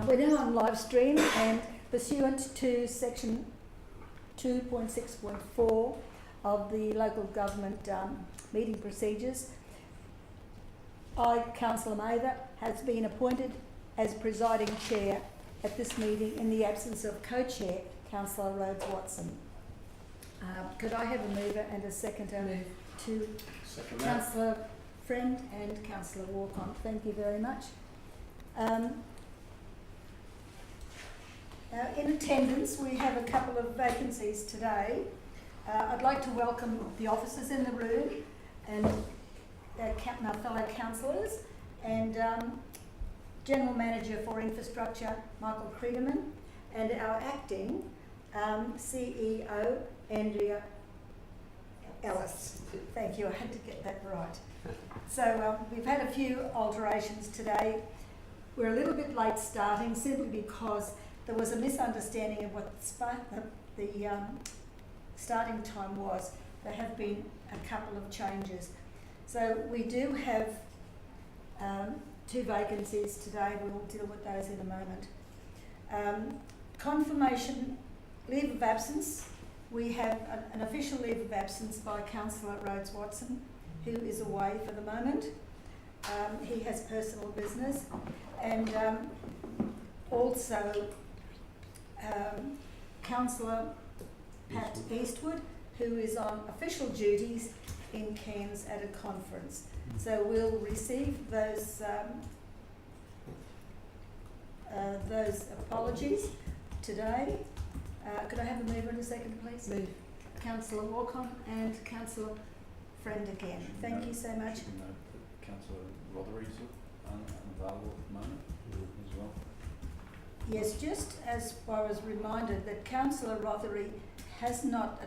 We're now on live stream, and pursuant to section 2.6.4 of the local government meeting procedures, I, Councillor Mather, has been appointed as presiding chair at this meeting in the absence of co-chair Councillor Rhodes Watson. Could I have a mover and a seconder to Councillor Friend and Councillor Walcott? Thank you very much. In attendance, we have a couple of vacancies today. I'd like to welcome the officers in the room and our fellow councillors, and General Manager for Infrastructure, Michael Creedeman, and our acting CEO, Andrea Ellis. Thank you, I had to get that right. So we've had a few alterations today. We're a little bit late starting simply because there was a misunderstanding of what the starting time was. There have been a couple of changes. So we do have two vacancies today. We will deal with those in a moment. Confirmation, leave of absence. We have an official leave of absence by Councillor Rhodes Watson, who is away for the moment. He has personal business, and also Councillor Pat Eastwood, who is on official duties in Cairns at a conference. So we'll receive those apologies today. Could I have a mover and a second, please? Move. Councillor Walcott and Councillor Friend again. Thank you so much. Councillor Rothery's unavailable at the moment as well. Yes, just as I was reminded that Councillor Rothery has not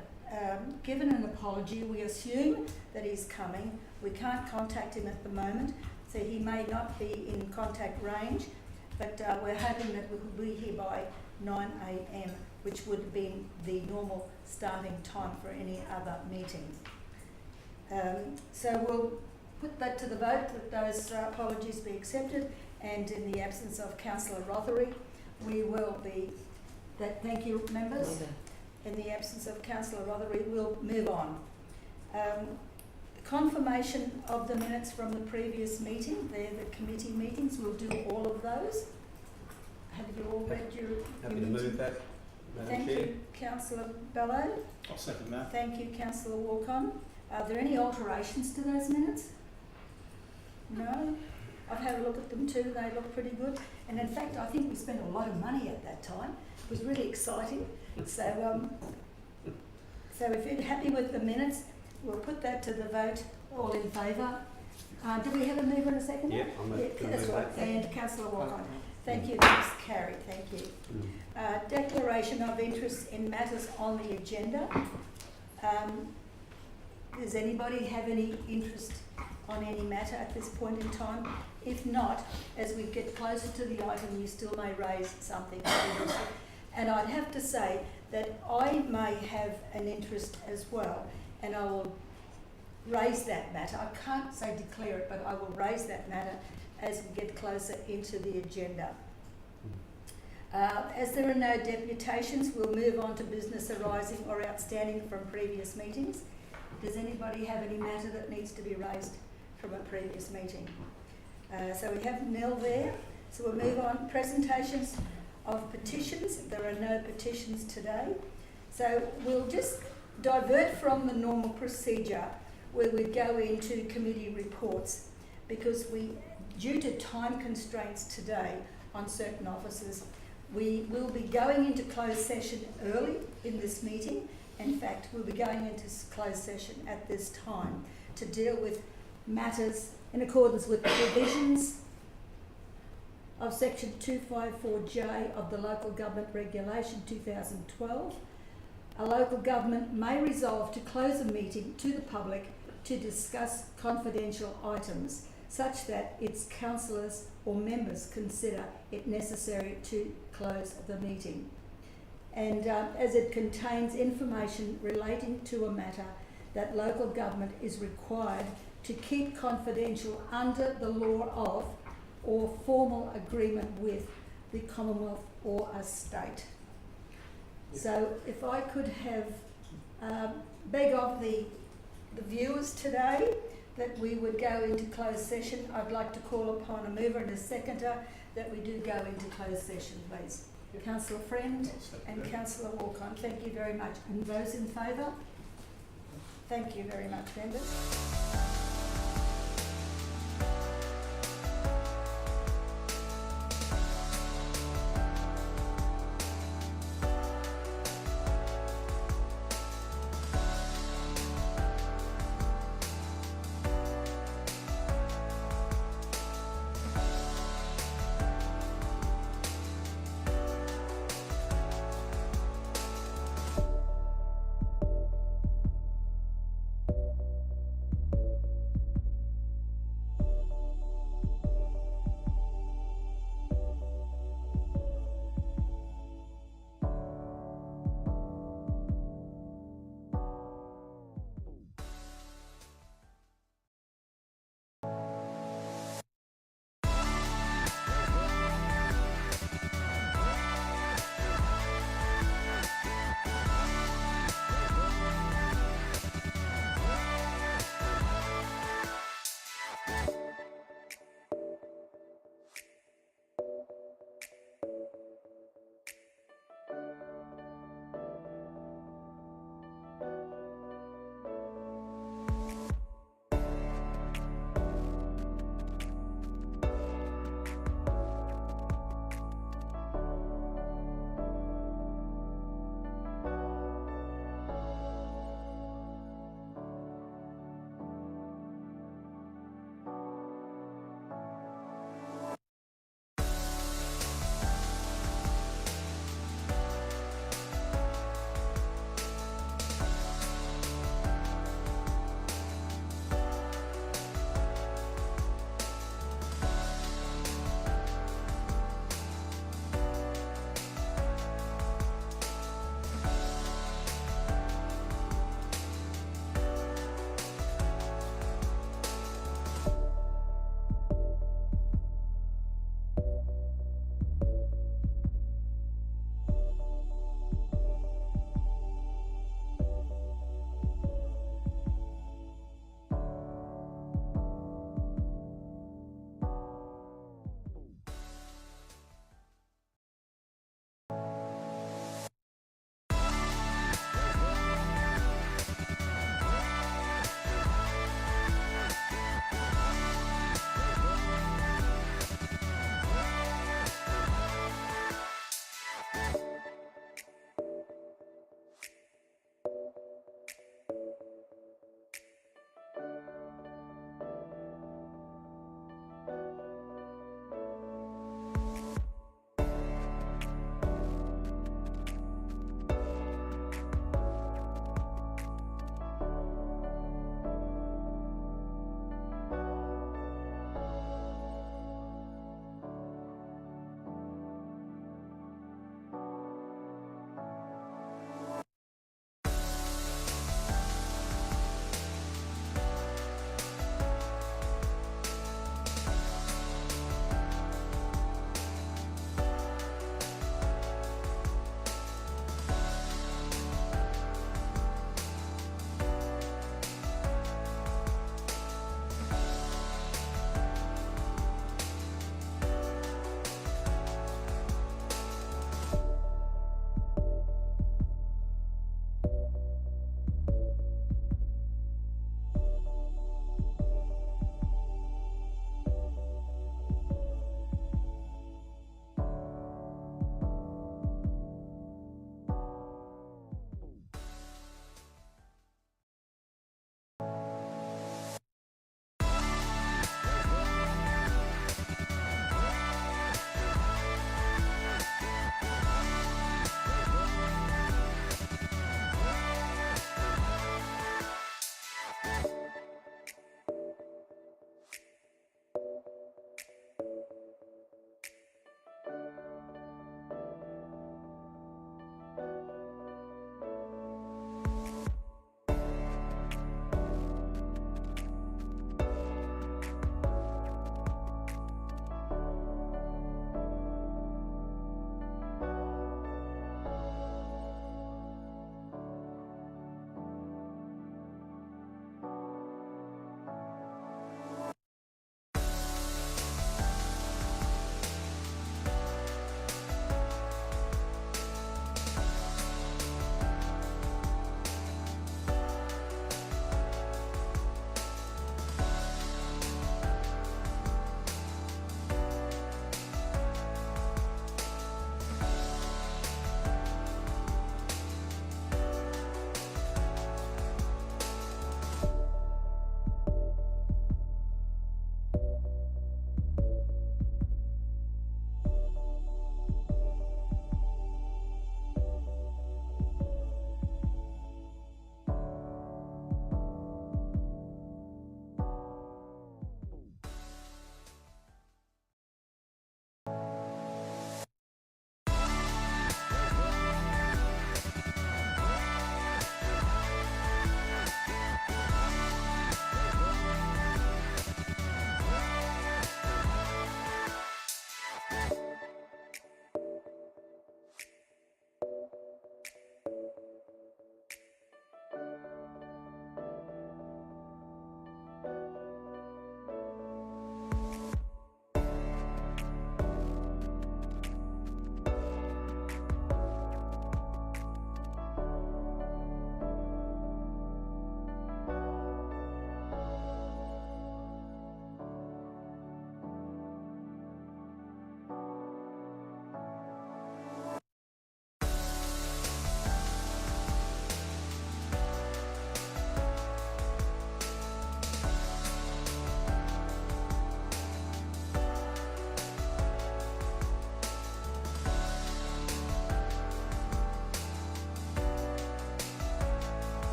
given an apology. We assume that he's coming. We can't contact him at the moment, so he may not be in contact range, but we're hoping that we will be here by 9 a.m, which would have been the normal starting time for any other meeting. So we'll put that to the vote, that those apologies be accepted, and in the absence of Councillor Rothery, we will be, thank you members. In the absence of Councillor Rothery, we'll move on. Confirmation of the minutes from the previous meeting, they're the committee meetings, we'll do all of those. Have you all read your Happy to move that, Madam Chair. Thank you, Councillor Bello. I'll second that. Thank you, Councillor Walcott. Are there any alterations to those minutes? No? I've had a look at them too, they look pretty good. And in fact, I think we spent a lot of money at that time. It was really exciting. So if you're happy with the minutes, we'll put that to the vote. All in favour? Do we have a mover and a second? Yeah, that's right. And Councillor Walcott. Thank you, that's carried. Thank you. Declaration of interest in matters on the agenda. Does anybody have any interest on any matter at this point in time? If not, as we get closer to the item, you still may raise something. And I'd have to say that I may have an interest as well, and I will raise that matter. I can't say declare it, but I will raise that matter as we get closer into the agenda. As there are no deputations, we'll move on to business arising or outstanding from previous meetings. Does anybody have any matter that needs to be raised from a previous meeting? So we have nil there. So we'll move on. Presentations of petitions. There are no petitions today. So we'll just divert from the normal procedure where we go into committee reports, because due to time constraints today on certain officers, we will be going into closed session early in this meeting. In fact, we'll be going into closed session at this time to deal with matters in accordance with the provisions of section 254J of the Local Government Regulation 2012. A local government may resolve to close a meeting to the public to discuss confidential items, such that its councillors or members consider it necessary to close the meeting. And as it contains information relating to a matter that local government is required to keep confidential under the law of or formal agreement with the Commonwealth or a state. So if I could have, beg of the viewers today that we would go into closed session. I'd like to call upon a mover and a seconder that we do go into closed session, please. Councillor Friend and Councillor Walcott, thank you very much. And those in favour? Thank you very much, members.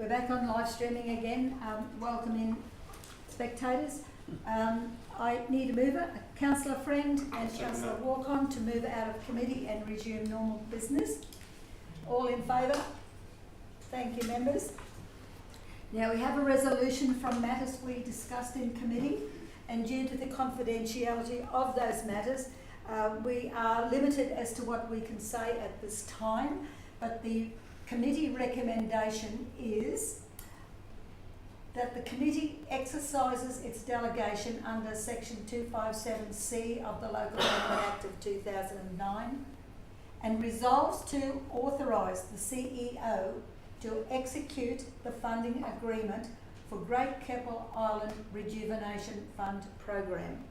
back on live streaming again. Welcome in spectators. I need a mover, Councillor Friend and Councillor Walk-on, to move out of committee and resume normal business. All in favour? Thank you, members. Now we have a resolution from matters we discussed in committee, and due to the confidentiality of those matters, we are limited as to what we can say at this time, but the committee recommendation is that the committee exercises its delegation under section 257C of the Local Government Act of 2009 and resolves to authorise the CEO to execute the funding agreement for Great Keppel Island Rejuvenation Fund program.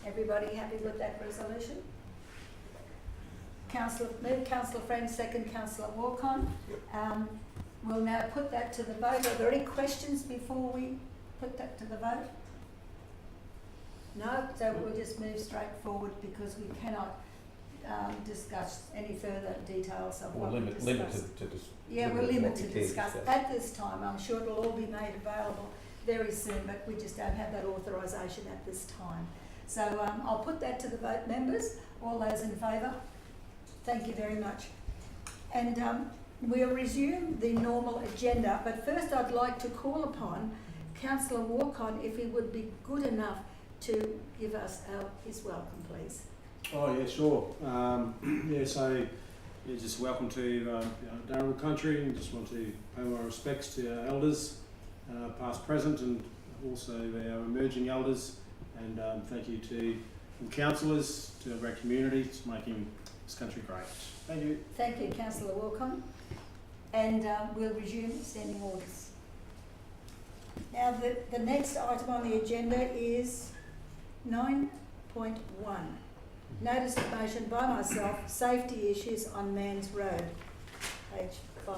Everybody happy with that resolution? Councillor Friend, second Councillor Walk-on. We'll now put that to the vote. Are there any questions before we put that to the vote? No, so we'll just move straight forward because we cannot discuss any further details of what we discussed. We're limited to discuss at this time. I'm sure it'll all be made available very soon, but we just don't have that authorisation at this time. So I'll put that to the vote, members. All those in favour? Thank you very much. And we'll resume the normal agenda, but first I'd like to call upon Councillor Walk-on if he would be good enough to give us his welcome, please. Oh yeah, sure. So just welcome to Darrell country, and just want to pay my respects to our elders, past, present, and also our emerging elders. And thank you to the councillors, to our great community, it's making this country great. Thank you. Thank you, Councillor Walk-on. And we'll resume standing orders. Now the next item on the agenda is 9.1. Notice of motion by myself, safety issues on Manns Road, page 5.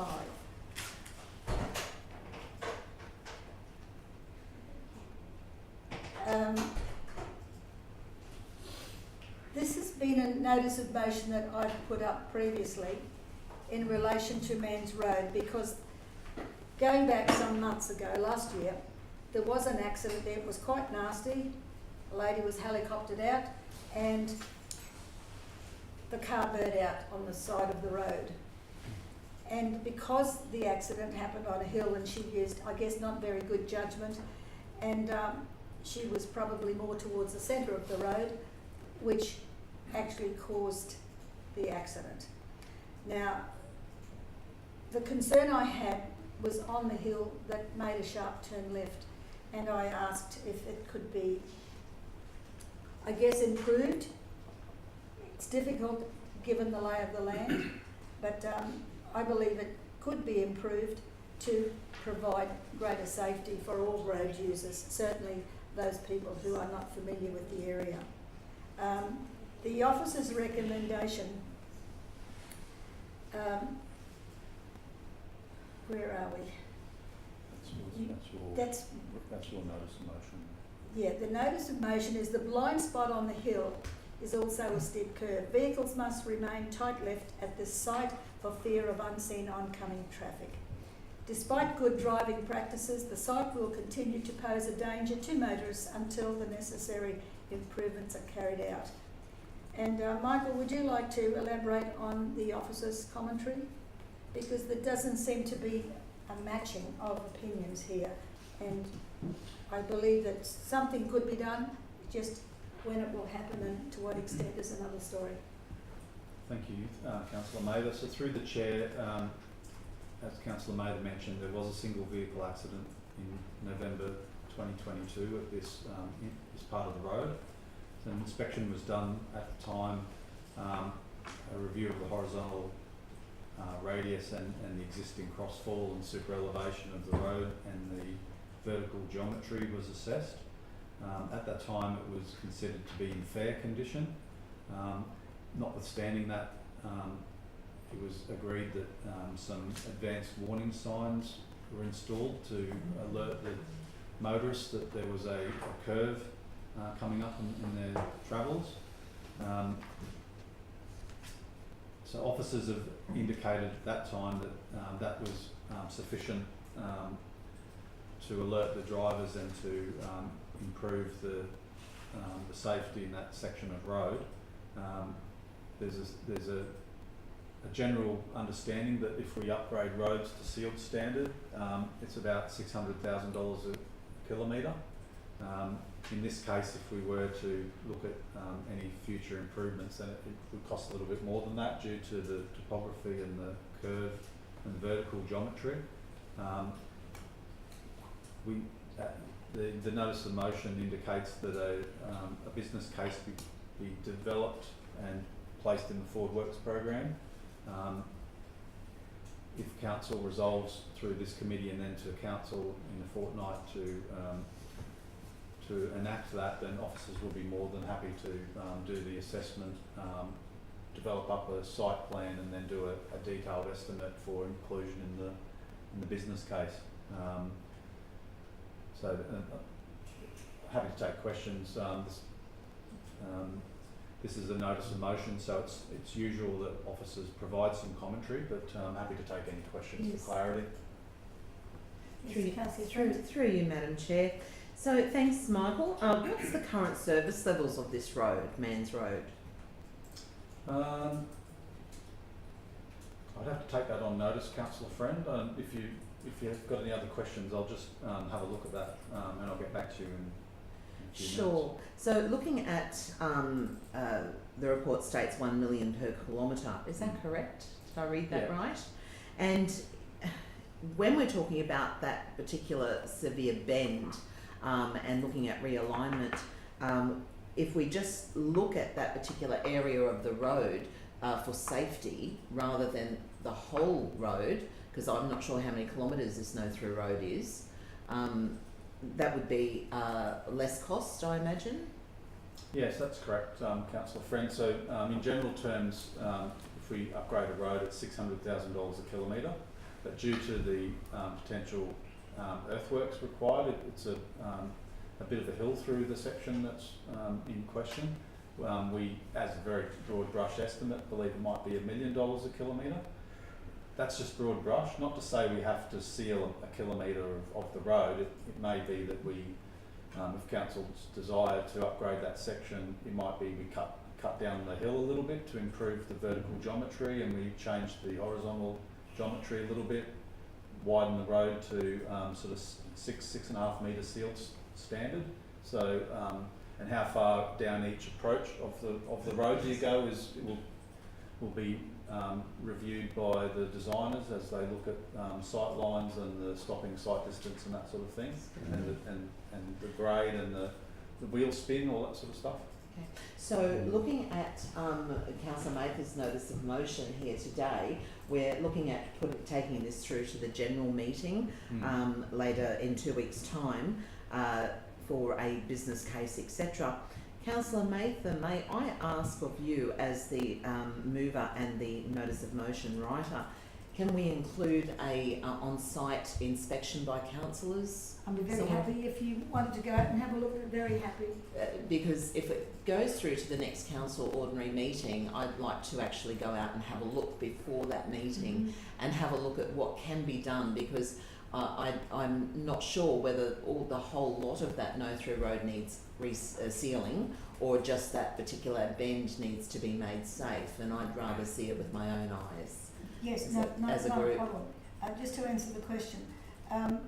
This has been a notice of motion that I've put up previously in relation to Manns Road, because going back some months ago, last year, there was an accident there. It was quite nasty. A lady was helicoptered out and the car burnt out on the side of the road. And because the accident happened on a hill and she used, I guess, not very good judgment, and she was probably more towards the centre of the road, which actually caused the accident. Now, the concern I had was on the hill that made a sharp turn left, and I asked if it could be, I guess, improved. It's difficult given the lay of the land, but I believe it could be improved to provide greater safety for all road users, certainly those people who are not familiar with the area. The officer's recommendation, where are we? That's your notice of motion. Yeah, the notice of motion is the blind spot on the hill is also a steep curve. Vehicles must remain tight left at this site for fear of unseen oncoming traffic. Despite good driving practices, the site will continue to pose a danger to motorists until the necessary improvements are carried out. And Michael, would you like to elaborate on the officer's commentary? Because there doesn't seem to be a matching of opinions here, and I believe that something could be done, just when it will happen and to what extent is another story. Thank you, Councillor Mather. So through the chair, as Councillor Mather mentioned, there was a single vehicle accident in November 2022 at this part of the road. So an inspection was done at the time, a review of the horizontal radius and the existing crossfall and super elevation of the road, and the vertical geometry was assessed. At that time it was considered to be in fair condition. Notwithstanding that, it was agreed that some advanced warning signs were installed to alert the motorists that there was a curve coming up in their travels. So officers have indicated at that time that that was sufficient to alert the drivers and to improve the safety in that section of road. There's a general understanding that if we upgrade roads to sealed standard, it's about $600,000 a kilometre. In this case, if we were to look at any future improvements, then it would cost a little bit more than that due to the topography and the curve and the vertical geometry. The notice of motion indicates that a business case be developed and placed in the Forward Works program. If council resolves through this committee and then to council in a fortnight to enact that, then officers will be more than happy to do the assessment, develop up a site plan, and then do a detailed estimate for inclusion in the business case. So happy to take questions. This is a notice of motion, so it's usual that officers provide some commentary, but I'm happy to take any questions Yes. for clarity. Through you, Madam Chair. So thanks, Michael. What's the current service levels of this road, Mans Road? I'd have to take that on notice, Councillor Friend. If you've got any other questions, I'll just have a look at that and I'll get back to you in a few Sure. minutes. So looking at the report states 1 million per kilometre. Is that correct? Did I read that Yeah. right? And when we're talking about that particular severe bend and looking at realignment, if we just look at that particular area of the road for safety rather than the whole road, because I'm not sure how many kilometres this no-through road is, that would be less cost, I imagine? Yes, that's correct, Councillor Friend. So in general terms, if we upgrade a road, it's $600,000 a kilometre, but due to the potential earthworks required, it's a bit of a hill through the section that's in question. We, as a very broad brush estimate, believe it might be $1 million a kilometre. That's just broad brush, not to say we have to seal a kilometre of the road. It may be that we, if council's desire to upgrade that section, it might be we cut down the hill a little bit to improve the vertical geometry, and we change the horizontal geometry a little bit, widen the road to sort of 6.5 metre sealed standard. So, and how far down each approach of the road you go will be reviewed by the designers as they look at sight lines and the stopping sight distance and that sort of thing, and the grade and the wheel spin, all that sort of stuff. Okay. So looking at Councillor Mather's notice of motion here today, we're looking at taking this through to the general meeting later in 2 weeks' time for a business case, etc. Councillor Mather, may I ask of you, as the mover and the notice of motion writer, can we include a on-site inspection by councillors? I'd be very happy if you wanted to go out and have a look at it, very happy. Because if it goes through to the next council ordinary meeting, I'd like to actually go out and have a look before that meeting and have a look at what can be done, because I'm not sure whether the whole lot of that no-through road needs sealing or just that particular bend needs to be made safe, and I'd rather see it with my own eyes. Yes, not a problem. Just to answer the question,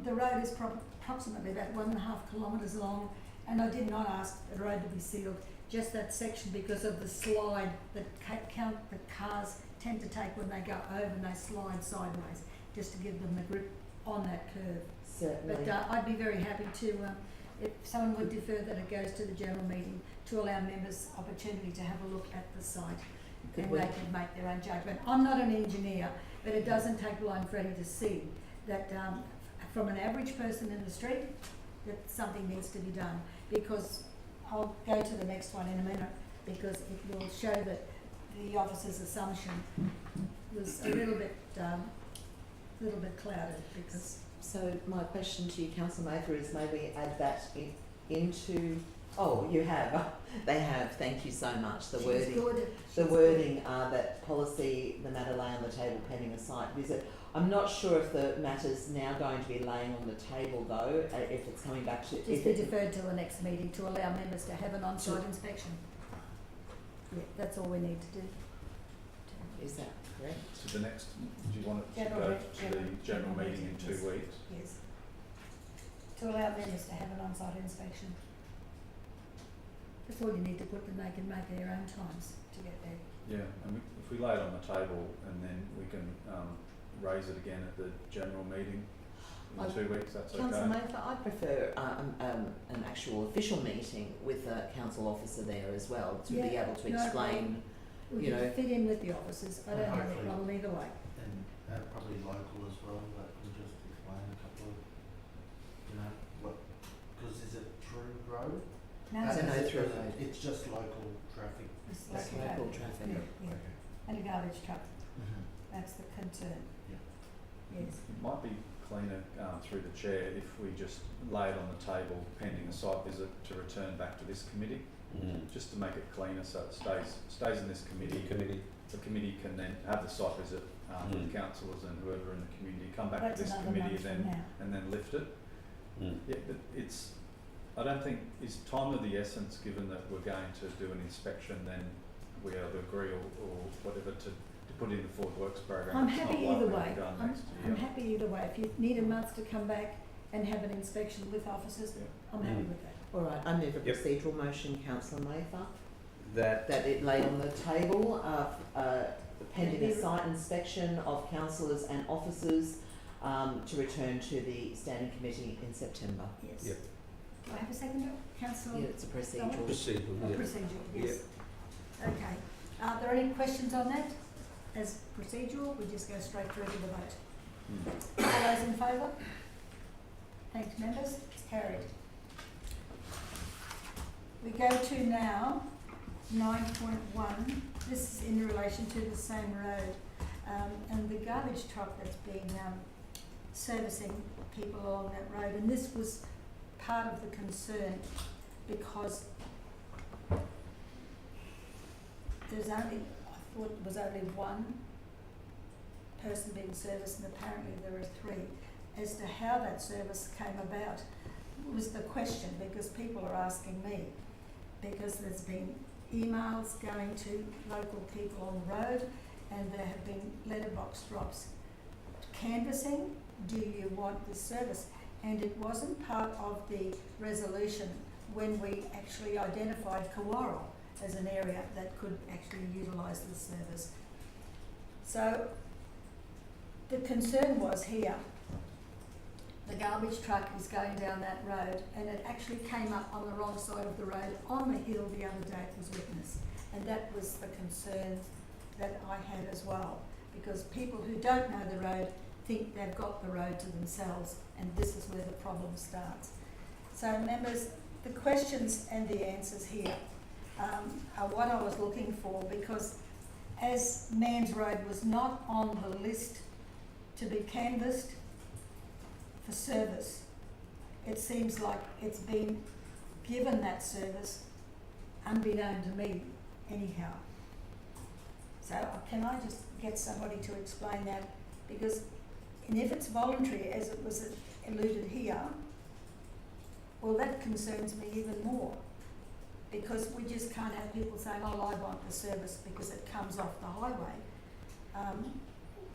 the road is approximately about 1.5 kilometres long, and I did not ask the road to be sealed, just that section, because of the slide that the cars tend to take when they go over and they slide sideways, just to give them the grip on that curve. Certainly. But I'd be very happy to, if someone would defer that it goes to the general meeting, to allow members opportunity to have a look at the site. And they can make their own judgment. I'm not an engineer, but it doesn't take blind Freddie to see that from an average person in the street, that something needs to be done. Because I'll go to the next one in a minute, because it will show that the officer's assumption was a little bit clouded. Because so my question to you, Councillor Mather, is may we add that into Oh, you have. They have. Thank you so much. The She's wording. good. The wording, that policy, the matter lay on the table pending a site visit. I'm not sure if the matter's now going to be laying on the table though, if it's coming back to... Just if be it- deferred till the next meeting to allow members to have an on-site Sure. inspection. Yeah, that's all we need to do. Is that correct? So the next, do you want it to General go re- to general- the general meeting in 2 yes. weeks? Yes. To allow members to have an on-site inspection. That's all you need to put, and they can make their own times to get there. Yeah, and if we lay it on the table and then we can raise it again at the general meeting in I- 2 weeks, that's Councillor okay? Mather, I prefer an actual official meeting with a council officer there as well to be Yeah, able to no explain. We You can know. fit in with the officers. I don't have a Hopefully. problem either way. And probably local as well, that can just explain a couple of, you know, what, because is it through road? No, It's a it's no-through road. It's just local traffic. it's It's like local that. traffic. Yeah, yeah. Okay. And a garbage truck. Mm-hmm. That's the concern. Yeah. Yes. It might be cleaner through the chair if we just lay it on the table pending a site visit to return back to this committee, just to make it cleaner so it stays in this committee. The committee can then have the site visit with councillors and whoever in the community, come back That's to this another committee month from now. and then lift it. Yeah, but I don't think, is time of the essence, given that we're going to do an inspection, then we either agree or whatever to put in the Forward Works program. I'm It's not happy either likely to way. be done I'm next year. I'm happy either way. If you need a month to come back and have an inspection with officers, Yeah. I'm happy with that. All right, I move a Yep. procedural motion, councillor Mather, That, that it lay on the table pending a Yeah. site inspection of councillors and officers to return to the standing committee in September. Yes. Yep. Do I have a second, Councillor? Yeah, it's a procedural. procedural, yeah. Procedural, yes. Okay. Are there any questions on that? As procedural, we just go straight through to the vote. All those in favour? Thanks, members. It's carried. We go to now 9.1. This is in relation to the same road. And the garbage truck that's been servicing people along that road. And this was part of the concern because there's only, I thought it was only one person being serviced, and apparently there are three. As to how that service came about was the question, because people are asking me, because there's been emails going to local people on the road, and there have been letterbox drops canvassing, do you want this service? And it wasn't part of the resolution when we actually identified Kawarl as an area that could actually utilise this service. So the concern was here, the garbage truck is going down that road, and it actually came up on the wrong side of the road on the hill the other day, it was witnessed. And that was the concern that I had as well, because people who don't know the road think they've got the road to themselves, and this is where the problem starts. So members, the questions and the answers here are what I was looking for, because as Man's Road was not on the list to be canvassed for service, it seems like it's been given that service unbeknown to me anyhow. So can I just get somebody to explain that? Because, and if it's voluntary, as it was alluded here, well, that concerns me even more. Because we just can't have people saying, oh, I want the service because it comes off the highway.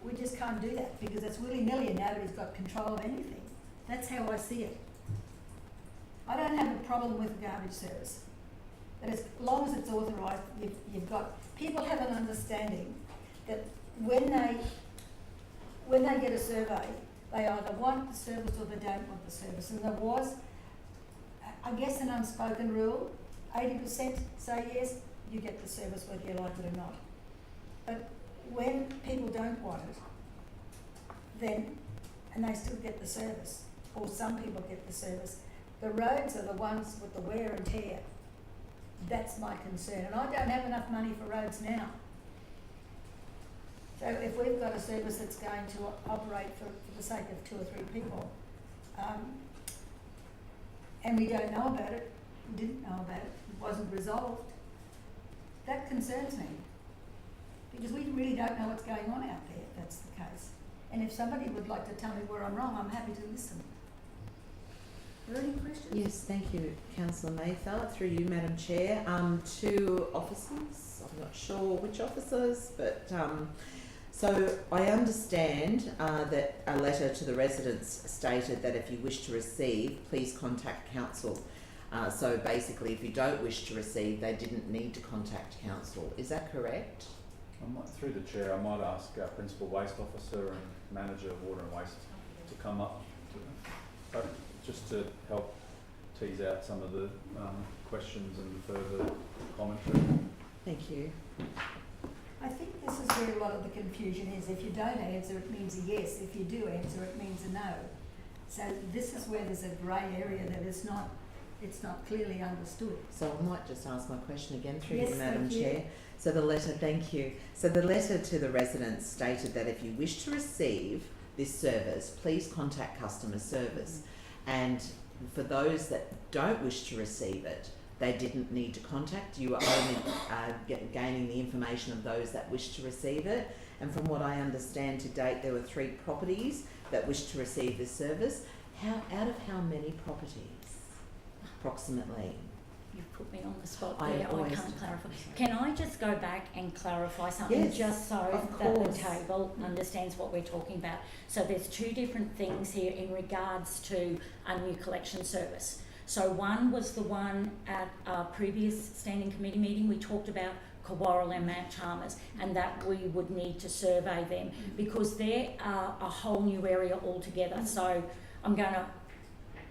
We just can't do that because it's willy-nilly and nobody's got control of anything. That's how I see it. I don't have a problem with the garbage service. But as long as it's authorised, you've got, people have an understanding that when they get a survey, they either want the service or they don't want the service. And there was, I guess, an unspoken rule, 80% say yes, you get the service whether you like it or not. But when people don't want it, then, and they still get the service, or some people get the service, the roads are the ones with the wear and tear. That's my concern, and I don't have enough money for roads now. So if we've got a service that's going to operate for the sake of 2 or 3 people, and we don't know about it, didn't know about it, wasn't resolved. That concerns me. Because we really don't know what's going on out there, if that's the case. And if somebody would like to tell me where I'm wrong, I'm happy to listen. Are there any questions? Yes, thank you, Councillor Mather. Through you, Madam Chair. Two officers, I'm not sure which officers, but so I understand that a letter to the residents stated that if you wish to receive, please contact council. So basically, if you don't wish to receive, they didn't need to contact council. Is that correct? Through the chair, I might ask our principal waste officer and manager of water and waste to come up just to help tease out some of the questions and further commentary. Thank you. I think this is where a lot of the confusion is. If you don't answer, it means a yes. If you do answer, it means a no. So this is where there's a grey area that is not, it's not clearly understood. So I might just ask my question again through Yes, you, Madam thank you. Chair. So the letter, thank you. So the letter to the residents stated that if you wish to receive this service, please contact customer service. And for those that don't wish to receive it, they didn't need to contact. You are only gaining the information of those that wish to receive it. And from what I understand to date, there were 3 properties that wish to receive this service. Out of how many properties, approximately? You've put me on the spot I there. I always can't do. clarify. Can I just go back and clarify something, Yes, just so of that the course. table understands what we're talking about? So there's 2 different things here in regards to a new collection service. So one was the one at our previous standing committee meeting, we talked about Kawarrel and Mount Chalmers, and that we would need to survey them because they're a whole new area altogether. So I'm going to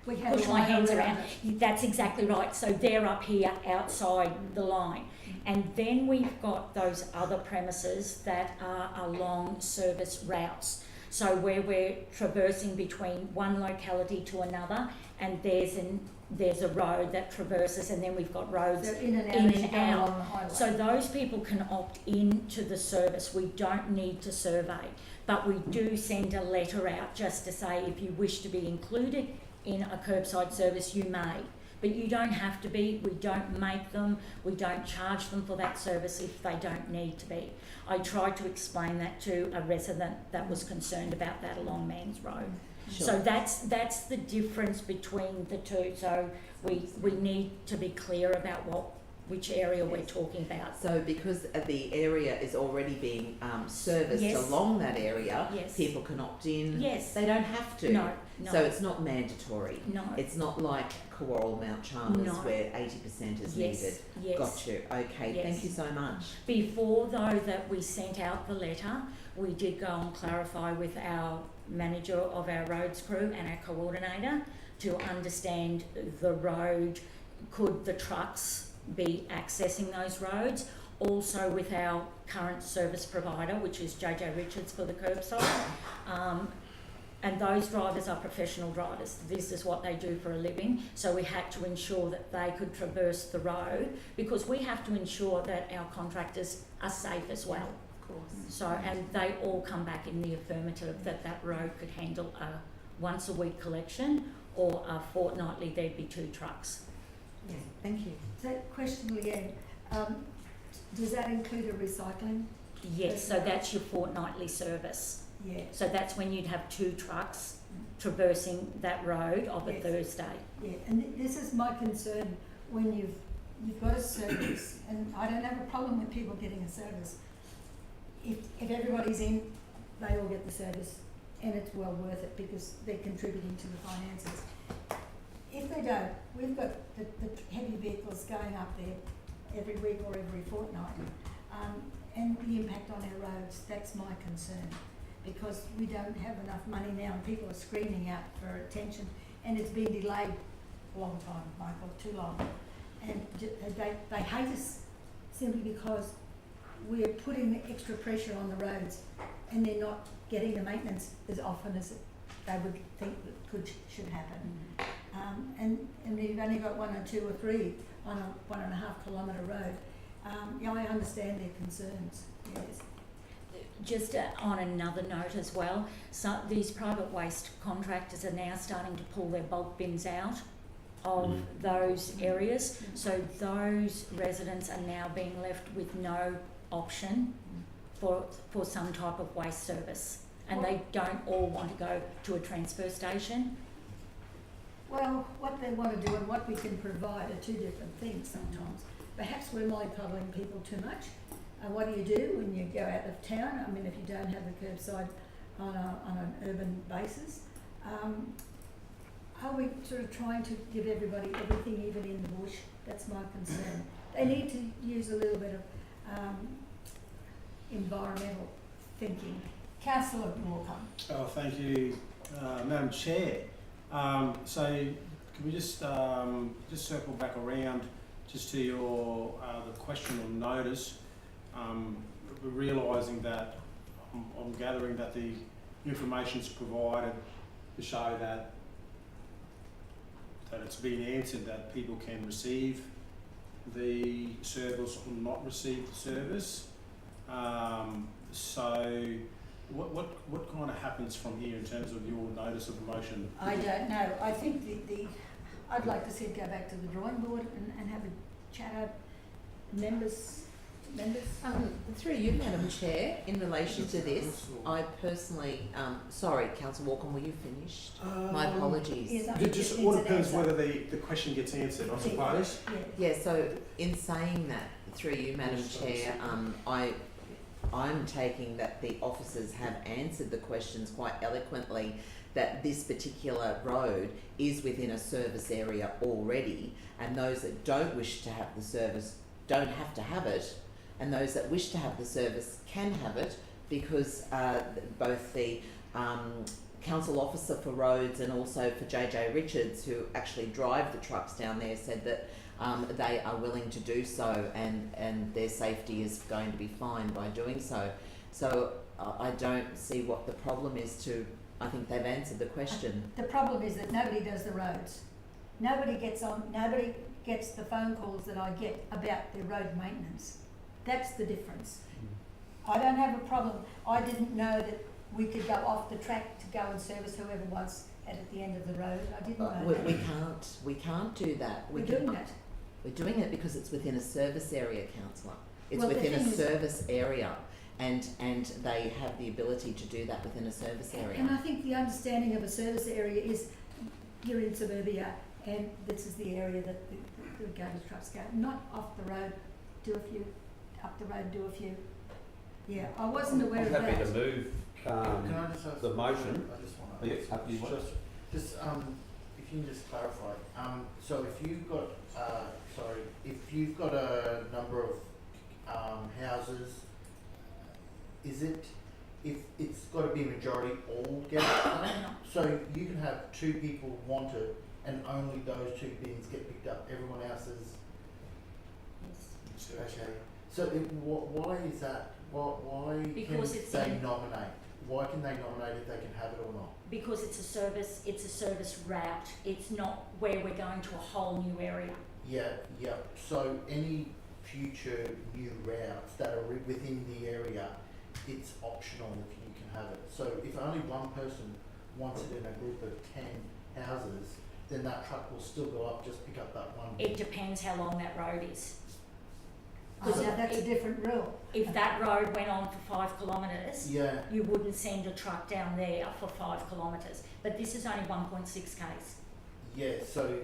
We have push a my line hands around around. it. That's exactly right. So they're up here outside the line. And then we've got those other premises that are along service routes. So where we're traversing between one locality to another, and there's a road that traverses, and then we've got roads So in and out in as you and go out. along the highway. So those people can opt in to the service. We don't need to survey, but we do send a letter out just to say if you wish to be included in a curbside service, you may. But you don't have to be. We don't make them. We don't charge them for that service if they don't need to be. I tried to explain that to a resident that was concerned about that along Man's Road. Sure. So that's the difference between the two. So we need to be clear about which area we're talking about. So because the area is already being serviced Yes. along that area, Yes. people can opt in. Yes. They don't have to. No. So it's not mandatory. No. It's not like Kawarrel Mount Chalmers No. where 80% is Yes. needed. Yes. Got you. Okay. Yes. Thank you so much. Before though that we sent out the letter, we did go and clarify with our manager of our roads crew and our coordinator to understand the road. Could the trucks be accessing those roads? Also with our current service provider, which is JJ Richards for the curbside. And those drivers are professional drivers. This is what they do for a living. So we had to ensure that they could traverse the road because we have to ensure that our contractors are safe as well. Of course. So, and they all come back in the affirmative that that road could handle a once a week collection or a fortnightly, there'd be 2 trucks. Yeah. Thank you. So question again, does that include a recycling? Yes, so that's your fortnightly service. Yeah. So that's when you'd have 2 trucks traversing that road of a Yes. Thursday. Yeah, and this is my concern when you've got a service, and I don't have a problem with people getting a service. If everybody's in, they all get the service, and it's well worth it because they're contributing to the finances. If they don't, we've got the heavy vehicles going up there every week or every fortnight, and the impact on our roads, that's my concern. Because we don't have enough money now and people are screaming out for attention and it's been delayed a long time, Michael, too long. And they hate us simply because we're putting the extra pressure on the roads and they're not getting the maintenance as often as they would think that should happen. And you've only got 1 or 2 or 3 on a 1.5 kilometre road. Yeah, I understand their concerns, yes. Just on another note as well, so these private waste contractors are now starting to pull their bulk bins out of those areas. So those residents are now being left with no option for some type of waste service. And they don't all want to go to a transfer station. Well, what they want to do and what we can provide are two different things sometimes. Perhaps we're mollycoddling people too much. And what do you do when you go out of town? I mean, if you don't have the curbside on an urban basis, are we sort of trying to give everybody everything, even in the bush? That's my concern. They need to use a little bit of environmental thinking. Councillor Walker. Oh, thank you, Madam Chair. So can we just circle back around just to your the question on notice? We're realising that I'm gathering that the information's provided to show that it's been answered that people can receive the service or not receive the service. So what kind of happens from here in terms of your notice of motion? I don't know. I think I'd like to see it go back to the drawing board and have a chat out. Members. Through you, Madam Chair, in relation to this, I personally, sorry, Councillor Walker, were you finished? My apologies. Yes, It just all depends whether the question gets answered, I suppose. Yeah, so in saying that, through you, Madam Chair, I'm taking that the officers have answered the questions quite eloquently, that this particular road is within a service area already, and those that don't wish to have the service don't have to have it, and those that wish to have the service can have it, because both the council officer for roads and also for JJ Richards, who actually drive the trucks down there, said that they are willing to do so, and their safety is going to be fine by doing so. So I don't see what the problem is to, I think they've answered the question. The problem is that nobody does the roads. Nobody gets the phone calls that I get about their road maintenance. That's the difference. I don't have a problem. I didn't know that we could go off the track to go and service whoever was at the end of the road. I didn't know that. We can't do that. We're doing that. We're doing it because it's within a service area, councillor. It's Well, within a service area, and they have the ability to do that within a service area. And I think the understanding of a service area is you're in suburbia and this is the area that the garbage trucks go. Not off the road, do a few, up the road, do a few. Yeah, I wasn't aware of that. I'm happy to move Can I just ask the motion. I just want Oh, to. yes, up to you. Just if you can just clarify. So if you've got if you've got a number of houses, is it if it's got to be a majority all get it? So you can have two people want it, and only those two bins get picked up. Everyone else's. Okay. So why is that? Why Because can it's they in- nominate? Why can they nominate if they can have it or not? Because it's a service route. It's not where we're going to a whole new area. Yeah. So any future new routes that are within the area, it's optional if you can have it. So if only one person wants it in a group of 10 houses, then that truck will still go up, just pick up that one. It depends how long that road is. Oh, now that's a different rule. If that road went on for 5 kilometres, Yeah. you wouldn't send a truck down there for 5 kilometres. But this is only 1.6 k's. Yeah. So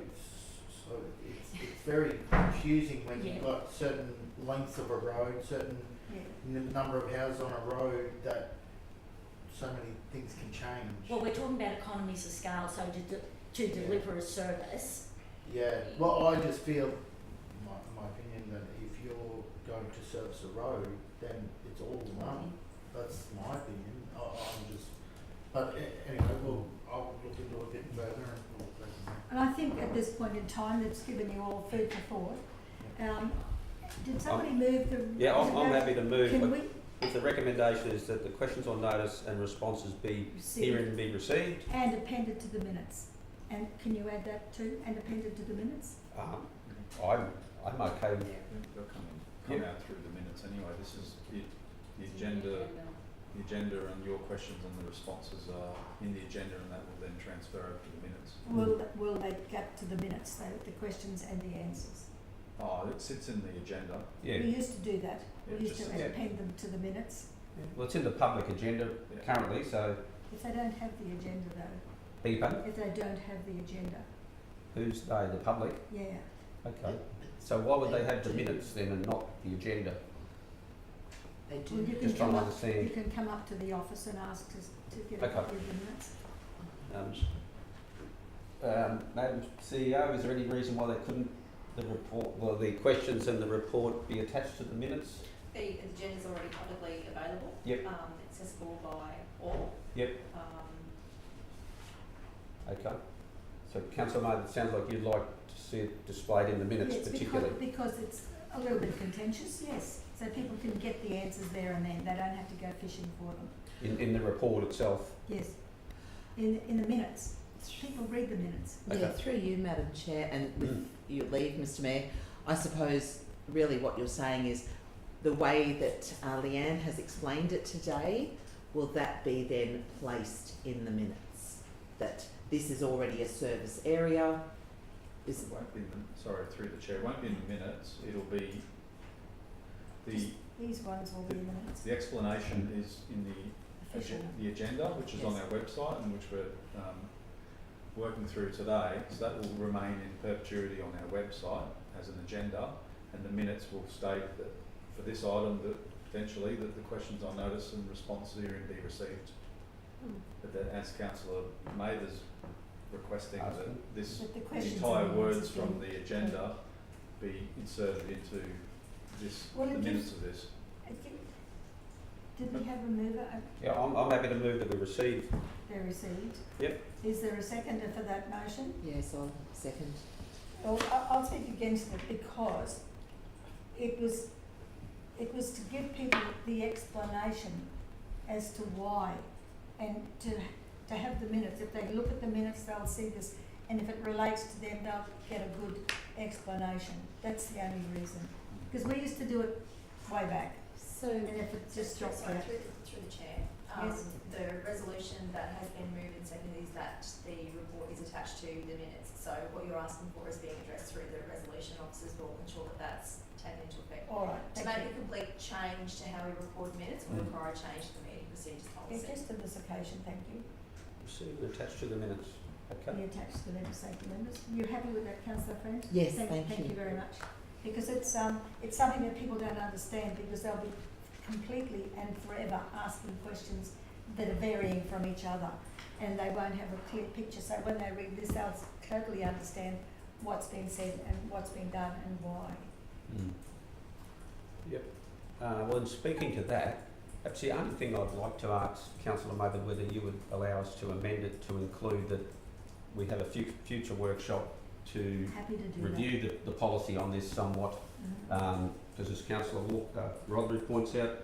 it's very confusing when Yeah. you've got certain lengths of a road, certain Yeah. number of houses on a road, that so many things can change. Well, we're talking about economies of scale, so to deliver a service. Yeah, well, I just feel, my opinion, that if you're going to service a road, then it's all money. That's my opinion. I'm just, but anyway, I'll look into it a bit further and we'll go from there. And I think at this point in time, it's given you all food for thought. Did somebody move the? Yeah, I'm happy to move, Can but we if the recommendation is that the questions on notice and responses be receive herein be received, and appended to the minutes? And can you add that too? And appended to the minutes? I'm okay with They'll come out through the minutes anyway. This is the agenda the agenda, and your questions and the responses are in the agenda, and that will then transfer over to the minutes. Will they get to the minutes, the questions and the answers? Oh, it sits in the agenda. Yeah. We used to do that. Yeah, We used to just- yeah. append them to the minutes. Well, it's in the public agenda Yeah. currently, so If they don't have the agenda though, EPA, if they don't have the agenda, who's they? The public? yeah. Okay. So why would they have the minutes then and not the agenda? They Well, do. you can Just trying come to up, understand. you can come up to the office and ask to get a Okay. copy of the minutes. Madam CEO, is there any reason why they couldn't, the questions and the report be attached to the minutes? The agenda is already publicly available. Yep. Accessible by all. Yep. Okay. So Councillor May, it sounds like you'd like to see it displayed in the minutes Yes, particularly. because it's a little bit contentious, yes. So people can get the answers there and then, they don't have to go fishing for them. In the report itself. Yes. In the minutes, people read the minutes. Yeah, Okay. through you, Madam Chair, and with your leave, Mr Mayor, I suppose really what you're saying is the way that Leanne has explained it today, will that be then placed in the minutes? That this is already a service area? It won't be in the, sorry, through the chair, it won't be in the minutes, it'll be These ones will be in the minutes. the explanation is in Official. the agenda, which is on Yes. our website and which we're working through today. So that will remain in perpetuity on our website as an agenda, and the minutes will state that for this item that potentially that the questions on notice and response hearing be received. But that as Councillor Mather's requesting that Asking. this But the the questions entire and the words answers from will- the agenda be inserted into this, Well, the it minutes gives- of this. Did we have a mover? Yeah, I'm happy to move that we receive. They're received. Yep. Is there a seconder for that motion? Yes, I'll second. Well, I'll speak against it because it was to give people the explanation as to why, and to have the minutes. If they look at the minutes, they'll see this, and if it relates to them, they'll get a good explanation. That's the only reason. Because we used to do it way back, So, and if it just dropped Sorry, out. through the chair. Yes. The resolution that has been moved and seconded is that the report is attached to the minutes. So what you're asking for is being addressed through the resolution. Officers will ensure that that's taken into effect. All right, To thank make you. a complete change to how we record minutes will require a change to the meeting procedures Yeah, policy. just to this occasion, thank you. Receive and attached to the minutes. Okay. Be attached to the minutes, thank you, members. You happy with that, Councillor Friend? yes, Thank thank you very much. Because it's something that people don't understand, because they'll be completely and forever asking questions that are varying from each other, and they won't have a clear picture. So when they read this, they'll totally understand what's been said and what's been done and why. Yep. Well, in speaking to that, perhaps the only thing I'd like to ask Councillor Mather whether you would allow us to amend it to include that we have a future workshop to Happy to do review the policy on this somewhat, that. because as Councillor Rodri points out,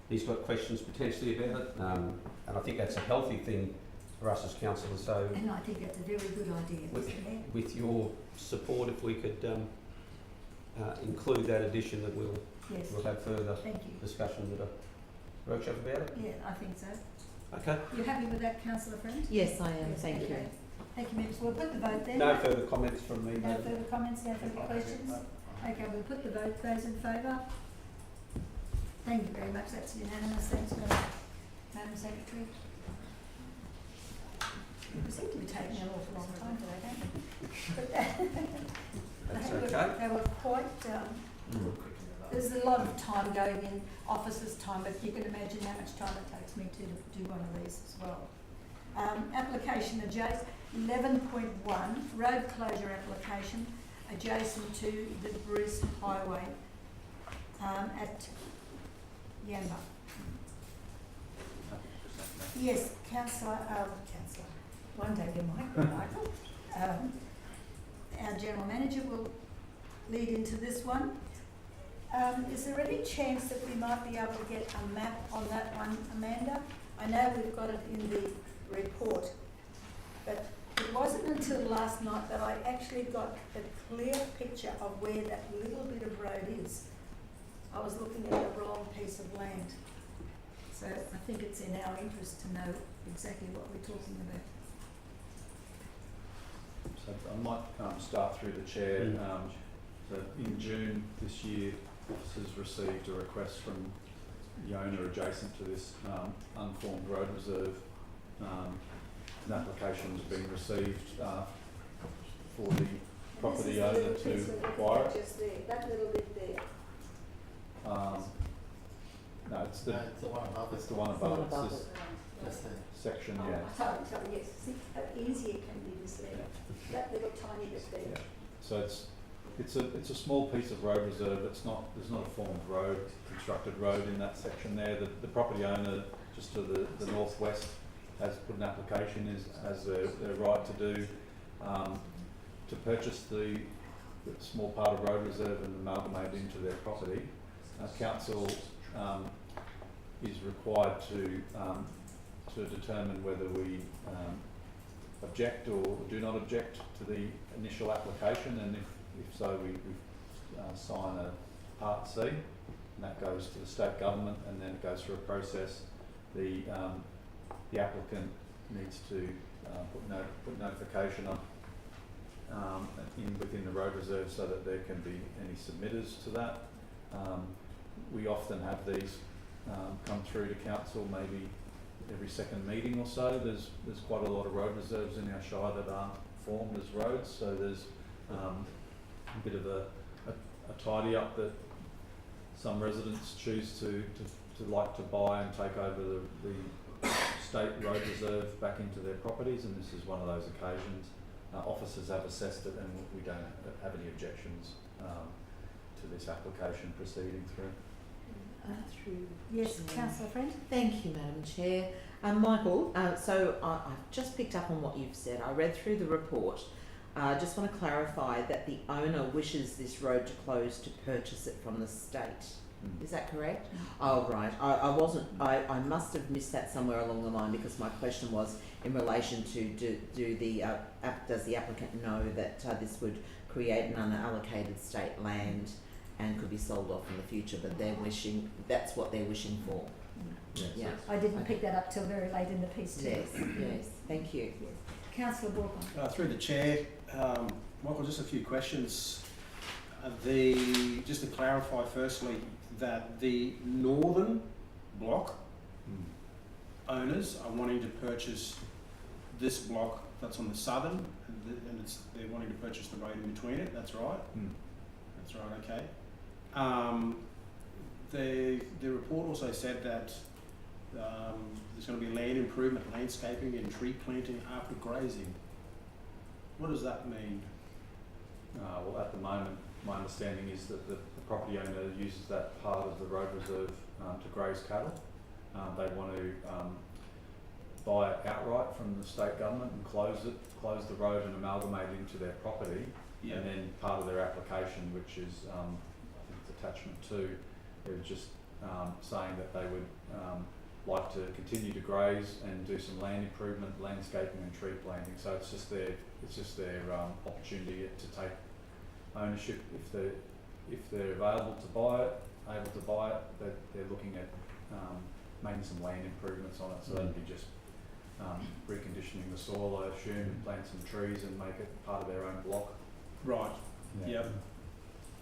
he's got questions potentially about it, and I think that's a healthy thing for us as councillors. So And I think that's a very good idea, With- Mr Mayor. with your support, if we could include that addition, that we'll Yes, have further thank you. discussions at a workshop about it. Yeah, I think so. Okay. You happy with that, Councillor Friend? Yes, I am, Yes, thank you. okay. Thank you, members. We'll put the vote then. No further comments from me, No Madam. further comments, no further questions? Okay, we'll put the vote. Those in favour? Thank you very much, that's unanimous. Thanks, Madam Secretary. We seem to be taking an awful long time today, don't we? But That's they were- okay. They were quite, there's a lot of time going in, officers' time, but you can imagine how much time it takes me to do one of these as well. Application adjacent, 11.1, road closure application adjacent to the Bruce Highway at Yamba. Yes, Councillor, one day you might be Michael. Our General Manager will lead into this one. Is there any chance that we might be able to get a map on that one, Amanda? I know we've got it in the report, but it wasn't until last night that I actually got a clear picture of where that little bit of road is. I was looking at the wrong piece of land. So I think it's in our interest to know exactly what we're talking about. So I might start through the chair. So in June this year, officers received a request from the owner adjacent to this unformed road reserve. An application has been received for the property owner to acquire it. Just there, that little bit there. No, it's No, the it's the one above it's it. the one It's the one above. above It's this Just there. section, Oh, yeah. sorry, yes. See, how easy it can be misled. That little tiny bit there. Yeah. So it's a small piece of road reserve. It's not, there's not a formed road, constructed road in that section there. The property owner just to the northwest has put an application, has their right to do to purchase the small part of road reserve and amalgamate into their property. Council is required to determine whether we object or do not object to the initial application, and if so, we sign a Part C, and that goes to the state government, and then it goes through a process. The applicant needs to put notification up within the road reserve so that there can be any submitters to that. We often have these come through to council maybe every second meeting or so. There's quite a lot of road reserves in our shire that aren't formed as roads, so there's a bit of a tidy up that some residents choose to like to buy and take over the state road reserve back into their properties, and this is one of those occasions. Officers have assessed it, and we don't have any objections to this application proceeding through. Yes, councillor Friend? Thank you, Madam Chair. Michael, so I've just picked up on what you've said. I read through the report. I just want to clarify that the owner wishes this road to close to purchase it from the state. Is that correct? Oh, right. I must have missed that somewhere along the line, because my question was in relation to does the applicant know that this would create an unallocated state land and could be sold off in the future, but that's what they're wishing for. Yes. Yeah. I didn't pick that up till very late in the piece too. Yes, thank you. Yes. Councillor Borcon? Through the chair, Michael, just a few questions. Just to clarify, firstly, that the northern block owners are wanting to purchase this block that's on the southern, and they're wanting to purchase the road in between it. That's right. That's right. Okay. The report also said that there's going to be land improvement, landscaping, and tree planting after grazing. What does that mean? Well, at the moment, my understanding is that the property owner uses that part of the road reserve to graze cattle. They want to buy it outright from the state government and close the road and amalgamate it into their property. Yeah. And then part of their application, which is I think it's attachment 2, they're just saying that they would like to continue to graze and do some land improvement, landscaping and tree planting. So it's just their opportunity to take ownership if they're able to buy it. They're looking at making some land improvements on it. So that'd be just reconditioning the soil, I assume, plant some trees and make it part of their own block. Right. Yeah.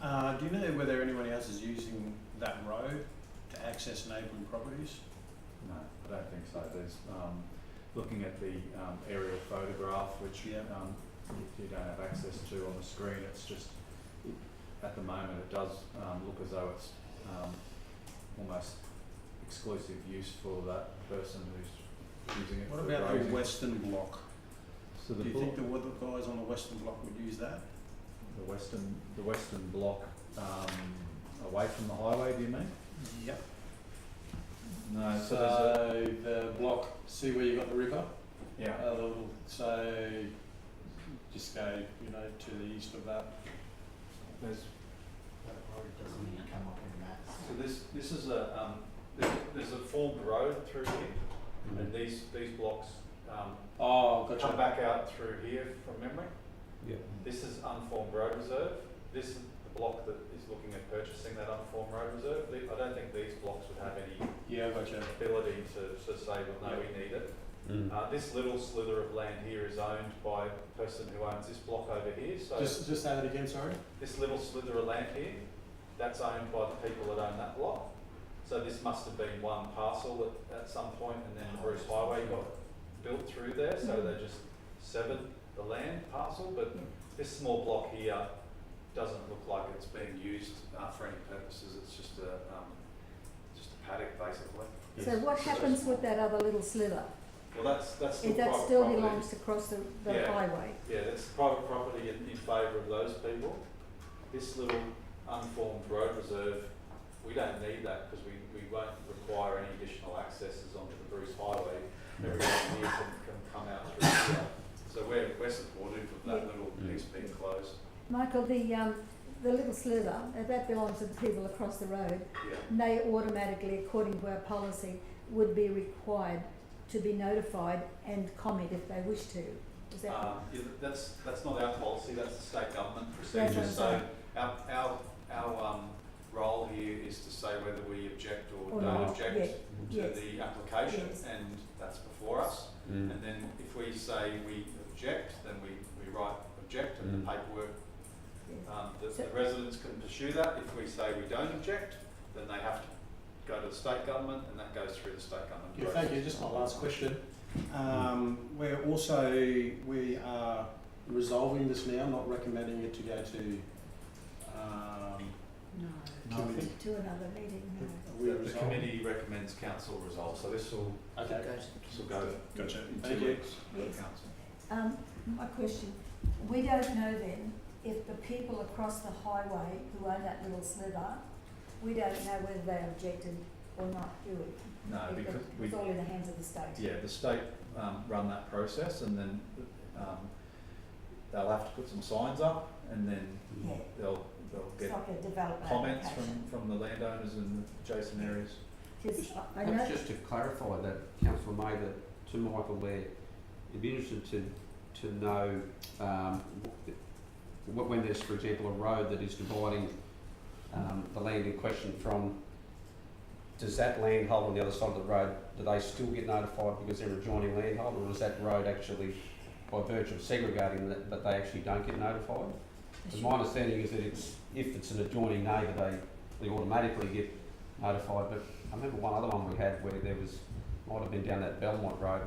Yep. Do you know whether anyone else is using that road to access neighbouring properties? No, I don't think so. There's looking at the aerial photograph, which you don't have access to on the screen. It's just at the moment it does look as though it's almost exclusive use for that person who's using it. What for about grazing. the western block? So Do you think the guys on the western block would use that? the western block away from the highway? Do you mean? Yep. No. So the block, see where you got the river? Yeah. So just go, to the east of that. There's That road doesn't even come up in maps. So this is there's a formed road through here, and these blocks Gotcha. come back out through here from memory. Yeah. This is unformed road reserve. This is the block that is looking at purchasing that unformed road reserve. I don't think these blocks would have any Yeah, I got you. ability to say, well, no, we need it. Mm. This little slither of land here is owned by a person who owns this block over here. So Just say that again, sorry. this little slither of land here, that's owned by the people that own that block. So this must have been one parcel at some point, and then Bruce Highway got built through there, so they just severed the land parcel. But this small block here doesn't look like it's being used for any purposes. It's just a paddock, basically. So what happens with that other little sliver? Well, that's still If that private still property. belongs to cross the Yeah. highway? Yeah, that's private property in favour of those people. This little unformed road reserve, we don't need that because we won't require any additional accesses onto the Bruce Highway. Everyone here can come out through here. So we're supportive of that little piece being closed. Michael, the little sliver, that belongs to the people across the road. Yeah. They automatically, according to our policy, would be required to be notified and comment if they wish to. Is that Yeah, that's not our policy, that's the state government That's what procedure. I'm So saying. our role here is to say whether we object or Or don't not, object to yes. the application, Yes. and that's before us. Mm. And then if we say we object, then we write object and the paperwork, yes. the residents can pursue that. If we say we don't object, then they have to go to the state government, and that goes through the state government Yeah, process. thank you. Just my last question. We are resolving this now, not recommending it to go to, No, committee. to another meeting, no. Are we The resolving? committee recommends council resolve, so this will Okay, go gotcha. in Thank 2 you. weeks to the Yes. council. My question, we don't know then if the people across the highway who own that little sliver, we don't know whether they objected or not, do we? No, because we, It's all in the hands of the state. yeah, the state run that process, and then they'll have to put some signs up, and then Yeah. they'll It's get like a development comments application. from the landowners in the adjacent areas. Because I know, Perhaps just to clarify that, Councillor Mather, to Michael there, it'd be interesting to know when there's, for example, a road that is dividing the land in question from, does that landholder on the other side of the road, do they still get notified because they're adjoining landholder, or is that road actually, by virtue of segregating that they actually don't get notified? Because my understanding is that if it's an adjoining neighbour, they automatically get notified. But I remember one other one we had where there was, might have been down that Belmont Road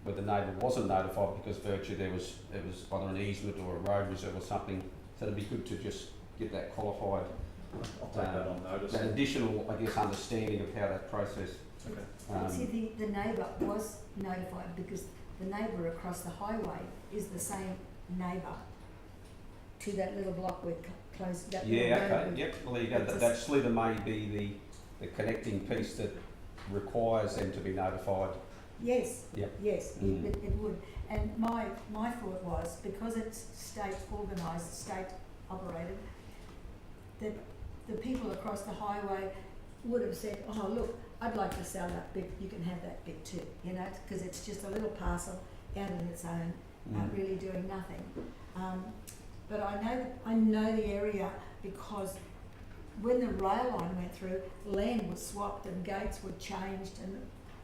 where the neighbour wasn't notified because virtue there was either an easement or a road reserve or something. So it'd be good to just get that qualified, I'll take that on notice. that additional, I guess, understanding of how that process. see, the neighbour was notified because the neighbour across the highway is the same neighbour to that little block we're close, that little Yeah, road. okay, yep, well there you go, It's a that slither may be the connecting piece that requires them to be notified. Yes, Yep. yes, Mm. it would. And my thought was, because it's state organised, state operated, that the people across the highway would have said, oh look, I'd like to sell that bit, you can have that bit too, you know, because it's just a little parcel out on its own, really doing nothing. But I know the area because when the rail line went through, land was swapped and gates were changed, and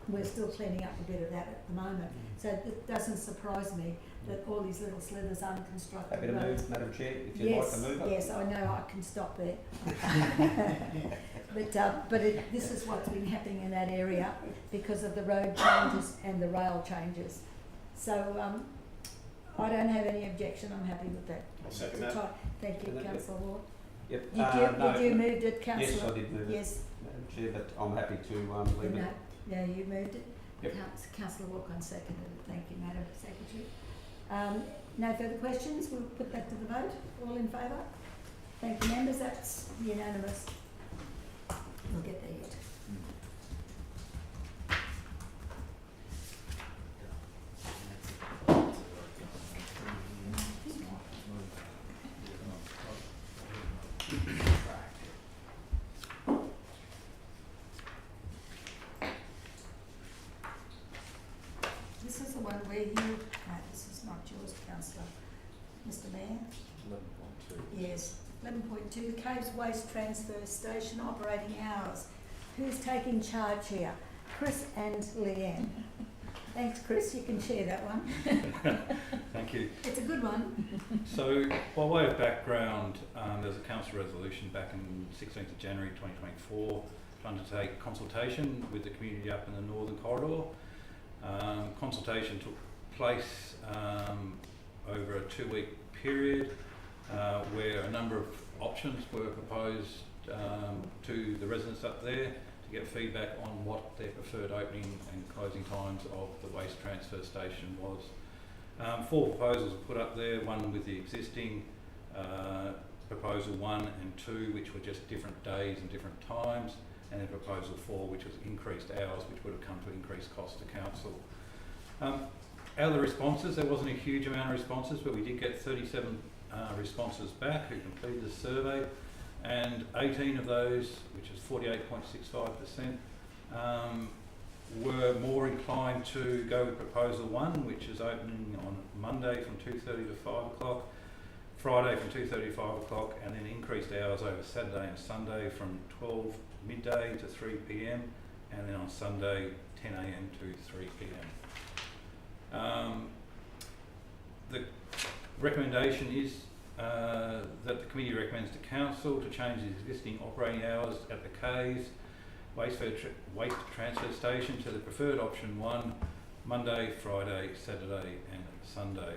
we're still cleaning up a bit of that at the moment. So it doesn't surprise me that all these little slithers unconstructed Happy to roads. move, Madam Chair, if you'd like to move it. Yes, I know I can stop there. But this is what's been happening in that area because of the road changes and the rail changes. So I don't have any objection, I'm happy with that. I'll second that. Thank you, Yep. Councillor Ward. Yep. Did you moved it, Councillor? Yes, I did move it, Yes, Madam Chair, but I'm happy to leave it. no, you moved it. Yep. Councillor Walker seconded it. Thank you, Madam Secretary. No further questions. We'll put that to the vote. All in favour? Thank you, members. That's unanimous. We'll get there yet. This is the one where you, no, this is not yours, Councillor. Mr Mayor? 11.2. Yes. 11.2, the Caves Waste Transfer Station operating hours. who's taking charge here? Chris and Leanne. Thanks, Chris. You can share that one. Thank you. It's a good one. So, by way of background, there was a council resolution back in 16th of January 2024 to undertake consultation with the community up in the Northern Corridor. Consultation took place over a 2-week period where a number of options were proposed to the residents up there to get feedback on what their preferred opening and closing times of the waste transfer station was. 4 proposals were put up there, one with the existing proposal 1 and 2, which were just different days and different times, and then proposal 4, which was increased hours, which would have come to increased cost to council. Out of the responses, there wasn't a huge amount of responses, but we did get 37 responses back who completed the survey, and 18 of those, which is 48.65%, were more inclined to go with proposal 1, which is opening on Monday from 2:30 to 5 o'clock, Friday from 2:30 to 5 o'clock, and then increased hours over Saturday and Sunday from 12 midday to 3 p.m, and then on Sunday 10 a.m. to 3 p.m. The recommendation is that the committee recommends to council to change the existing operating hours at the Caves waste transfer station to the preferred option 1, Monday, Friday, Saturday and Sunday.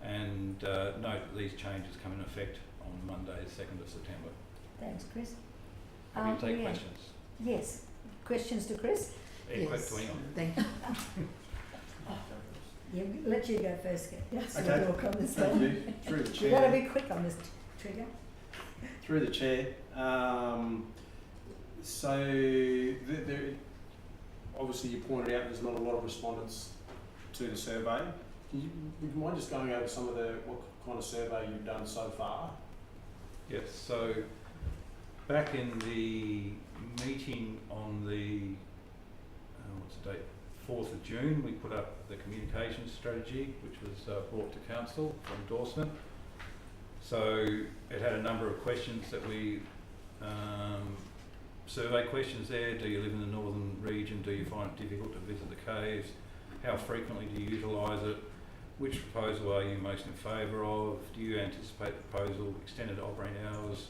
And note that these changes come into effect on Monday, the 2nd of September. Thanks, Chris. Happy to take Leanne. questions. Yes. Questions to Chris? Quick to anyone. Thank you. Yeah, let you go first, Kate. Yes, Okay. we'll talk on this Thank one. you. Through the You've got to chair. be quick on this trigger. Through the chair. So there, obviously you pointed out there's not a lot of respondents to the survey. Would you mind just going over some of what kind of survey you've done so far? Yes, so back in the meeting on the, what's the date, 4th of June, we put up the communications strategy, which was brought to council for endorsement. So it had a number of questions that we, survey questions there. Do you live in the northern region? Do you find it difficult to visit the caves? How frequently do you utilise it? Which proposal are you most in favour of? Do you anticipate the proposal extended operating hours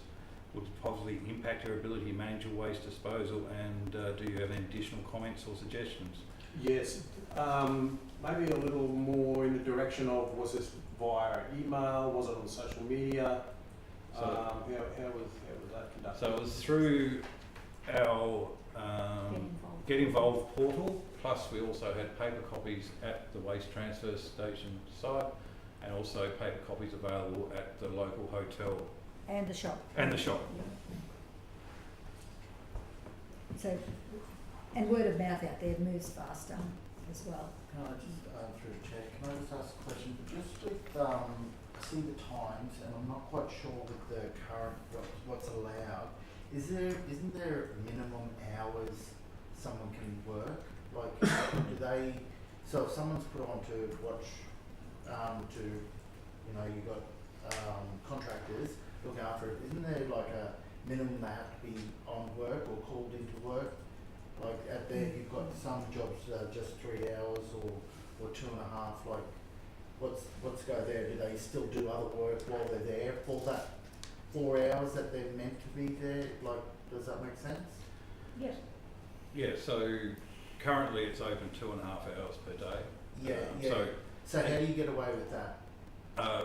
would possibly impact your ability to manage your waste disposal? And do you have any additional comments or suggestions? Yes. Maybe a little more in the direction of, was this via email? Was it on social media? So- how was that conducted? So it was through our Get Involved portal, plus we also had paper copies at the waste transfer station site, and also paper copies available at the local hotel And the shop. and the shop. So, and word of mouth out there moves faster as well. Can I just, through the chair, can I just ask a question? Just with, I see the times, and I'm not quite sure with the current, what's allowed. Isn't there minimum hours someone can work? Like, do they, so if someone's put on to watch, you've got contractors look after it, isn't there like a minimum they have to be on work or called into work? Like at there, you've got some jobs just 3 hours or 2.5. Like, what's go there? Do they still do other work while they're there for that 4 hours that they're meant to be there? Like, does that make sense? Yes. Yeah, so currently it's open 2.5 hours per day. Yeah. So how do you get away with that?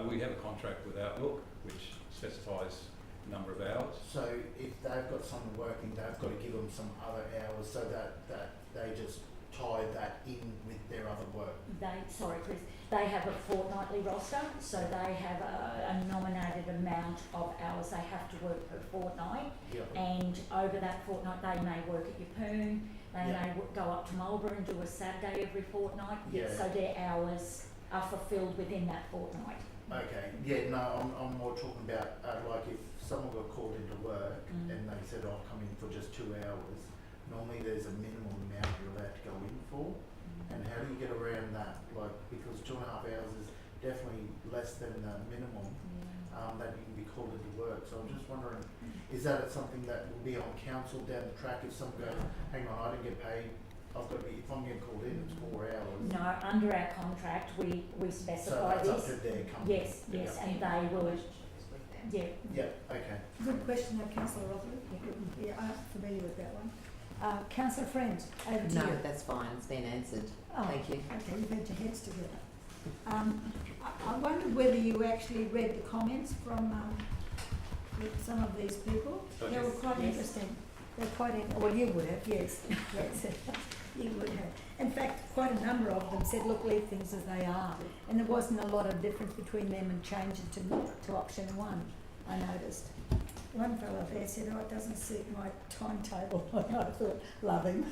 We have a contract with Outlook, which specifies a number of hours. So if they've got someone working, they've got to give them some other hours so that they just tie that in with their other work. They have a fortnightly roster, so they have a nominated amount of hours they have to work per fortnight, Yeah. and over that fortnight they may work at Yeppoon, they may go up to Marlborough and do a Saturday every fortnight, Yeah. so their hours are fulfilled within that fortnight. Okay. Yeah. No, I'm more talking about like if someone got called into work and they said, "I'll come in for just 2 hours." Normally, there's a minimum amount you're allowed to go in for. And how do you get around that? Like, because 2.5 hours is definitely less than the minimum. that you can be called into work. So I'm just wondering, is that something that will be on council down the track if someone goes, hang on, I didn't get paid, I've got to be, if I'm getting called in, it's 4 hours. No, under our contract, we So specify that's up this. to their company. Yes, yes, and they will, With them. yeah. Yeah, okay. Good question, Councillor Rotherley. Yeah, I'm familiar with that one. Councillor Friend, over to No, you. that's fine, it's been answered. Oh, Thank you. Okay, you've had your heads together. I wondered whether you actually read the comments from some of these people. They were quite Yes. interesting. They're quite well, you would have, yes, yes, you would have. In fact, quite a number of them said, look, leave things as they are. And there wasn't a lot of difference between them and change it to option 1, I noticed. One fellow there said, oh, it doesn't suit my timetable. I thought, love him.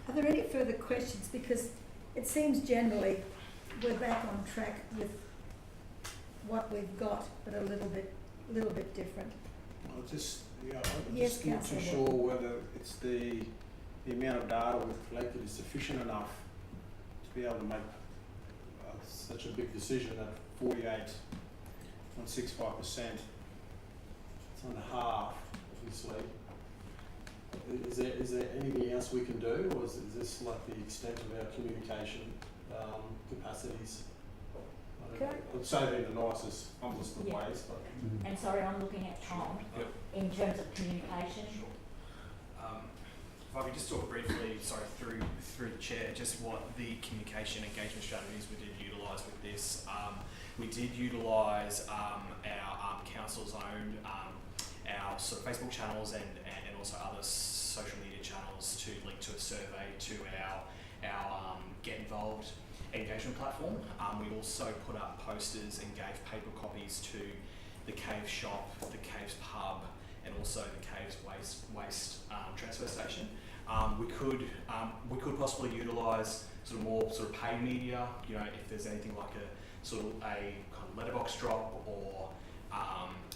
Are there any further questions? Because it seems generally we're back on track with what we've got, but a little bit different. I'm Yes, just not too Councillor sure whether it's the amount of data we've collected is sufficient enough to be able to make such a big decision at 48.65%. It's under half, obviously. Is there anything else we can do, or is this like the extent of our communication capacities? Okay. I'd say it in the nicest, humblest of Yeah. ways, but. And sorry, I'm looking at Tom. Yep. In terms of communication. If I could just talk briefly, through the chair, just what the communication engagement strategies we did utilise with this. We did utilise our council's own our sort of Facebook channels and also other social media channels to link to a survey to our Get Involved engagement platform. We also put up posters and gave paper copies to the Caves shop, the Caves pub, and also the Caves waste transfer station. We could possibly utilise sort of more sort of paid media. You know, if there's anything like a sort of a kind of letterbox drop or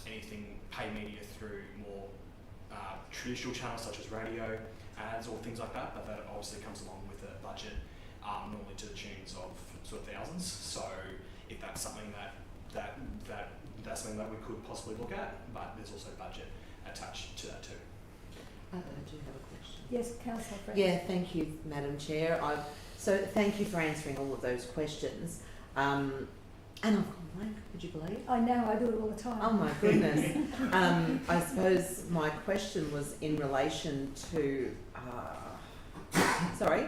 anything paid media through more traditional channels such as radio ads or things like that. But that obviously comes along with a budget, normally to the tunes of sort of thousands. So if that's something that's something that we could possibly look at, but there's also budget attached to that too. I do have a question. Yes, Councillor Friend. Yeah, thank you, Madam Chair. So thank you for answering all of those questions. And I've gone blank, would you believe? I know, I do it all the time. Oh my goodness. I suppose my question was in relation to, sorry,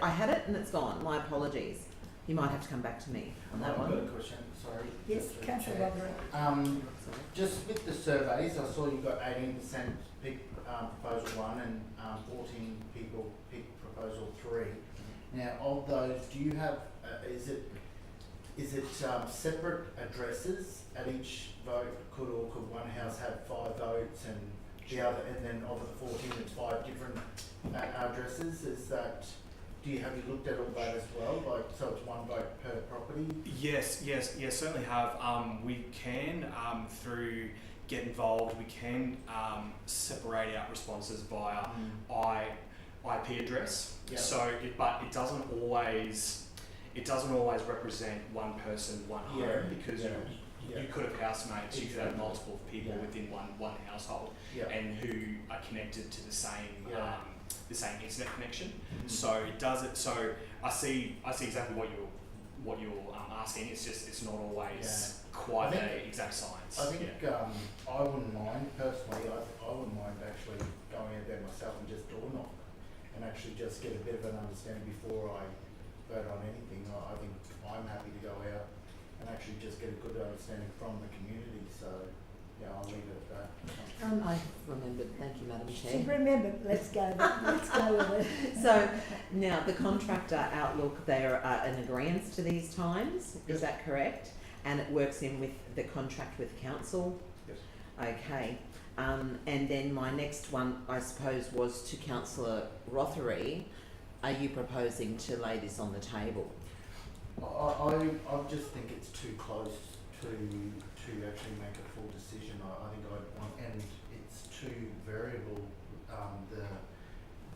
I had it and it's gone. My apologies. You might have to come back to me on that I've got one. a question, sorry. Yes, Mr. Councillor Chair. Rotherham. Sorry. Just with the surveys, I saw you got 18% pick proposal 1 and 14 people pick proposal 3. Now, of those, do you have, is it separate addresses at each vote? Could one house have 5 votes and the other, and then of the 14, it's 5 different addresses? Is that, have you looked at all that as well? Like, so it's 1 vote per property? Yes, certainly have. We can, through Get Involved, we can separate out responses via IP address. Yeah. So, but it doesn't always represent one person, one home, Yeah. because Yeah. you could have housemates, you could have multiple people Yeah. within one household, Yeah. and who are connected to the same Yeah. the same internet connection. Mhm. So it does it. So I see exactly what you're asking. It's just it's not always quite I think- a exact science. I think I wouldn't mind personally. I wouldn't mind actually going out there myself and just door knock, and actually just get a bit of an understanding before I vote on anything. I think I'm happy to go out and actually just get a good understanding from the community. So yeah, I'll leave it at that. I remembered, thank you, Madam She Chair. remembered, let's go with it. So now the contractor outlook, they're in agreement to these times, is that correct? And it works in with the contract with council? Yes. Okay, and then my next one, I suppose, was to Councillor Rothery. Are you proposing to lay this on the table? I just think it's too close to actually make a full decision. I think I'd want, and it's too variable.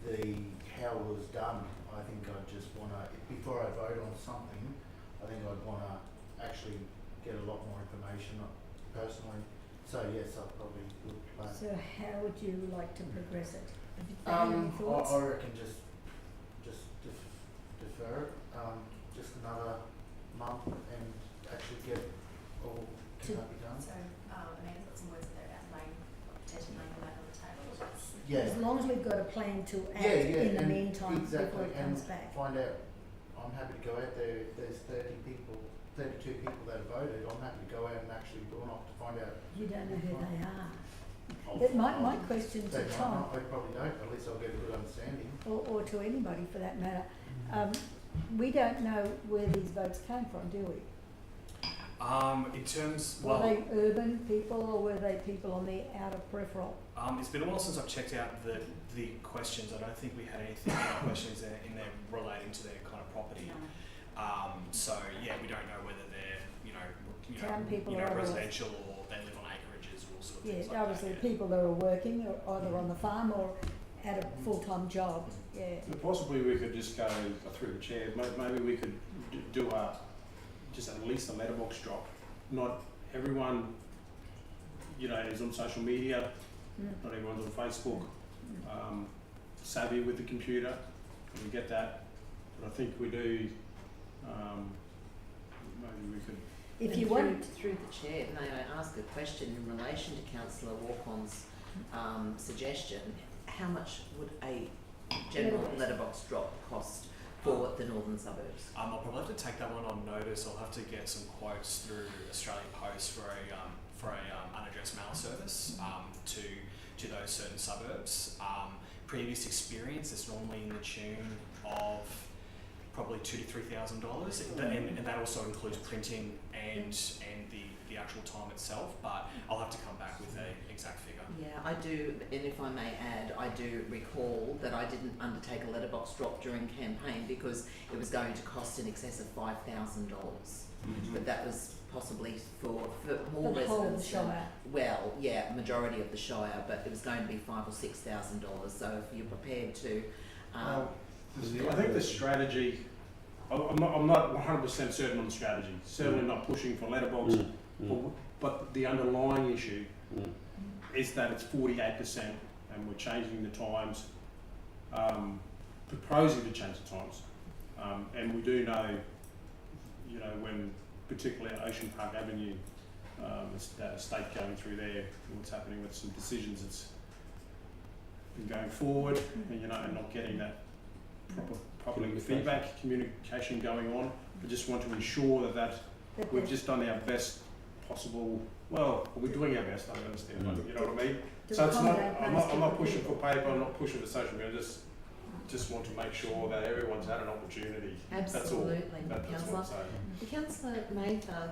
The how it was done. I think I just want to, before I vote on something, I think I'd wanna actually get a lot more information personally. So yes, I probably would play. So how would you like to progress it? Have you any thoughts? I reckon just defer it, just another month and actually get all can that be done. So, Amanda's got some words there about potentially laying that on the table. Yeah. As long as we've got a plan to act in the meantime before it comes back. Find out. I'm happy to go out there. There's 32 people that have voted. I'm happy to go out and actually go off to find out. You don't know who they are. But my question to Tom, I probably don't, but at least I'll get a good understanding. or to anybody for that matter, we don't know where these votes came from, do we? In terms, Were they urban people or were they people on the outer peripheral? it's been a while since I've checked out the questions. I don't think we had anything questions in there relating to their kind of property. So yeah, we don't know whether they're Town people or otherwise. residential or they live on acreages or all sort of Yeah, things like obviously that. Yeah. people that are working or either on the farm or at a full-time job, yeah. Possibly we could just go through the chair, maybe we could do just at least a letterbox drop. Not everyone, is on social media, not everyone's on Facebook, savvy with the computer, we get that, but I think we do, maybe we could. If And you want, through the chair, may I ask a question in relation to Councillor Walkon's suggestion? How much would a general letterbox drop cost for the northern suburbs? I'll probably have to take that one on notice. I'll have to get some quotes through Australian Post for a unaddressed mail service to those certain suburbs. Previous experience is normally in the tune of probably $2,000 to $3,000, and that also includes printing and the actual time itself. But I'll have to come back with an exact figure. Yeah, I do, and if I may add, I do recall that I didn't undertake a letterbox drop during campaign because it was going to cost in excess of $5,000. But that was possibly for more the whole residents. Shire. Well, yeah, majority of the Shire, but it was going to be $5,000 or $6,000. So if you're prepared to, I think the strategy, I'm not 100% certain on the strategy, certainly not pushing for letterbox, but the underlying issue is that it's 48% and we're changing the times, proposing to change the times. And we do know, when particularly at Ocean Park Avenue, that estate going through there, what's happening with some decisions that's been going forward, and not getting that proper feedback, communication going on. We just want to ensure that we've just done our best possible. Well, we're doing our best. I understand, you know what I mean. So it's not. I'm not pushing for paper. I'm not pushing for social media. Just want to make sure that everyone's had an opportunity. absolutely, That's all. That's what I'm saying. Councillor Mather,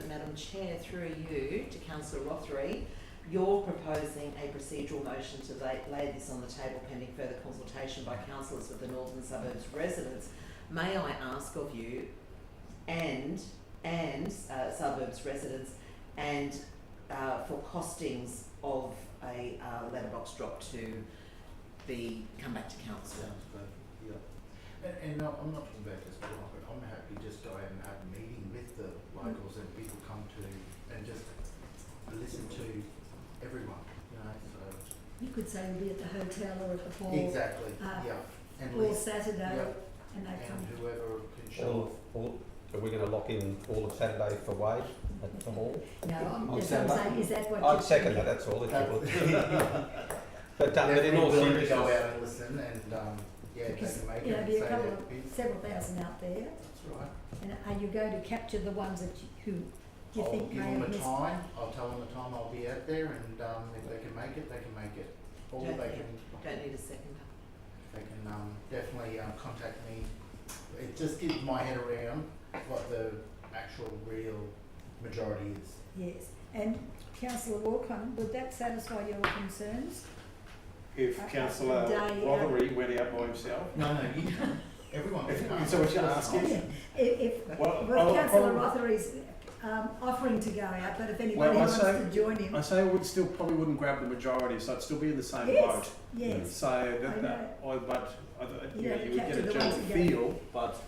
Madam Chair, through you to Councillor Rothery, you're proposing a procedural motion to lay this on the table pending further consultation by councillors with the northern suburbs residents. May I ask of you and suburbs residents and for costings of a letterbox drop to come back to council? Sounds good. Yeah. And I'm not talking about this, but I'm happy to just go out and have a meeting with the locals and people come to and just listen to everyone. So You could say you'll be at the hotel or at the hall. exactly. And Or Saturday, and they come. and whoever can show off. Are we going to lock in all of Saturday for Wade at the hall? No, I'm On just Saturday? saying, is that what I'd you're second thinking? that, that's all. But in Definitely all willing to go seriousness, out and listen and if Because they can make there'll it be and a say couple that of, bit. several thousand out there, That's right. and are you going to capture the ones that who you I'll think give may them have a missed? time. I'll tell them the time I'll be out there, and if they can make it, they can make it. Or Don't they need- can Don't need a seconder. definitely contact me. It just gives my head around what the actual real majority is. Yes, and Councillor Walcott, would that satisfy your concerns? If Councillor Rothery went out by himself. No, you can. Everyone can. So what you're asking? Well, Councillor Rothery's offering to go out, but if anybody wants to join him. I say we still probably wouldn't grab the majority, so it'd still be in the same boat. Yes, So You you would don't get a capture the general ones who go. feel, but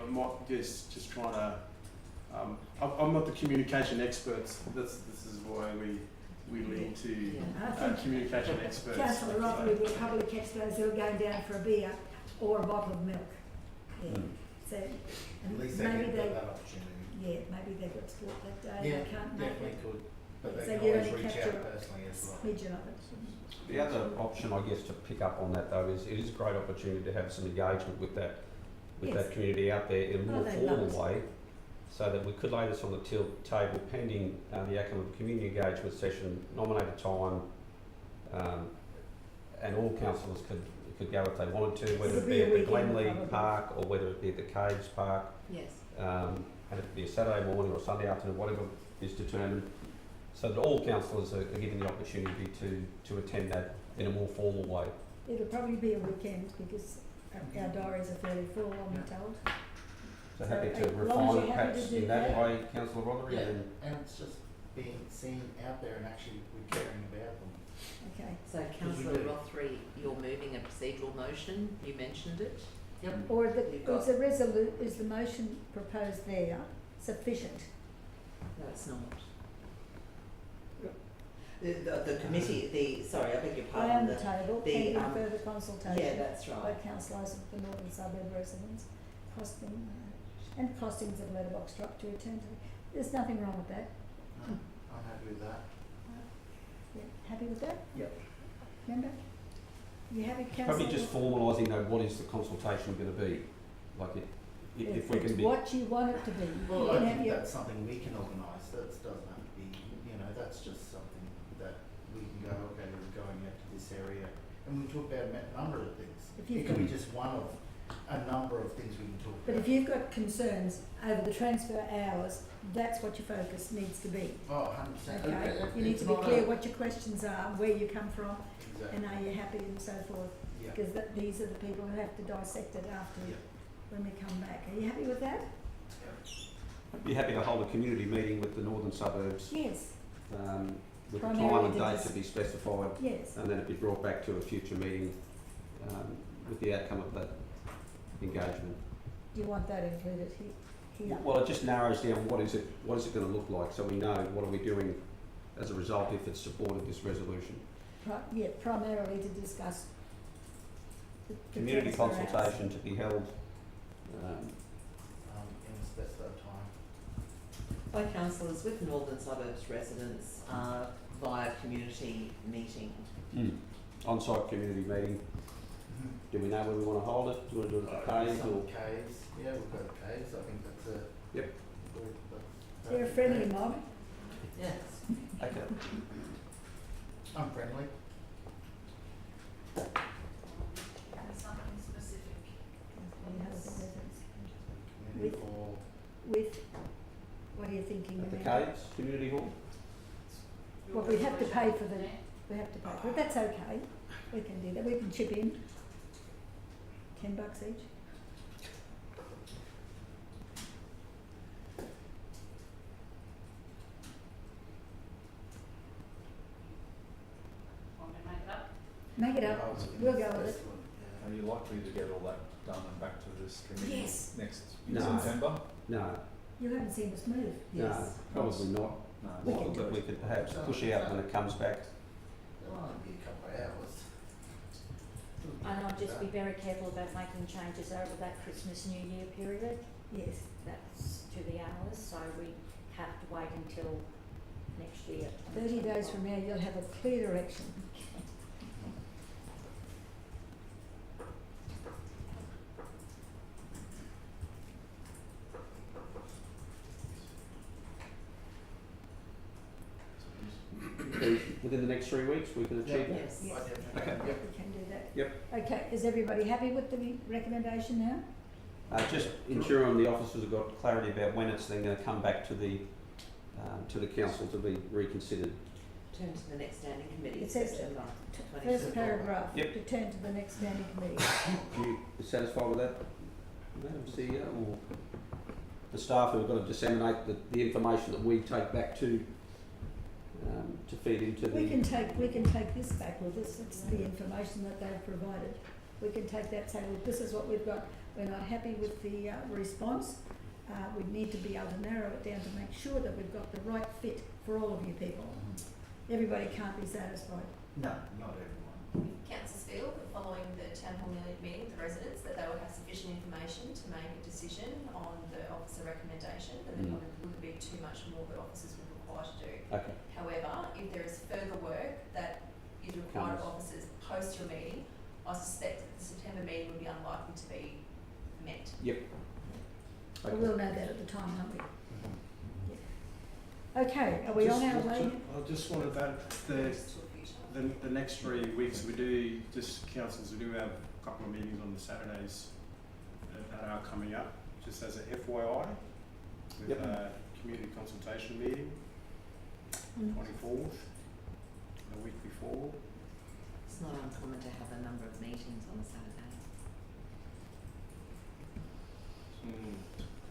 I might just trying to. I'm not the communication expert. This is why we lead to I think communication experts. Councillor Rothery will probably catch those who are going down for a beer or a bottle of milk. Yeah. Mm. So, At and least they maybe get they, that opportunity. yeah, maybe they've got sport that day, Yeah, they can't make definitely it. could, but So they can you always only reach capture out personally as well. Smidgen of it. The other option, I guess, to pick up on that though is it is a great opportunity to have some engagement with that Yes. community out there in a more they love formal way, so that we could lay this on the table pending the outcome of a community engagement session, nominate a time, and all councillors could go if they wanted to, whether It'll it be be a at the weekend Glenley probably. Park or whether it be at the Caves Park, Yes. and it could be a Saturday morning or Sunday afternoon, whatever is determined, so that all councillors are given the opportunity to attend that in a more formal way. It'll probably be a weekend because our diaries are fairly full, I'm told. So happy So, to as long as refine you're it happy perhaps to do in that that. way, councillor Rothery, Yeah, and and it's just being seen out there and actually we're caring about them. Okay. So we councillor do. Rothery, you're moving a procedural motion, you mentioned it. Yep. Or You've got- is the motion proposed there sufficient? No, it's not. The committee, sorry, I beg your I am pardon, the table, the, pending further yeah, consultation that's by right. councillors of the northern suburb residents, costing, and costings of letterbox drop to return to, there's nothing wrong with that. No, I'm happy with that. Yeah, happy with that? Yep. Member? You happy, councillor? probably just formalising though, what is the consultation going to be? Like if we It's can be, what you want it to be. Well, You I can have think your- that's something we can organise, that doesn't have to be, that's just something that we can go, okay, we're going out to this area, and we talk about a number of things. If you've It can be got- just one of a number of things we can talk But about. if you've got concerns over the transfer hours, that's what your focus needs to be. Oh, 100%. Okay, you need to be clear what your questions are, where you come from, Exactly. and are you happy and so forth, Yeah. because these are the people who have to dissect it after Yeah. when we come back. Are you happy with that? I'd be happy to hold a community meeting with the northern suburbs, Yes, with a time Primarily and to date dis- to be specified, yes. and then it'd be brought back to a future meeting, with the outcome of that engagement. Do you want that included here? Well, it just narrows down what is it going to look like, so we know what are we doing as a result if it's supported this resolution. Primarily to discuss the Community transfer hours. consultation to be held, In a specified time. By councillors with northern suburbs residents via community meeting. on-site community meeting. Do we know where we want to hold it? Do you want to do it at the Caves Some or? caves, yeah, we've got caves, I think that's a. Yep. They're a friendly mob. Yes, Okay. I'm friendly. And something specific. You know, the residents. Community hall. With, what are you thinking? At the Amanda? Caves Community Hall? Well, we have to pay for the, we have to pay for it, that's okay, we can do that, we can chip in $10 each. Want me to make it up? Make it I up, was we'll thinking go with this it. one, yeah. Are you likely to get all that done and back to this committee Yes. next No. September? No, You haven't seen us move. no, Yes. probably not. No. We Well, can do but we could perhaps push out when it comes back. It'll only be a couple of hours. And I'll just be very careful about making changes over that Christmas New Year period. Yes, That's to the hours, so we have to wait until next year. 30 days from now, you'll have a clear direction. Within the next 3 weeks, we can achieve that? Yes. Yes. I definitely Okay. can, yep. We can do that. Yep. Okay, is everybody happy with the recommendation now? Just ensuring the officers have got clarity about when it's then going to come back to the council to be reconsidered. Turn to the next standing committee in It says- September. First paragraph, Yep. to turn to the next standing committee. You satisfied with that, Madam CEO, or the staff who have got to disseminate the information that we take back to feed into the... We can take this back with us, it's the information that they've provided. We can take that, say, well, this is what we've got, we're not happy with the response, we need to be able to narrow it down to make sure that we've got the right fit for all of you people. Everybody can't be satisfied. No, not everyone. Councillors feel that following the town hall meeting with the residents that they will have sufficient information to make a decision on the officer recommendation, and there probably wouldn't be too much more that officers would require to do. Okay. However, if there is further work that is required of officers post your meeting, I suspect that the September meeting would be unlikely to be met. Yep. But we'll know that at the time, won't we? Okay, are we on our way? I just wanted that the next 3 weeks we do just councils we do have a couple of meetings on the Saturdays that are coming up, just as a FYI, with Yep. a community consultation meeting, 24th, the week before. It's not uncommon to have a number of meetings on a Saturday. Can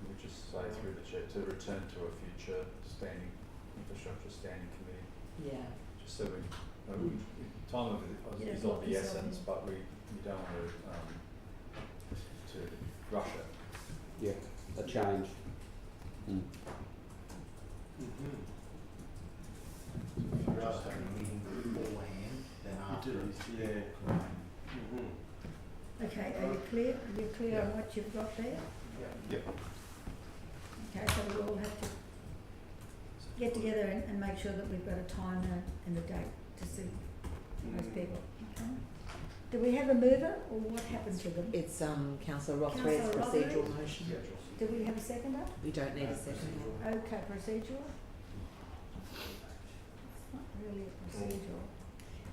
we just say through the chair to return to a future standing infrastructure standing committee, Yeah. just so we time of it is of the essence, but we don't want to rush it. Yeah, a change. I'd rather have a meeting beforehand than after. Yeah. Okay, are you clear? Are you clear on what you've got there? Yep. Okay, so we'll all have to get together and make sure that we've got a time and a date to suit most people. Okay. Do we have a mover, or what happened to them? It's councillor Rothway's Councillor procedural Rothway? motion. Do we have a seconder? We don't need a second. Okay, procedural. It's not really a procedural.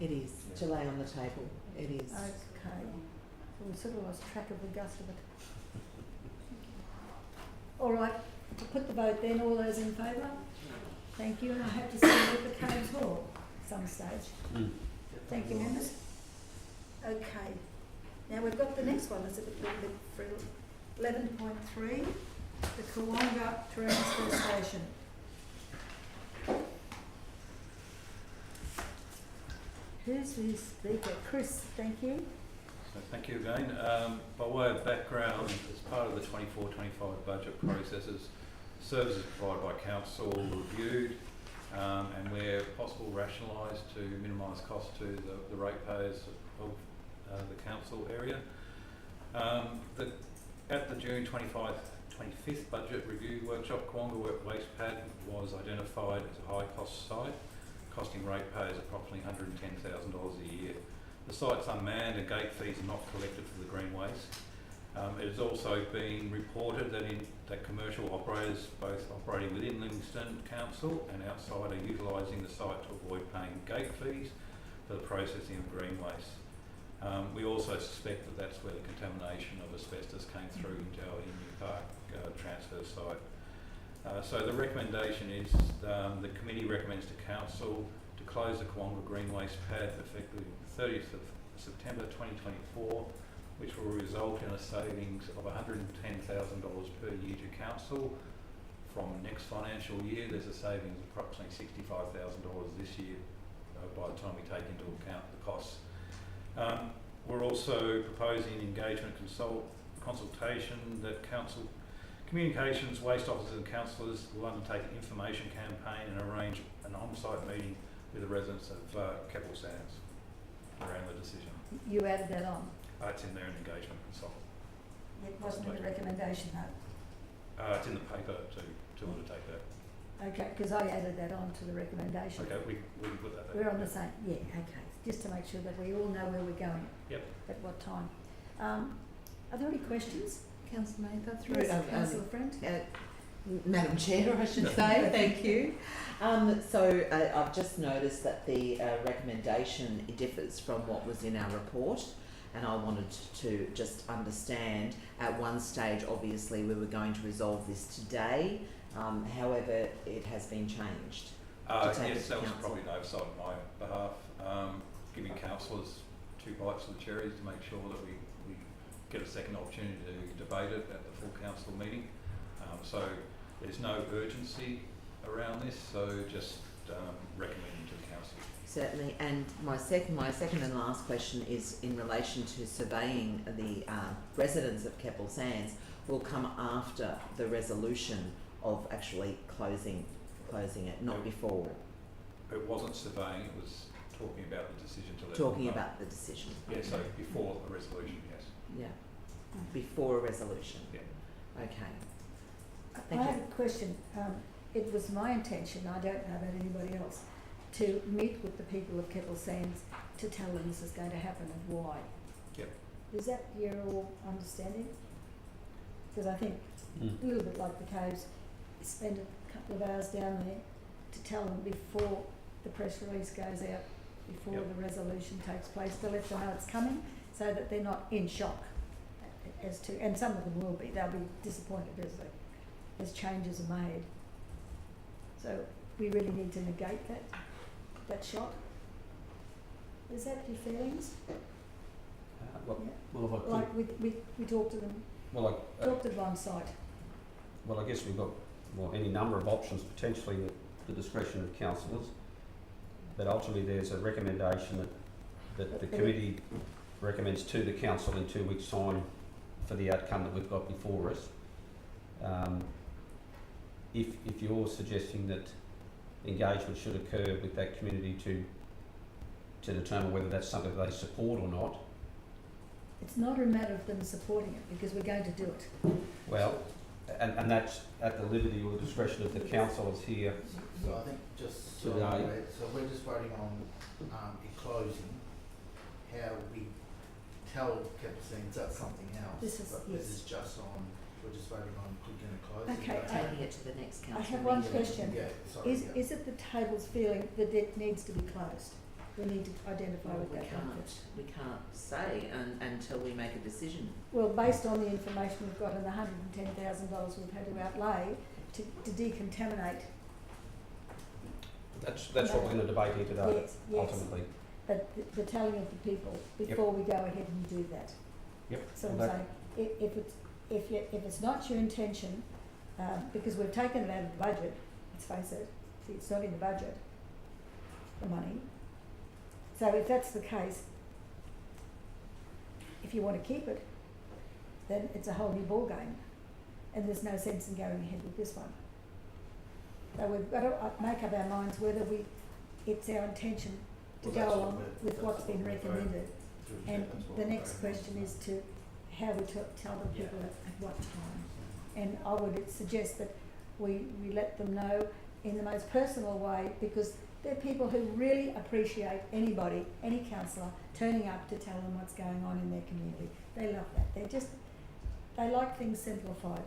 It is to lay on the table. It is. Okay. So we sort of lost track of the gust of it. All right, to put the vote then, all those in favour? Thank you, and I hope to see you at the Caves Hall some stage. Thank you, members. Okay, now we've got the next one, that's a little bit for 11.3, the Kawonga Transfer Station. Who's the speaker? Chris, thank you. So thank you again. By way of background, as part of the 24-25 budget processes, services provided by council reviewed and where possible rationalised to minimise costs to the ratepayers of the council area. At the June 25th budget review workshop, Kawonga Waste Pad was identified as a high cost site, costing ratepayers approximately $110,000 a year. The site's unmanned and gate fees are not collected for the green waste. It has also been reported that commercial operators, both operating within Livingstone Council and outside, are utilising the site to avoid paying gate fees for the processing of green waste. We also suspect that that's where the contamination of asbestos came through into our Emu Park transfer site. So the recommendation is the committee recommends to council to close the Kawonga Green Waste Pad effectively 30th of September 2024, which will result in a savings of $110,000 per year to council. From next financial year, there's a savings of approximately $65,000 this year by the time we take into account the costs. We're also proposing engagement consultation that council communications, waste officers and councillors will undertake an information campaign and arrange an on-site meeting with the residents of Keppel Sands around the decision. You added that on? It's in there, an engagement consultant. It wasn't in the recommendation though? It's in the paper to undertake that. Okay, because I added that on to the recommendation. Okay, we can put that there. We're on the same, yeah, okay, just to make sure that we all know where we're going. Yep. At what time. Are there any questions? Councillor Mather, through Yes, Councillor Friend. Madam Chair, I should say. Thank you. So I've just noticed that the recommendation differs from what was in our report, and I wanted to just understand. At one stage, obviously, we were going to resolve this today. However, it has been changed. Yes, that was probably an oversight on my behalf. Giving councillors two bites of the cherries to make sure that we get a second opportunity to debate it at the full council meeting. So there's no urgency around this, so just recommending to the council. Certainly, and my second and last question is in relation to surveying the residents of Keppel Sands will come after the resolution of actually closing it, not before. It wasn't surveying, it was talking about the decision to let Talking them go. about the decision. Yeah, so before a resolution, yes. Yeah, before a resolution. Yeah. Okay. I Thank have you. a question. It was my intention, I don't know about anybody else, to meet with the people of Keppel Sands to tell them this is going to happen and why. Yep. Is that your all understanding? Because I think a little bit like the Caves, spend a couple of hours down there to tell them before the press release goes out, before Yep. the resolution takes place, to let them know it's coming, so that they're not in shock as to, and some of them will be, they'll be disappointed as changes are made. So we really need to negate that shock. Is that your feelings? Well, Yeah. well, if I could, Like we talked to them, well, talked to them on site. I guess we've got any number of options potentially at the discretion of councillors, but ultimately there's a recommendation that the committee recommends to the council in 2 weeks' time for the outcome that we've got before us. If you're suggesting that engagement should occur with that community to determine whether that's something that they support or not, It's not a matter of them supporting it, because we're going to do it. well, and that's at the liberty or the discretion of the councillors here. So I think just, so, Today. so we're just voting on, it closing, how we tell Keppel Sands that's something else. This is- But yes. this is just on, we're just voting on clicking and closing. Okay, But- Taking it to the next council I have meeting. one question. Yeah, sorry, Is yeah. it the table's feeling that it needs to be closed? We need to identify Well, what that benefit. we can't say until we make a decision. Well, based on the information we've got and the $110,000 we've had to outlay to decontaminate, That's what we're going to debate here today, yes, yes. ultimately. But the telling of the people before we go ahead and do that. Yep. So Well, I'm that- saying, if it's not your intention, because we've taken it out of the budget, let's face it, it's not in the budget, the money. So if that's the case, if you want to keep it, then it's a whole new ballgame, and there's no sense in going ahead with this one. So we've got to make up our minds whether it's our intention to Well, go that's what along we're- with that's what's what been we're voting recommended. to reject, And that's what the we're next voting on. question is to how we tell the people at what time. And I would suggest that we let them know in the most personal way, because they're people who really appreciate anybody, any councillor, turning up to tell them what's going on in their community. They love that. They like things simplified.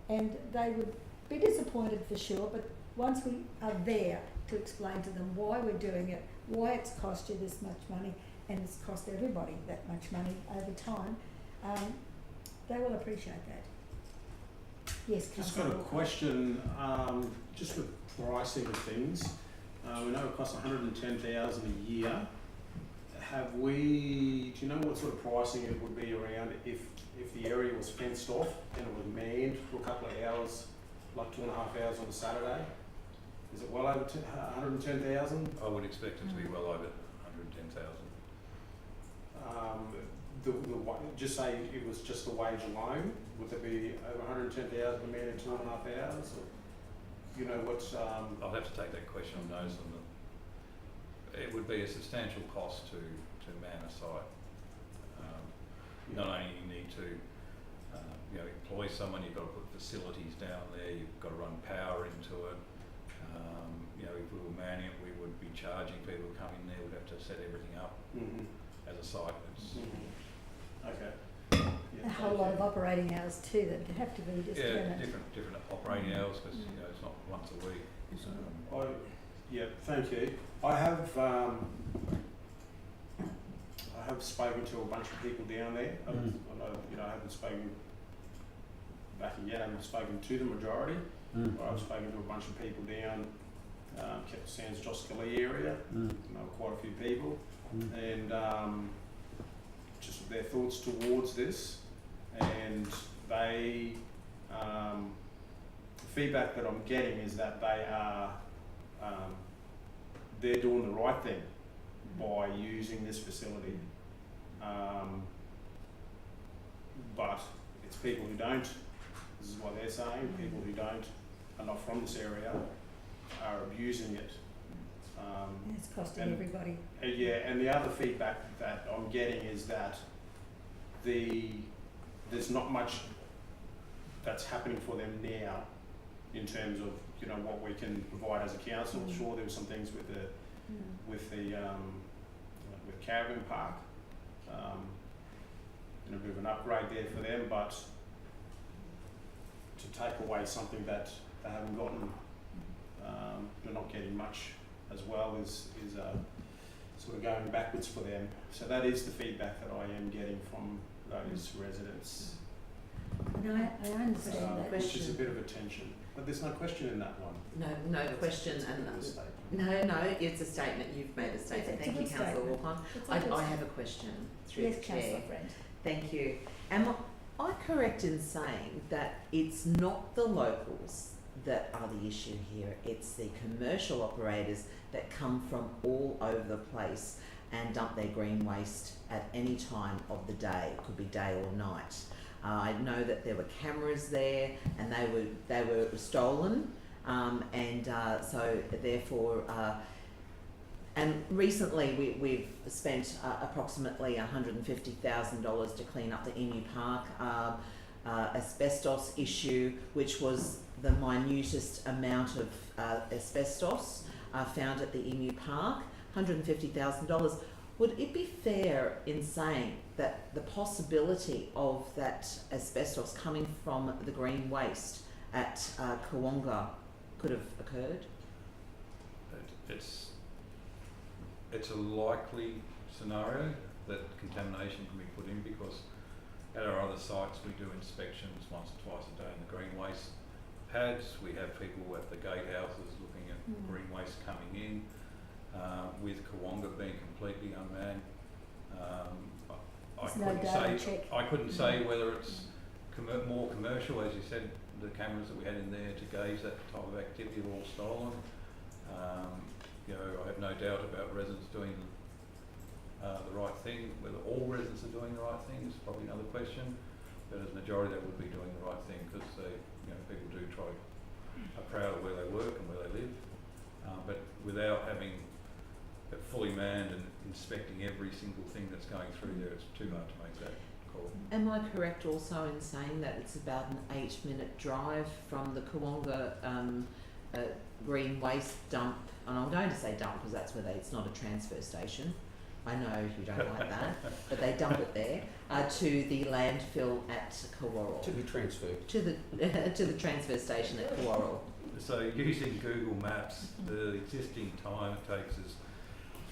And they would be disappointed for sure, but once we are there to explain to them why we're doing it, why it's cost you this much money, and it's cost everybody that much money over time, they will appreciate that. Yes, Just councillor. got a question, just with pricing of things. We know it costs $110,000 a year. Do you know what sort of pricing it would be around if the area was fenced off and it was manned for a couple of hours, like 2.5 hours on a Saturday? Is it well over 110,000? I would expect it to be well over 110,000. Just say it was just the wage alone, would there be over 110,000 a man in 2.5 hours? Or, you know what's I'll have to take that question on notice. It would be a substantial cost to man a site. Not only you need to employ someone, you've got to put facilities down there, you've got to run power into it. If we were manning it, we would be charging people who come in there, we'd have to set everything up as a site. Okay. A whole lot of operating hours too that have to be determined. different operating hours, because it's not once a week. Thank you. I have spoken to a bunch of people down there. I haven't spoken back yet. I haven't spoken to the majority. I've spoken to a bunch of people down Keppel Sands, Joscali area. Quite a few people, and just their thoughts towards this, and they the feedback that I'm getting is that they are they're doing the right thing by using this facility. But it's people who don't, this is what they're saying, people who are not from this area are abusing it. And it's costing and- everybody. And the other feedback that I'm getting is that there's not much that's happening for them now in terms of, you know, what we can provide as a council. Sure, there were some things with with Caravan Park, a bit of an upgrade there for them, but to take away something that they haven't gotten, they're not getting much as well is sort of going backwards for them. So that is the feedback that I am getting from those residents. And I understand that. Which is a bit of a tension, but there's no question in that one. No question, It's a and bit of a statement. no, it's a statement. You've made a statement. It's a Thank you, good Councillor statement. Walcon. It's a good I have a statement. question through Yes, the chair. Councillor Friend. Thank you. Am I correct in saying that it's not the locals that are the issue here? It's the commercial operators that come from all over the place and dump their green waste at any time of the day. It could be day or night. I know that there were cameras there, and they were stolen, so therefore. And recently we've spent approximately $150,000 to clean up the Emu Park asbestos issue, which was the minutest amount of asbestos found at the Emu Park, $150,000. Would it be fair in saying that the possibility of that asbestos coming from the green waste at Kawonga could have occurred? It's a likely scenario that contamination can be put in, because at our other sites we do inspections once or twice a day in the green waste pads. We have people at the gatehouses looking at green waste coming in. With Kawonga being completely unmanned, I couldn't say whether it's more commercial, as you said. The cameras that we had in there to gauge that type of activity are all stolen. I have no doubt about residents doing the right thing. Whether all residents are doing the right thing is probably another question, but as a majority they would be doing the right thing, because people do are proud of where they work and where they live, but without having it fully manned and inspecting every single thing that's going through there, it's too hard to make that call. Am I correct also in saying that it's about an 8-minute drive from the Kawonga green waste dump, and I'm going to say dump because that's where it's not a transfer station. I know you don't like that, but they dump it there, to the landfill at Kawarral. To be transferred. To the transfer station at Kawarral. So using Google Maps, the existing time it takes us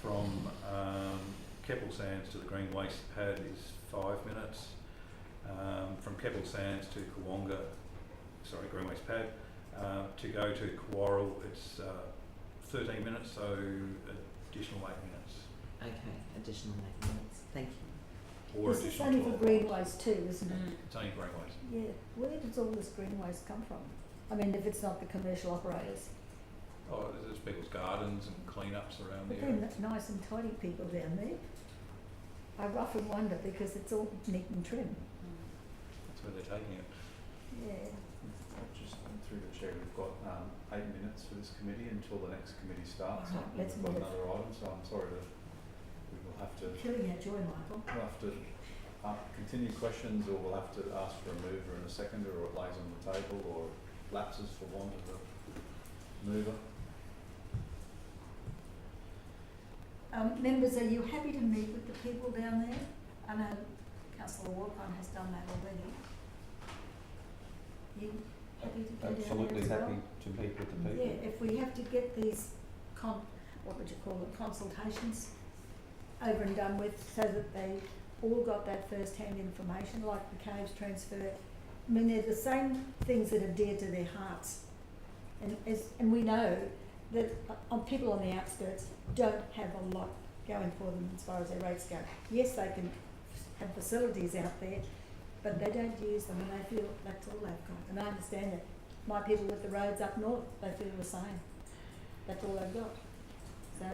from Keppel Sands to the green waste pad is 5 minutes. From Keppel Sands to green waste pad, to go to Kawarral it's 13 minutes, so additional 8 minutes. Okay, additional 8 minutes. Thank you. Or This is additional only for 12 green hours. waste too, isn't it? It's only green waste. Yeah. Where does all this green waste come from? I mean, if it's not the commercial operators. Oh, there's people's gardens and clean-ups around But the they're area. nice and tidy people down there. I often wonder because it's all neat and trim. That's where they're taking it. Yeah. Just through the chair, we've got 8 minutes for this committee until the next committee starts. Right, And let's we've got move. another item, so I'm sorry we will have to Killing our joy, Michael. continue questions, or we'll have to ask for a mover and a seconder, or it lays on the table, or lapses for want of a mover. Members, are you happy to meet with the people down there? I know Councillor Walcon has done that already. You happy to go down there Absolutely as well? happy to meet with the people. Yeah, if we have to get these consultations over and done with, so that they all got that first-hand information, like the caves transfer. I mean, they're the same things that are dear to their hearts. And we know that people on the outskirts don't have a lot going for them as far as their rates go. Yes, they can have facilities out there, but they don't use them, and they feel that's all they've got. And I understand that. My people with the roads up north, they feel the same. That's all they've got. So,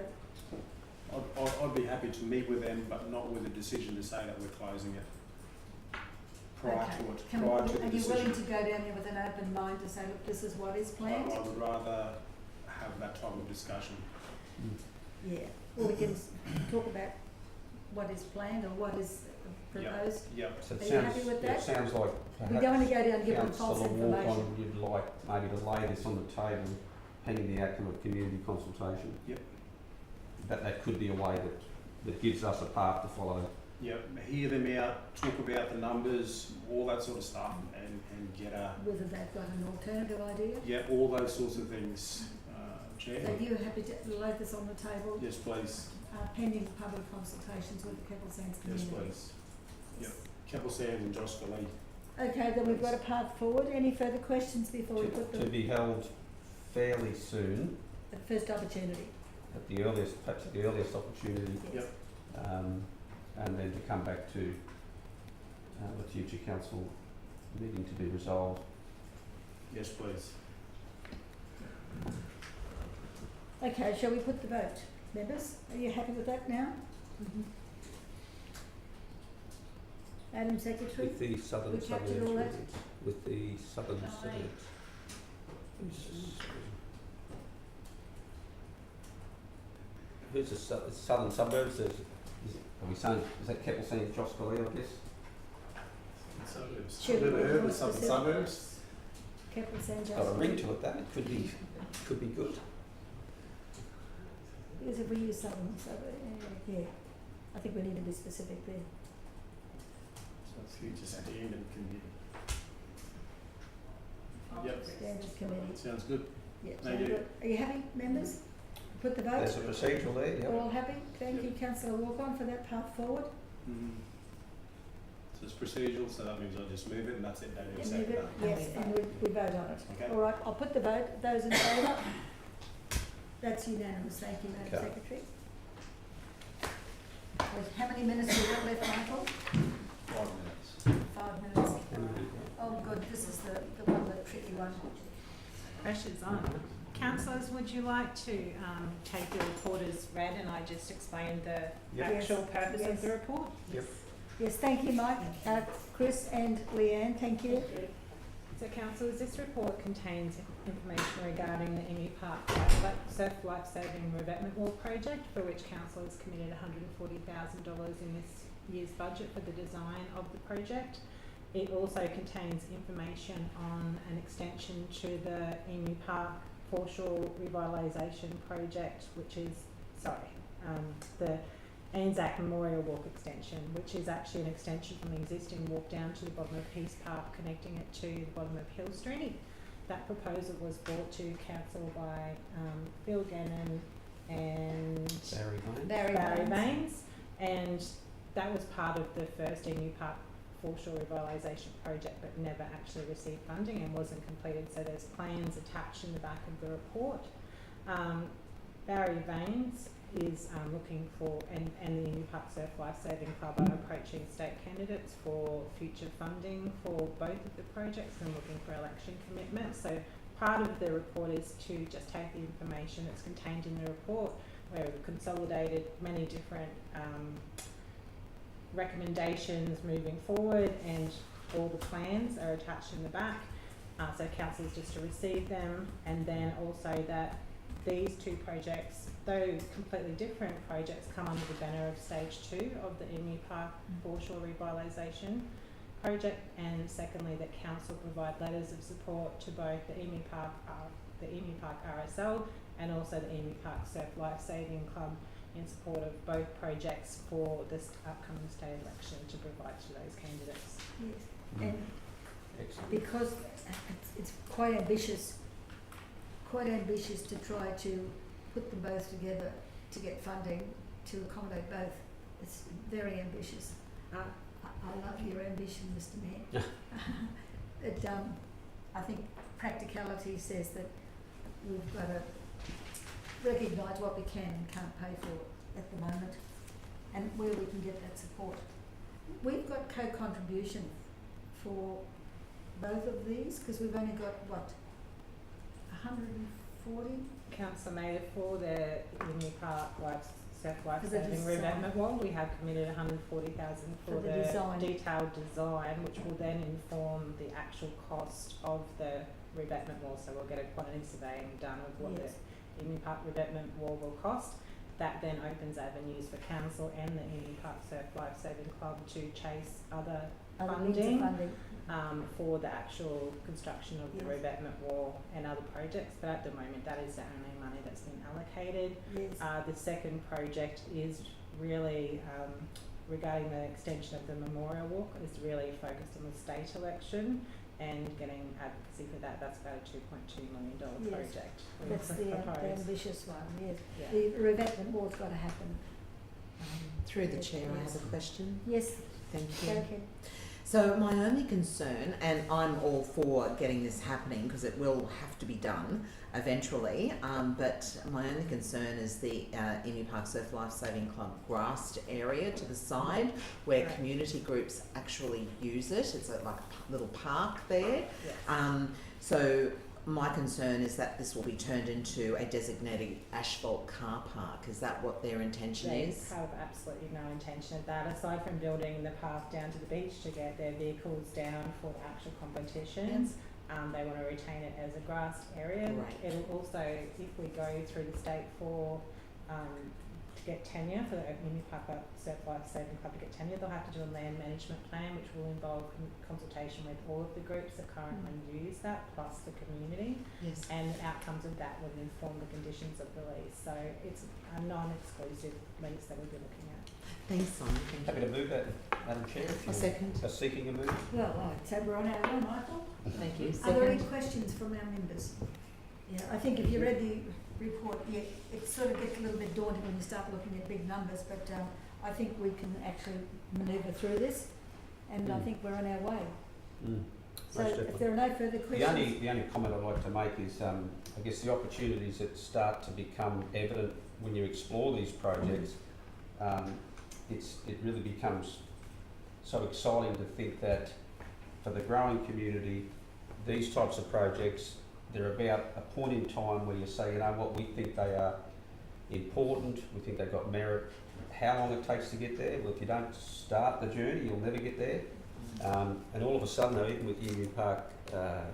I'd be happy to meet with them, but not with a decision to say that we're closing it prior okay. to it, Can prior to we, the are you decision. willing to go down there with an open mind to say, look, this is what is planned? I would rather have that type of discussion. Yeah, or we can talk about what is planned or what is proposed. Yep. So it Are you sounds, happy with yeah, that? it sounds like We don't want to perhaps go down and give them false Councillor Walk information. on, you'd like maybe to lay this on the table pending the outcome of community consultation. Yep. That could be a way that gives us a path to follow. Yep, hear them out, talk about the numbers, all that sort of stuff, and get a, Whether they've got an alternative idea. yeah, all those sorts of things, Chair. So you happy to lay this on the table, Yes, please. pending public consultations with the Keppel Sands Yes, community? please. Yep. Keppel Sands and Josh Lee. Okay, then we've got a path forward. Any further questions before we put To them be held fairly soon, at first opportunity? at the earliest, perhaps at the earliest opportunity, Yes. Yep. and then to come back to the future council meeting to be resolved. Yes, please. Okay, shall we put the vote? Members, are you happy with that now? Madam Secretary? With the southern We captured suburbs, all that? with the southern Aye. suburbs. Who's the southern suburbs? Are we saying, is that Keppel Sands, Josh Lee, I guess? Suburbs. Should I've never we heard of more the southern specific? suburbs. Keppel Sands. It's got a ring to it, that, it could be good. Because if we use southern, so, yeah, I think we need to be specific there. So it's future standard committee. Yep. Standards committee. Sounds good. Yeah, Thank sound you. good. Are you happy, members? Put the vote? There's a procedural there, yeah. All happy? Thank you, councillor Walk-on, for that path forward. So it's procedural, so that means I just move it and that's it, don't even And second move it? that. Yes, and we vote on it. Okay. All right, I'll put the vote. Those in favour? That's unanimous. Thank you, Madam Okay. Secretary. How many minutes have we got left, Michael? 5 minutes. 5 minutes. Oh, good, this is the one, the tricky one. Pressure's on. Councillors, would you like to take the report as read and I just explain the Yep. actual purpose Yes. of the report? Yep. Yes, thank you, Mike, Chris and Leanne, thank you. So councillors, this report contains information regarding the Emu Park Surf Lifesaving Revetment Wall project, for which council has committed $140,000 in this year's budget for the design of the project. It also contains information on an extension to the Emu Park foreshore revitalisation project, which is, the Anzac Memorial Walk extension, which is actually an extension from the existing walk down to the bottom of Peace Park, connecting it to the bottom of Hill Street. That proposal was brought to council by Phil Gannon and Barry Baines, and that was part of the first Emu Park foreshore revitalisation project, but never actually received funding and wasn't completed. So there's plans attached in the back of the report. Barry Baines is looking for, and the Emu Park Surf Lifesaving Club are approaching state candidates for future funding for both of the projects and looking for election commitments. So part of the report is to just take the information that's contained in the report, where we've consolidated many different recommendations moving forward, and all the plans are attached in the back. So council is just to receive them, and then also that these two projects, though completely different projects, come under the banner of stage 2 of the Emu Park foreshore revitalisation project, and secondly that council provide letters of support to both the Emu Park RSL and also the Emu Park Surf Lifesaving Club in support of both projects for this upcoming state election, to provide to those candidates. Yes, and Excellent. because it's quite ambitious to try to put them both together to get funding to accommodate both. It's very ambitious. I love your ambition, Mr. Mayor. I think practicality says that we've got to recognise what we can and can't pay for at the moment, and where we can get that support. We've got co-contribution for both of these, because we've only got, what, 140 Councillor Mayor, for the Emu Park surf life For the saving design. revetment wall, we have committed 140,000 For for the the design. detailed design, which will then inform the actual cost of the revetment wall. So we'll get a quantity surveying done of what Yes. the Emu Park revetment wall will cost. That then opens avenues for council and the Emu Park Surf Life Saving Club to chase other Other means of funding. funding. For the actual construction of the Yes. revetment wall and other projects, but at the moment that is the only money that's been allocated. Yes. The second project is really regarding the extension of the memorial walk, is really focused on the state election and getting advocacy for that. That's about a $2.2 million Yes. project. we've That's the proposed. ambitious one, yes. Yeah. The revetment wall's got to happen. Through the Yes, chair, I yes. have a question. Yes, Thank go you. ahead. So my only concern, and I'm all for getting this happening because it will have to be done eventually, but my only concern is the Emu Park Surf Life Saving Club grassed area to the side where Right. community groups actually use it. It's like a little park there. Yes. So my concern is that this will be turned into a designated asphalt car park. Is that what their intention They is? have absolutely no intention of that, aside from building the path down to the beach to get their vehicles down for the actual competitions. They want to retain it as a grassed area. Right. It'll also, if we go through the state for to get tenure for the Emu Park Surf Life Saving Club to get tenure, they'll have to do a land management plan, which will involve consultation with all of the groups that currently use that, plus the community. Yes. And the outcomes of that would inform the conditions of the lease. So it's a non-exclusive lease that we'll be looking at. Thanks, Simon. Thank Happy you. to move that, Madam Chair, if A you second. are seeking a move. Well, I'd say we're on our way, Michael. Thank you. Are there any Second. questions from our members? Yeah, I think if you read the report, yeah, it sort of gets a little bit daunting when you start looking at big numbers, but I think we can actually manoeuvre through this, and I think we're on our way. So Most if definitely. there are no further questions. The only comment I'd like to make is, I guess the opportunities that start to become evident when you explore these projects, it really becomes so exciting to think that for the growing community, these types of projects, they're about a point in time where you say, you know what, we think they are important, we think they've got merit. How long it takes to get there? Well, if you don't start the journey, you'll never get there. And all of a sudden, though, even with the Emu Park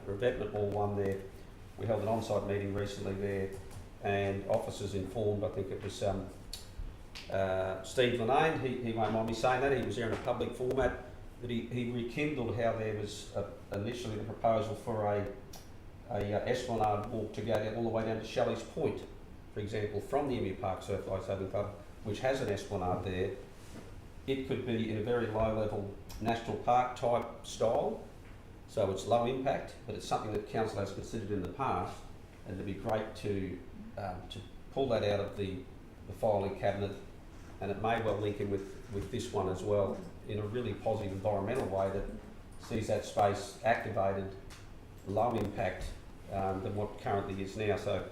revetment wall one there, we held an on-site meeting recently there, and officers informed, I think it was Steve Linane, he won't mind me saying that, he was there in a public format, that he rekindled how there was initially the proposal for a esplanade walk to go down, all the way down to Shelley's Point, for example, from the Emu Park Surf Life Saving Club, which has an esplanade there. It could be in a very low level national park type style, so it's low impact, but it's something that council has considered in the past, and it'd be great to pull that out of the filing cabinet, and it may well link in with this one as well, in a really positive environmental way that sees that space activated, low impact than what currently is now. So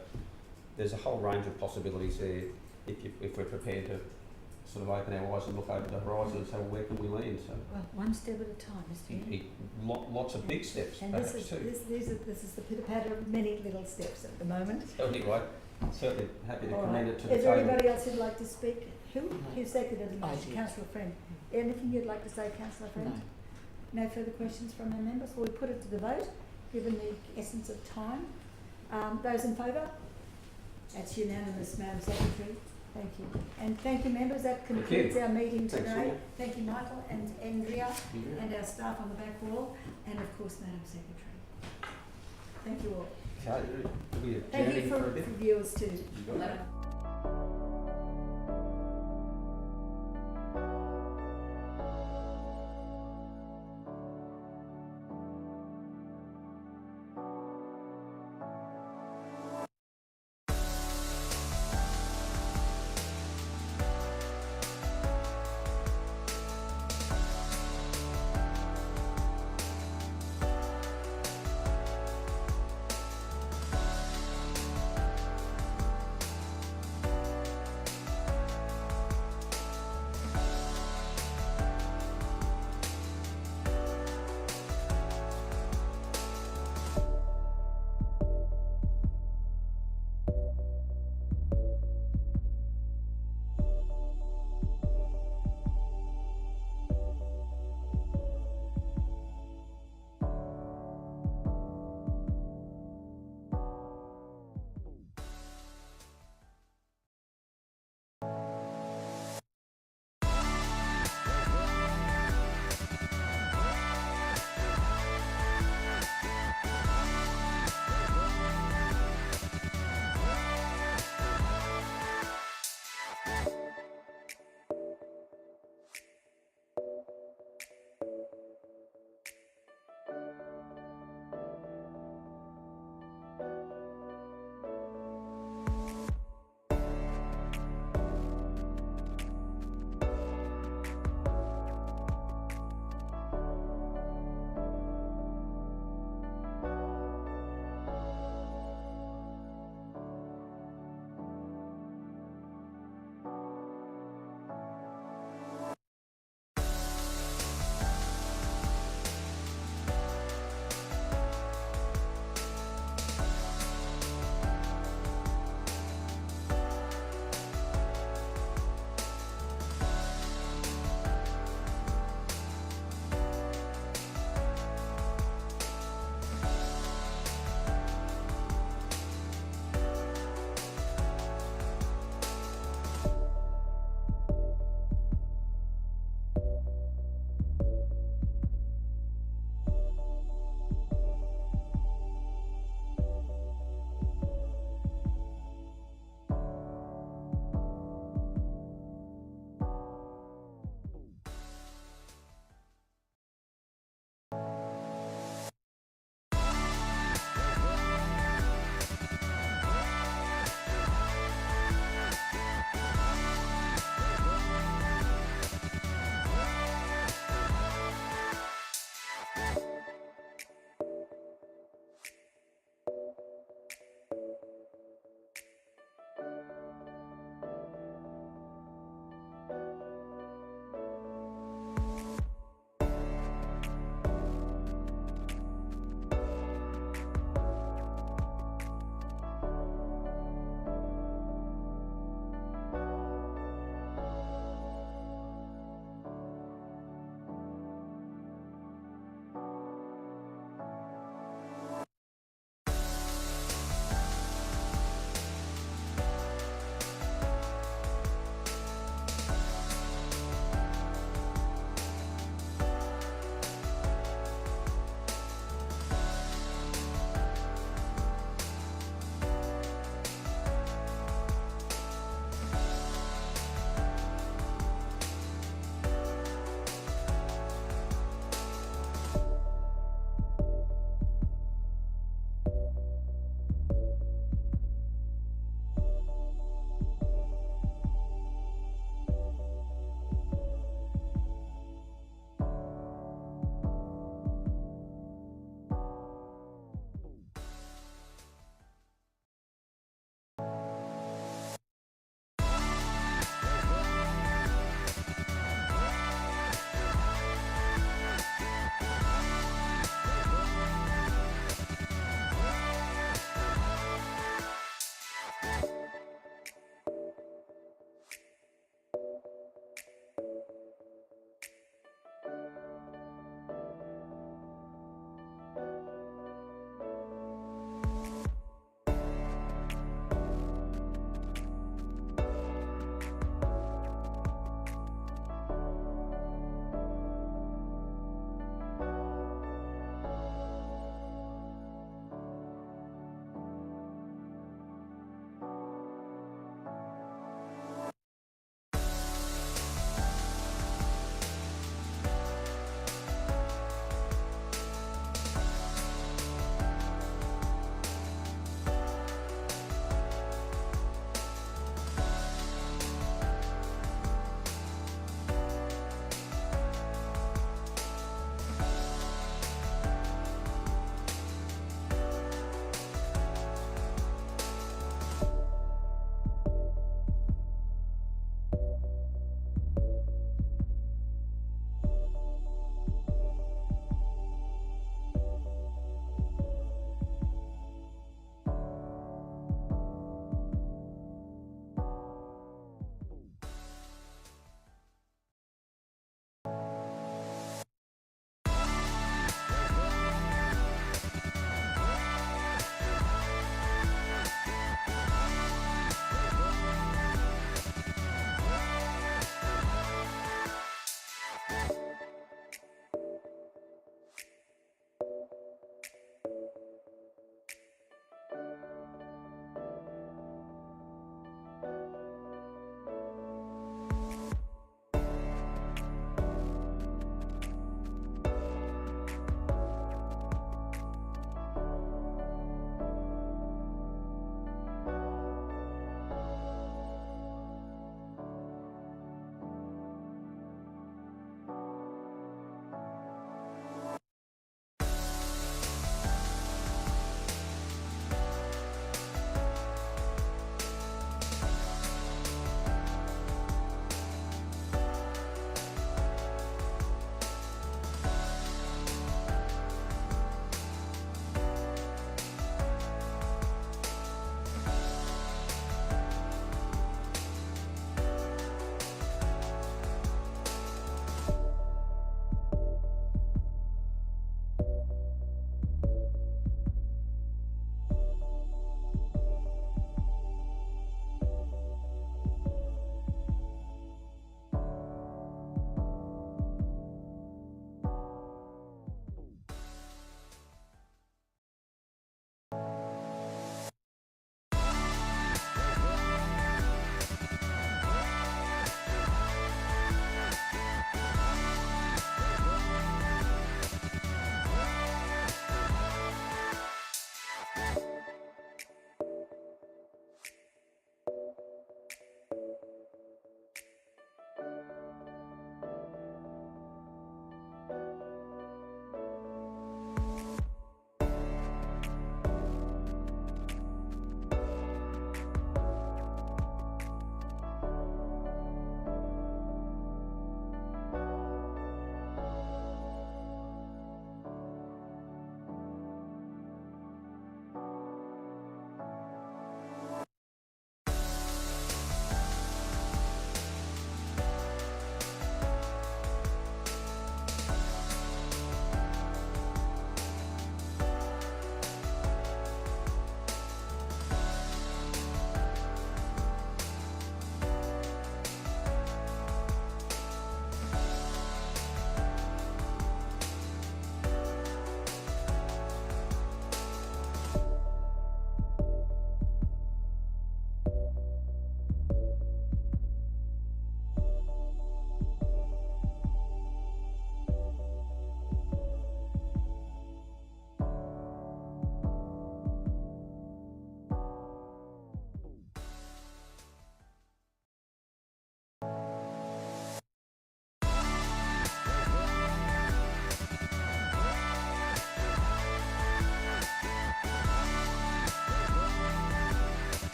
there's a whole range of possibilities there if we're prepared to sort of open our eyes and look over the horizon and say, well, where can we land? So Well, one step at a time, isn't it? lots of big steps, And perhaps, this is, too. this is the pitter-patter of many little steps at the moment. So anyway, certainly happy to All commend right. it to the Is there table. anybody else who'd like to speak? Who seconded the I motion? did. Councillor Friend. Anything you'd like to say, Councillor Friend? No. No further questions from our members? Well, we put it to the vote, given the essence of time. Those in favour? That's unanimous, Madam Secretary. Thank you. And thank you, members. That Thank concludes you. our meeting Thanks, today. Ian. Thank you, Michael and Andrea, Yeah. and our staff on the back wall, and of course, Madam Secretary. Thank you all. Okay, we Thank adjourning you for a for bit. viewers too. You got it?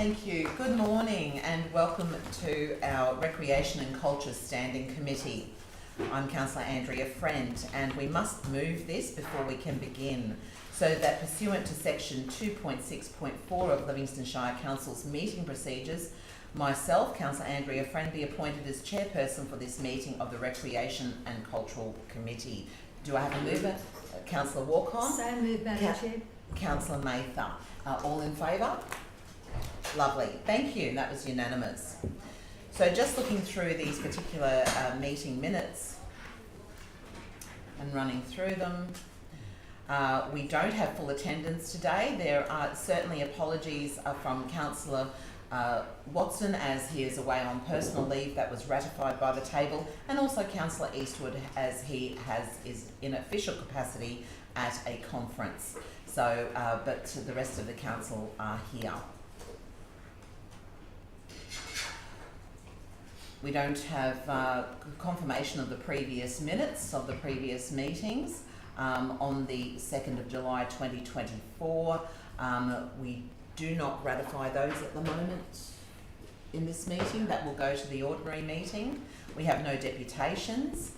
Thank you. Good morning and welcome to our Recreation and Culture Standing Committee. I'm Councillor Andrea Friend, and we must move this before we can begin, so that pursuant to section 2.6.4 of Livingstone Shire Council's meeting procedures, myself, Councillor Andrea Friend, be appointed as chairperson for this meeting of the Recreation and Cultural Committee. Do I have a mover? Councillor Walcon? So moved, Madam Chair. Councillor Mather. All in favour? Lovely. Thank you. That was unanimous. So just looking through these particular meeting minutes and running through them, we don't have full attendance today. There are certainly apologies from Councillor Watson, as he is away on personal leave. That was ratified by the table, and also Councillor Eastwood, as he is in official capacity at a conference. So, but the rest of the council are here. We don't have confirmation of the previous minutes of the previous meetings on the 2nd of July 2024. We do not ratify those at the moment in this meeting. That will go to the ordinary meeting. We have no deputations.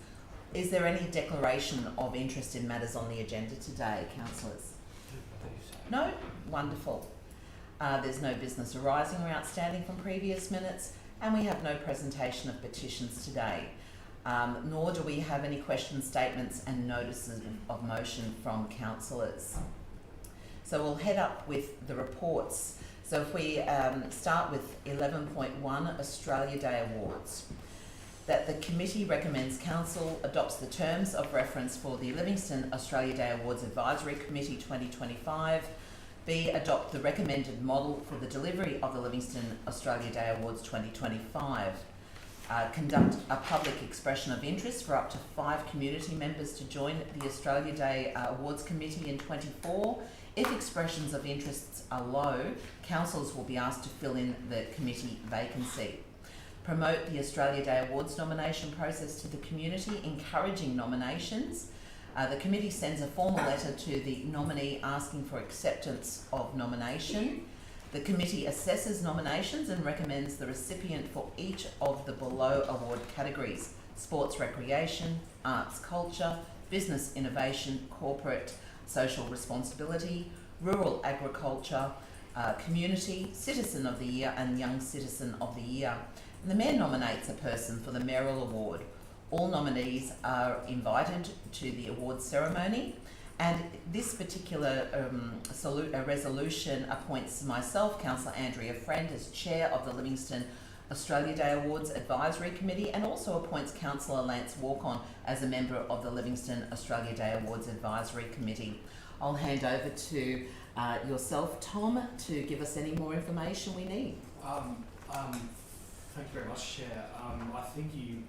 Is there any declaration of interest in matters on the agenda today, councillors? No? Wonderful. There's no business arising or outstanding from previous minutes, and we have no presentation of petitions today, nor do we have any questions, statements and notices of motion from councillors. So we'll head up with the reports. So if we start with 11.1, Australia Day Awards. That the committee recommends council adopts the terms of reference for the Livingstone Australia Day Awards Advisory Committee 2025. B, adopt the recommended model for the delivery of the Livingstone Australia Day Awards 2025. Conduct a public expression of interest for up to 5 community members to join the Australia Day Awards Committee in 24. If expressions of interests are low, councillors will be asked to fill in the committee vacancy. Promote the Australia Day Awards nomination process to the community, encouraging nominations. The committee sends a formal letter to the nominee asking for acceptance of nomination. The committee assesses nominations and recommends the recipient for each of the below award categories: sports recreation, arts culture, business innovation, corporate social responsibility, rural agriculture, community, citizen of the year and young citizen of the year. And the Mayor nominates a person for the Mayoral Award. All nominees are invited to the awards ceremony, and this particular resolution appoints myself, Councillor Andrea Friend, as Chair of the Livingstone Australia Day Awards Advisory Committee, and also appoints Councillor Lance Walcon as a member of the Livingstone Australia Day Awards Advisory Committee. I'll hand over to yourself, Tom, to give us any more information we need. Thank you very much, Chair. I think you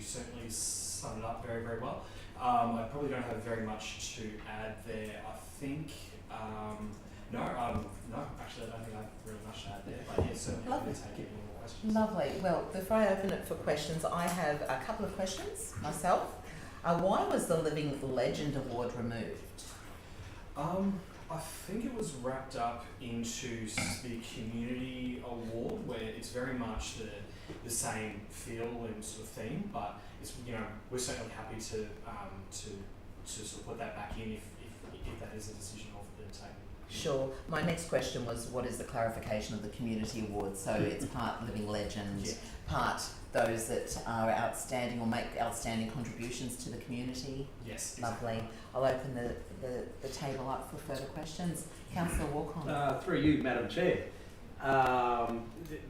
certainly summed it up very, very well. I probably don't have very much to add there. I think, no, actually I don't think I have really much to add there, but yeah, certainly I can take any more questions. Lovely. Well, before I open it for questions, I have a couple of questions myself. Why was the Living Legend Award removed? I think it was wrapped up into the community award, where it's very much the same feel and sort of theme, but it's, you know, we're certainly happy to sort of put that back in if that is a decision of the table. Sure. My next question was, what is the clarification of the community award? So it's part Living Legend, Yeah. part those that are outstanding or make outstanding contributions to the community. Yes. Lovely. Exactly. I'll open the table up for further questions. Councillor Walcon. Through you, Madam Chair.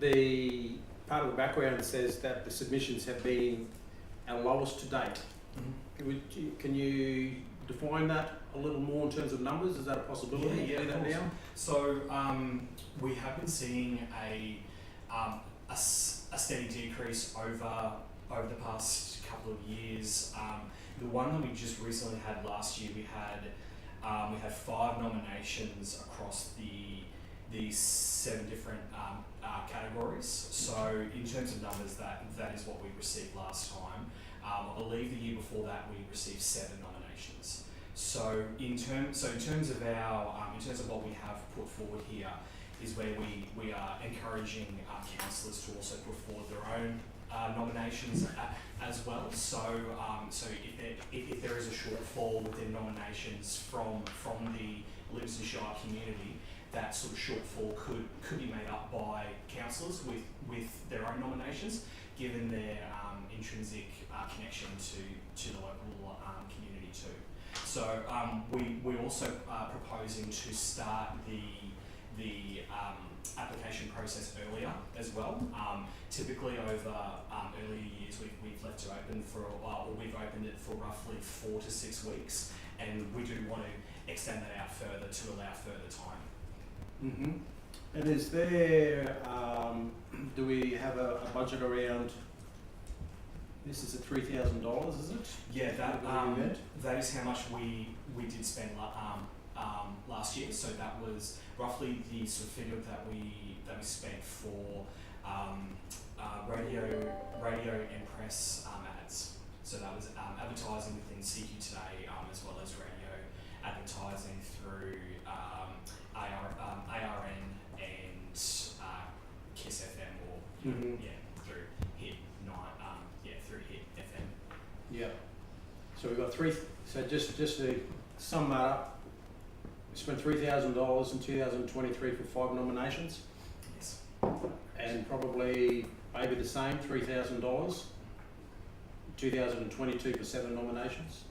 The part of the background says that the submissions have been our lowest to date. Mm-hmm. Can you define that a little more in terms of numbers? Is that a possibility? Yeah, to do of that course. now? So we have been seeing a steady decrease over the past couple of years. The one that we just recently had last year, we had 5 nominations across the 7 different categories. So in terms of numbers, that is what we received last time. I believe the year before that we received 7 nominations. So in terms of what we have put forward here is where we are encouraging councillors to also put forward their own nominations as well. So if there is a shortfall within nominations from the Livingstone Shire community, that sort of shortfall could be made up by councillors with their own nominations, given their intrinsic connection to the local community too. So we're also proposing to start the application process earlier as well. Typically over earlier years we've left it open for a while, or we've opened it for roughly 4 to 6 weeks, and we do want to extend that out further to allow further time. Mm-hmm. And is there, do we have a budget around, this is at $3,000, is it? Yeah, that is how much we did spend last year. So that was roughly the sort of figure that we spent for radio and press ads. So that was advertising within CQ Today, as well as radio advertising through ARN and Kiss FM, or through Hit through Hit FM. Yeah. So we've got so just to sum that up, we spent $3,000 in 2023 for 5 nominations. Yes. And probably maybe the same, $3,000, 2022 for 7 nominations.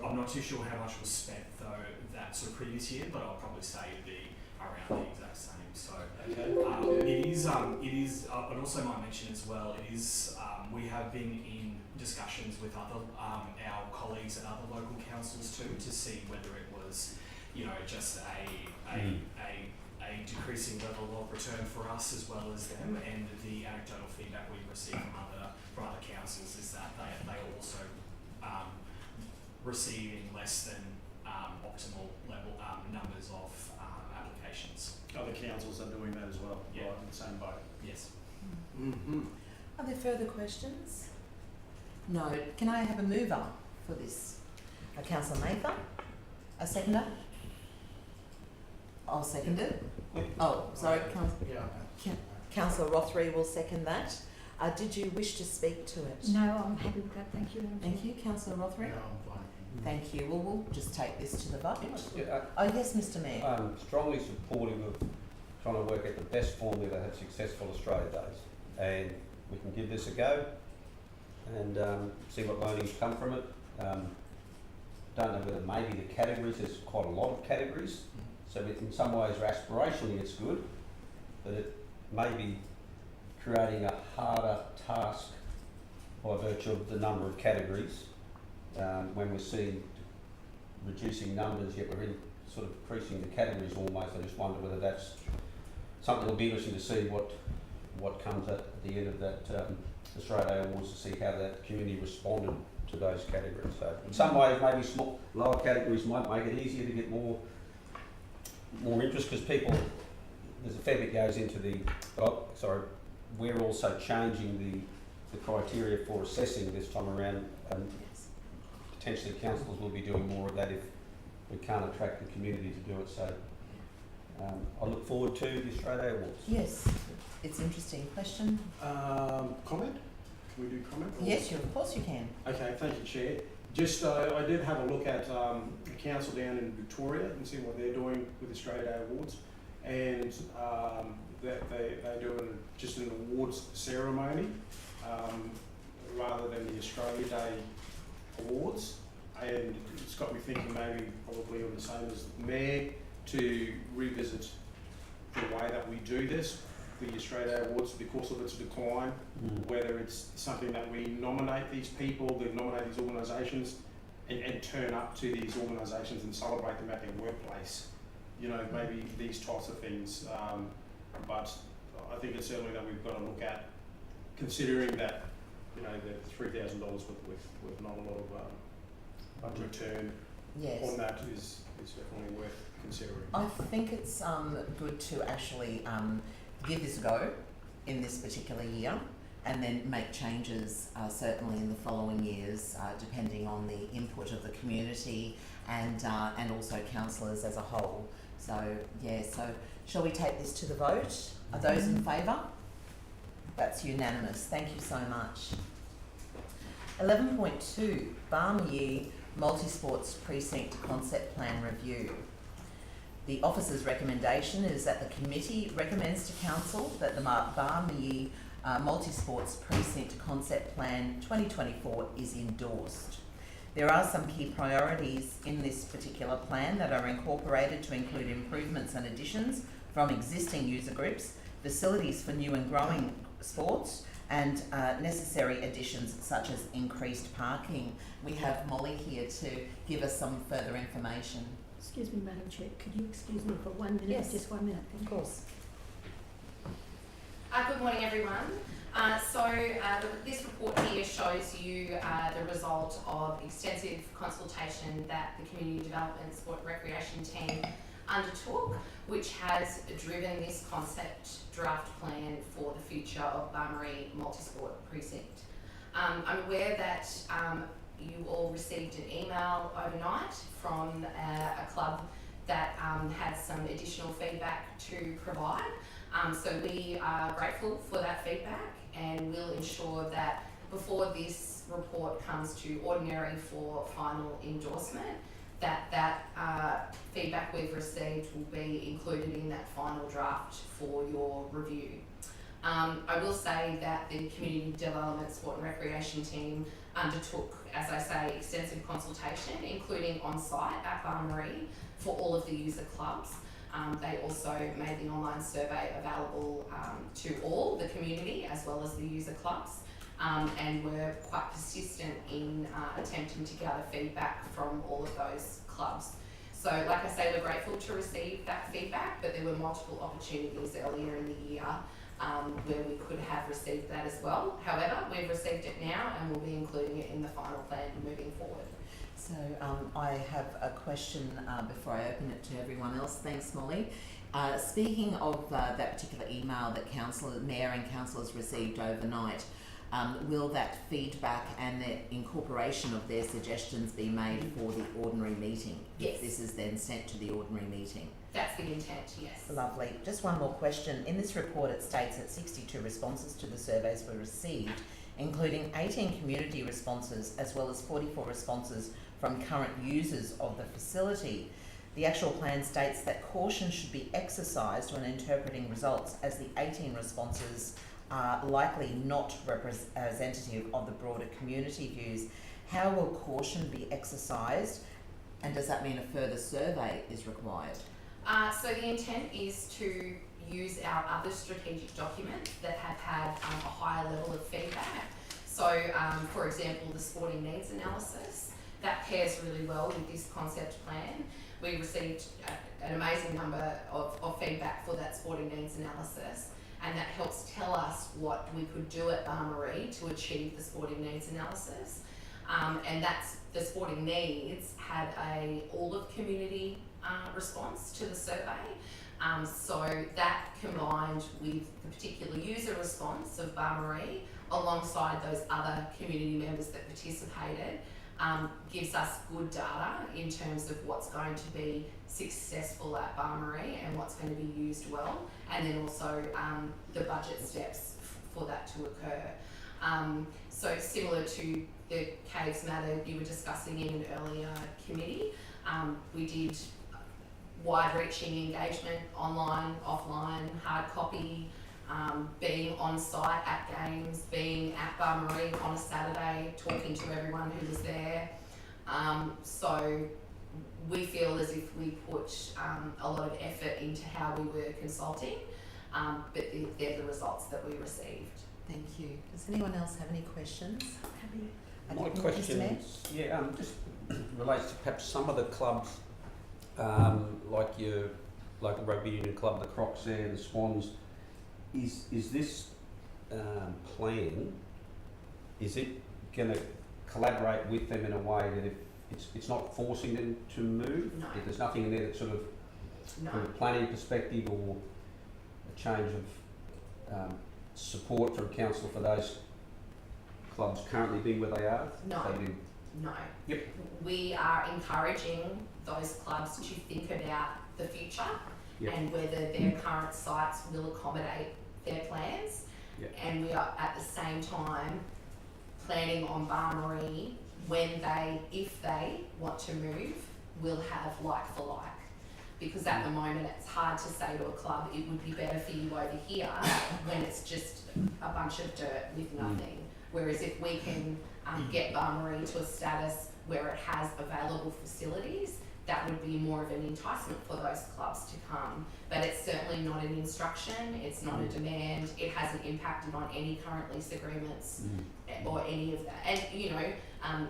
I'm not too sure how much was spent though that sort of previous year, but I'll probably say it'd be around the exact same. So it is, but also might mention as well, it is, we have been in discussions with other our colleagues at other local councils too, to see whether it was, just a decreasing level of return for us as well as them. And the anecdotal feedback we've received from other councils is that they are also receiving less than optimal level numbers of applications. Other councils are doing that as well, Yeah. right, in the same boat. Yes. Mm-hmm. Are there further questions? No. Can I have a mover for this? Councillor Mather? A seconder? I'll second it. Oh, sorry, Councillor Rothery will second that. Did you wish to speak to it? No, I'm happy with that. Thank you, Madam Chair. Thank you, Councillor Rothery. No, I'm fine. Thank you. Well, we'll just take this to the vote. Yeah, Oh, yes, Mr Mayor. I'm strongly supportive of trying to work out the best formula to have successful Australia Days, and we can give this a go and see what learnings come from it. Don't know whether maybe the categories, there's quite a lot of categories, so in some ways aspirationally it's good, but it may be creating a harder task by virtue of the number of categories. When we're seeing reducing numbers, yet we're sort of increasing the categories almost. I just wonder whether that's something that'll be interesting to see what comes at the end of that Australia Day Awards, to see how that community responded to those categories. So in some ways, maybe lower categories might make it easier to get more interest, because there's a fair bit goes into we're also changing the criteria for assessing this time around, and potentially councils will be doing more of that if we can't attract the community to do it. So I look forward to the Australia Awards. Yes, it's interesting. Question? Comment? Can we do comment? Yes, of course you can. Okay, thank you, Chair. Just, I did have a look at the council down in Victoria and see what they're doing with the Australia Day Awards, and they do just an awards ceremony rather than the Australia Day Awards, and it's got me thinking maybe probably on the same as the Mayor to revisit the way that we do this, the Australia Day Awards, because of its decline, whether it's something that we nominate these people, they nominate these organisations, and turn up to these organisations and celebrate them at their workplace. Maybe these types of things. But I think it's certainly that we've got to look at, considering that, the $3,000 with not a lot of return Yes. on that is definitely worth considering. I think it's good to actually give this a go in this particular year, and then make changes certainly in the following years, depending on the input of the community and also councillors as a whole. So, yeah, so shall we take this to the vote? Are those in favour? That's unanimous. Thank you so much. 11.2, Barmye Multisports Precinct Concept Plan Review. The officer's recommendation is that the committee recommends to council that the Barmye Multisports Precinct Concept Plan 2024 is endorsed. There are some key priorities in this particular plan that are incorporated to include improvements and additions from existing user groups, facilities for new and growing sports, and necessary additions such as increased parking. We have Molly here to give us some further information. Excuse me, Madam Chair, could you excuse me for 1 minute? Yes. Just 1 minute, thank Of you. course. Good morning, everyone. This report here shows you the result of extensive consultation that the Community Development Sport and Recreation team undertook, which has driven this concept draft plan for the future of Barmye Multisport Precinct. I'm aware that you all received an email overnight from a club that had some additional feedback to provide. So we are grateful for that feedback, and we'll ensure that before this report comes to ordinary for final endorsement, that feedback we've received will be included in that final draft for your review. I will say that the Community Development Sport and Recreation team undertook, as I say, extensive consultation, including on-site at Barmye for all of the user clubs. They also made the online survey available to all the community as well as the user clubs, and were quite persistent in attempting to gather feedback from all of those clubs. So, like I say, we're grateful to receive that feedback, but there were multiple opportunities earlier in the year where we could have received that as well. However, we've received it now and we'll be including it in the final plan moving forward. So I have a question before I open it to everyone else. Thanks, Molly. Speaking of that particular email that Mayor and councillors received overnight, will that feedback and the incorporation of their suggestions be made for the ordinary meeting? Yes. If this is then sent to the ordinary meeting? That's the intent, yes. Lovely. Just one more question. In this report it states that 62 responses to the surveys were received, including 18 community responses as well as 44 responses from current users of the facility. The actual plan states that caution should be exercised when interpreting results, as the 18 responses are likely not representative of the broader community views. How will caution be exercised, and does that mean a further survey is required? So the intent is to use our other strategic documents that have had a higher level of feedback. So, for example, the sporting needs analysis, that pairs really well with this concept plan. We received an amazing number of feedback for that sporting needs analysis, and that helps tell us what we could do at Barmye to achieve the sporting needs analysis. And that's the sporting needs had a all of community response to the survey. So that combined with the particular user response of Barmye alongside those other community members that participated gives us good data in terms of what's going to be successful at Barmye and what's going to be used well, and then also the budget steps for that to occur. So similar to the caves matter you were discussing in an earlier committee, we did wide-reaching engagement, online, offline, hard copy, being on site at games, being at Barmye on a Saturday, talking to everyone who was there. So we feel as if we put a lot of effort into how we were consulting, but they're the results that we received. Thank you. Does anyone else have any questions? My Mr. question Mayor? just relates to perhaps some of the clubs, like your local rugby union club, the Crocs there, the Swans. Is this plan, is it going to collaborate with them in a way that if it's not forcing them to move? No. If there's nothing in there that sort of, No. from a planning perspective or a change of support from council for those clubs currently being where they are? No. They do. No. Yep. We are encouraging those clubs to think about the future Yep. and whether their current sites will accommodate their plans. Yep. And we are at the same time planning on Barmarie when they, if they want to move, will have like for like. Because at the moment it's hard to say to a club, it would be better for you over here when it's just a bunch of dirt with nothing. Whereas if we can get Barmarie to a status where it has available facilities, that would be more of an enticement for those clubs to come. But it's certainly not an instruction, it's not a demand, it hasn't impacted on any current lease agreements or any of that. And you know,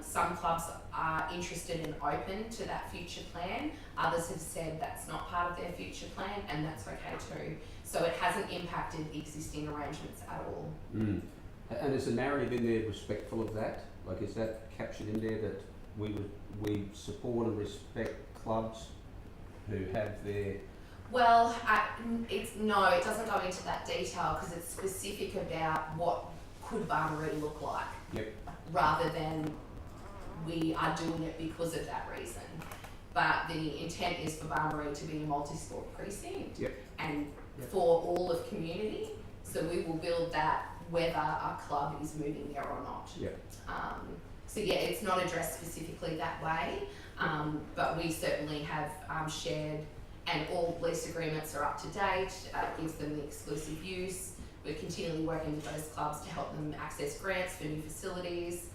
some clubs are interested and open to that future plan, others have said that's not part of their future plan, and that's okay too. So it hasn't impacted existing arrangements at all. And is the narrative in there respectful of that? Like, is that captured in there that we support and respect clubs who have their... Well, it doesn't go into that detail because it's specific about what could Barmarie look like. Yep. Rather than we are doing it because of that reason. But the intent is for Barmarie to be a multi-sport precinct. Yep. And Yep. for all of community. So we will build that whether a club is moving there or not. Yep. So yeah, it's not addressed specifically that way, but we certainly have shared, and all lease agreements are up to date, gives them the exclusive use. We're continually working with those clubs to help them access grants for new facilities.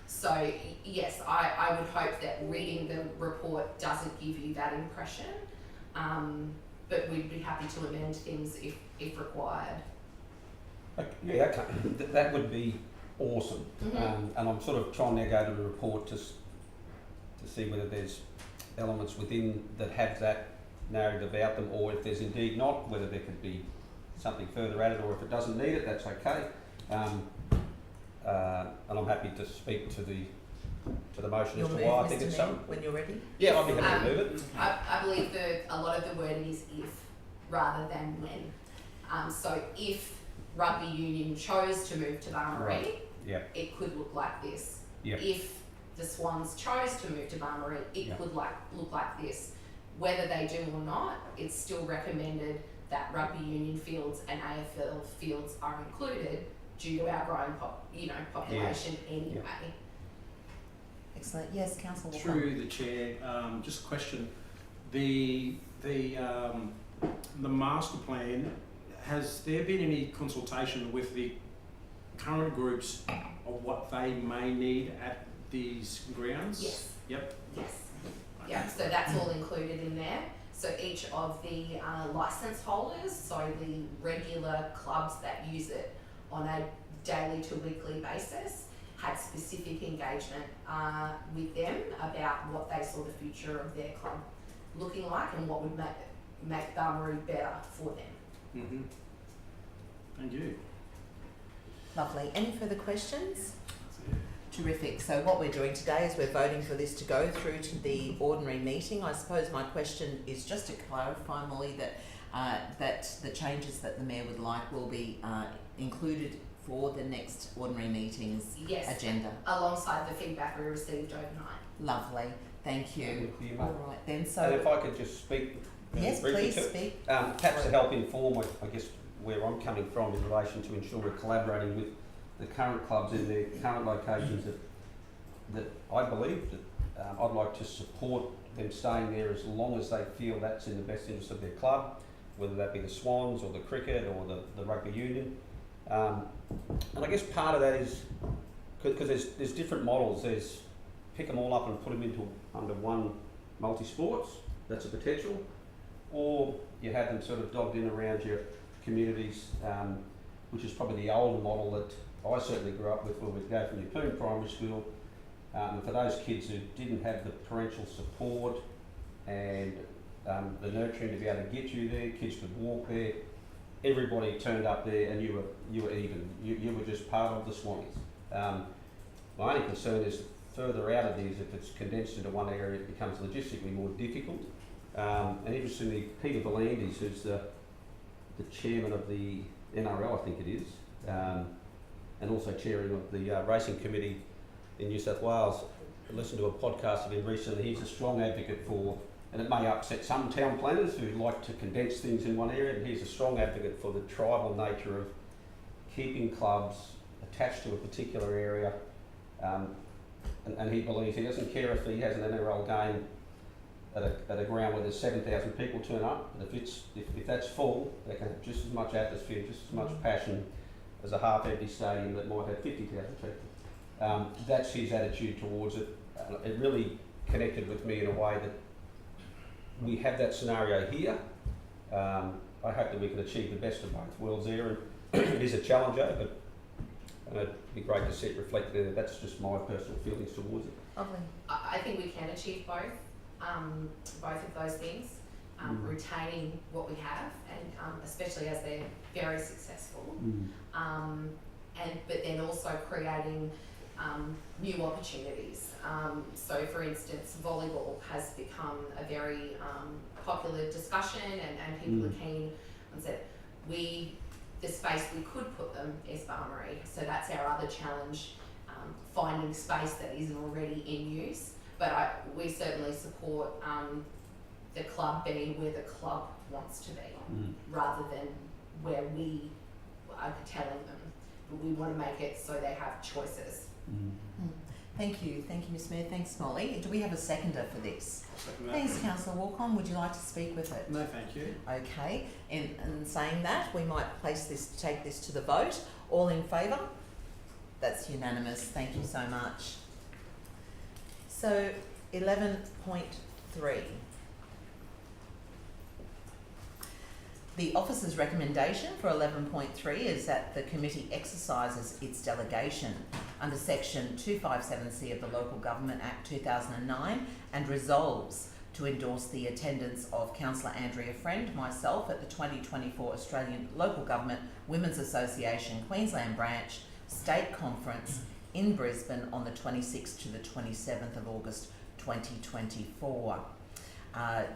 So yes, I would hope that reading the report doesn't give you that impression, but we'd be happy to amend things if required. Yeah, okay. That would be awesome. And I'm sort of trying to go to the report to see whether there's elements within that have that narrative about them, or if there's indeed not, whether there could be something further added, or if it doesn't need it, that's okay. And I'm happy to speak to the motion as to why I think it's so. When you're ready. Yeah, I'd be happy to move it. I believe a lot of the wording is if rather than when. So if rugby union chose to move to Barmarie, Right. Yep. it could look like this. Yep. If the Swans chose to move to Barmarie, it Yep. could look like this. Whether they do or not, it's still recommended that rugby union fields and AFL fields are included due to our growing population anyway. Excellent. Yes, Councillor Walker. Through the chair, just a question. The master plan, has there been any consultation with the current groups of what they may need at these grounds? Yes. Yep. Yes. Yeah, so that's all included in there. So each of the licence holders, so the regular clubs that use it on a daily to weekly basis, had specific engagement with them about what they saw the future of their club looking like and what would make Barmarie better for them. Thank you. Lovely. Any further questions? Terrific. So what we're doing today is we're voting for this to go through to the ordinary meeting. I suppose my question is just to clarify, Molly, that the changes that the Mayor would like will be included for the next ordinary meeting's agenda. Alongside the feedback we received overnight. Lovely. Thank you. All right then. So And if I could just speak yes, briefly please to it. speak. Perhaps to help inform, I guess, where I'm coming from in relation to ensure we're collaborating with the current clubs in their current locations that I believe that I'd like to support them staying there as long as they feel that's in the best interest of their club, whether that be the Swans or the cricket or the rugby union. And I guess part of that is because there's different models. There's pick them all up and put them under one multi-sports, that's a potential, or you have them sort of dogged in around your communities, which is probably the older model that I certainly grew up with, where we'd go from your Poon primary school, and for those kids who didn't have the parental support and the nurturing to be able to get you there, kids could walk there, everybody turned up there and you were even, you were just part of the Swannies. My only concern is further out of these, if it's condensed into one area, it becomes logistically more difficult. And interestingly, Peter Volandis, who's the chairman of the NRL, I think it is, and also chairing of the racing committee, in New South Wales. I listened to a podcast of him recently. He's a strong advocate for, and it may upset some town planners who like to condense things in one area, but he's a strong advocate for the tribal nature of keeping clubs attached to a particular area. And he believes he doesn't care if he has an NRL game at a ground where there's 7,000 people turn up, but if that's full, they can have just as much atmosphere, just as much passion as a half-empty stadium that might have 50,000 people. That's his attitude towards it. It really connected with me in a way that we have that scenario here. I hope that we can achieve the best of both worlds there. And it is a challenger, but it'd be great to see it reflected in it. That's just my personal feelings towards it. Lovely. I think we can achieve both of those things, retaining what we have, and especially as they're very successful, but then also creating new opportunities. So for instance, volleyball has become a very popular discussion, and people are keen on that. The space we could put them is Barmarie, so that's our other challenge, finding space that isn't already in use. But we certainly support the club being where the club wants to be, rather than where we are telling them. But we want to make it so they have choices. Thank you, Ms Mayor. Thanks, Molly. Do we have a seconder for this? Second that. Thanks, Councillor Walcon. Would you like to speak with it? No, thank you. Okay. In saying that, we might take this to the vote. All in favour? That's unanimous. Thank you so much. So, 11.3. The officer's recommendation for 11.3 is that the committee exercises its delegation under section 257C of the Local Government Act 2009 and resolves to endorse the attendance of Councillor Andrea Friend, myself, at the 2024 Australian Local Government Women's Association Queensland Branch State Conference in Brisbane on the 26th to the 27th of August 2024.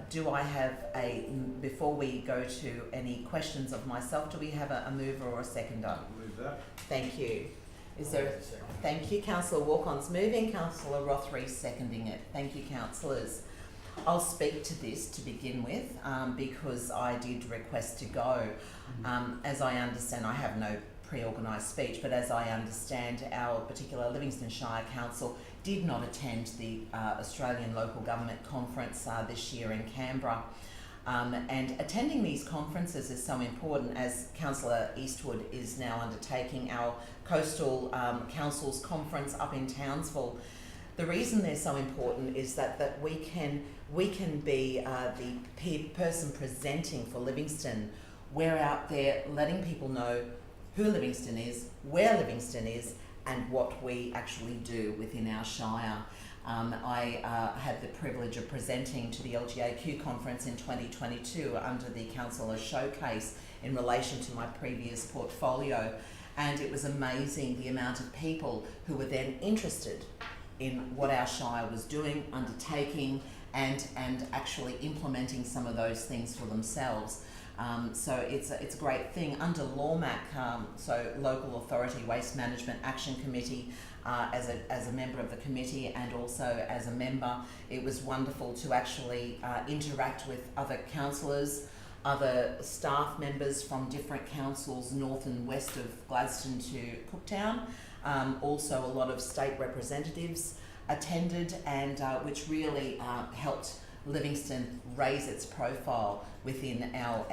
Do I have before we go to any questions of myself, do we have a mover or a seconder? Move that. Thank you. Is there? Thank you. Councillor Walcon's moving, Councillor Rothery seconding it. Thank you, councillors. I'll speak to this to begin with because I did request to go. As I understand, I have no pre-organised speech, but as I understand, our particular Livingstone Shire Council did not attend the Australian Local Government Conference this year in Canberra. And attending these conferences is so important, as Councillor Eastwood is now undertaking our Coastal Councils Conference up in Townsville. The reason they're so important is that we can be the person presenting for Livingstone. We're out there letting people know who Livingstone is, where Livingstone is, and what we actually do within our shire. I had the privilege of presenting to the LGAQ conference in 2022 under the Councillor Showcase in relation to my previous portfolio, and it was amazing the amount of people who were then interested in what our shire was doing, undertaking, and actually implementing some of those things for themselves. So it's a great thing. Under LAWMAC, so Local Authority Waste Management Action Committee, as a member of the committee and also as a member, it was wonderful to actually interact with other councillors, other staff members from different councils north and west of Gladstone to Cooktown. Also a lot of state representatives attended, and which really helped Livingstone raise its profile within our